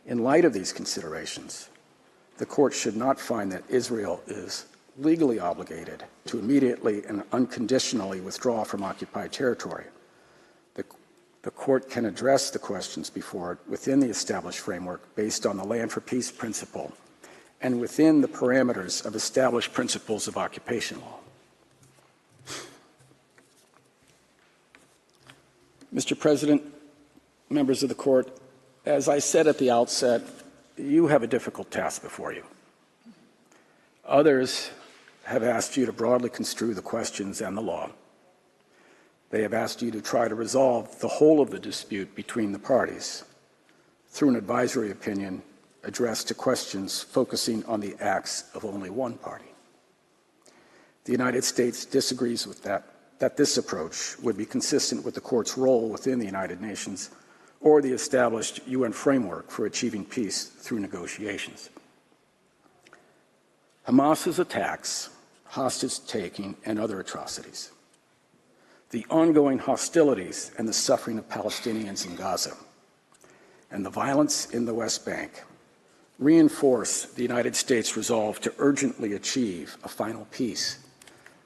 [SPEAKER 7] In light of these considerations, the Court should not find that Israel is legally obligated to immediately and unconditionally withdraw from occupied territory. The Court can address the questions before it within the established framework based on the Land for Peace principle and within the parameters of established principles of occupation law. Mr. President, members of the Court, as I said at the outset, you have a difficult task before you. Others have asked you to broadly construe the questions and the law. They have asked you to try to resolve the whole of the dispute between the parties through an advisory opinion addressed to questions focusing on the acts of only one party. The United States disagrees with that this approach would be consistent with the Court's role within the United Nations or the established UN framework for achieving peace through negotiations. Hamas's attacks, hostage-taking, and other atrocities, the ongoing hostilities and the suffering of Palestinians in Gaza, and the violence in the West Bank reinforce the United States' resolve to urgently achieve a final peace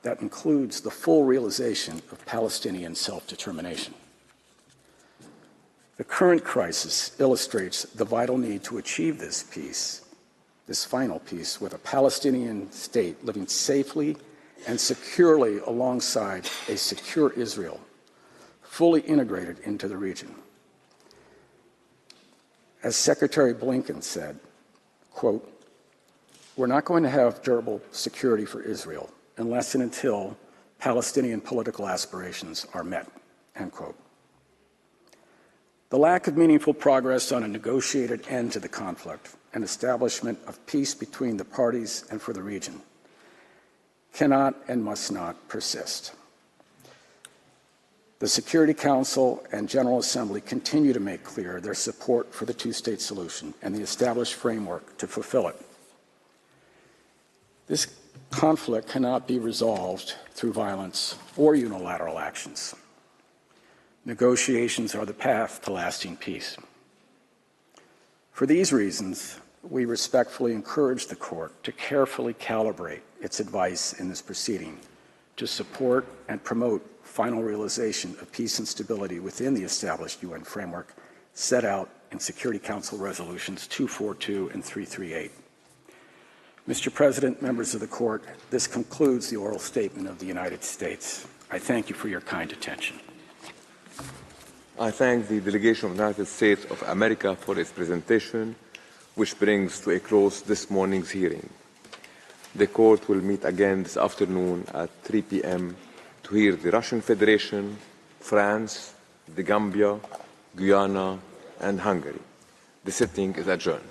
[SPEAKER 7] that includes the full realization of Palestinian self-determination. The current crisis illustrates the vital need to achieve this peace this final peace with a Palestinian state living safely and securely alongside a secure Israel, fully integrated into the region. As Secretary Blinken said, quote, "We're not going to have durable security for Israel unless and until Palestinian political aspirations are met," end quote. The lack of meaningful progress on a negotiated end to the conflict and establishment of peace between the parties and for the region cannot and must not persist. The Security Council and General Assembly continue to make clear their support for the two-state solution and the established framework to fulfill it. This conflict cannot be resolved through violence or unilateral actions. Negotiations are the path to lasting peace. For these reasons, we respectfully encourage the Court to carefully calibrate its advice in this proceeding to support and promote final realization of peace and stability within the established UN framework set out in Security Council Resolutions 242 and 338. Mr. President, members of the Court, this concludes the oral statement of the United States. I thank you for your kind attention.
[SPEAKER 1] I thank the delegation of the United States of America for its presentation, which brings to a close this morning's hearing. The Court will meet again this afternoon at 3 p.m. to hear the Russian Federation, France, the Gambia, Guyana, and Hungary. The sitting is adjourned.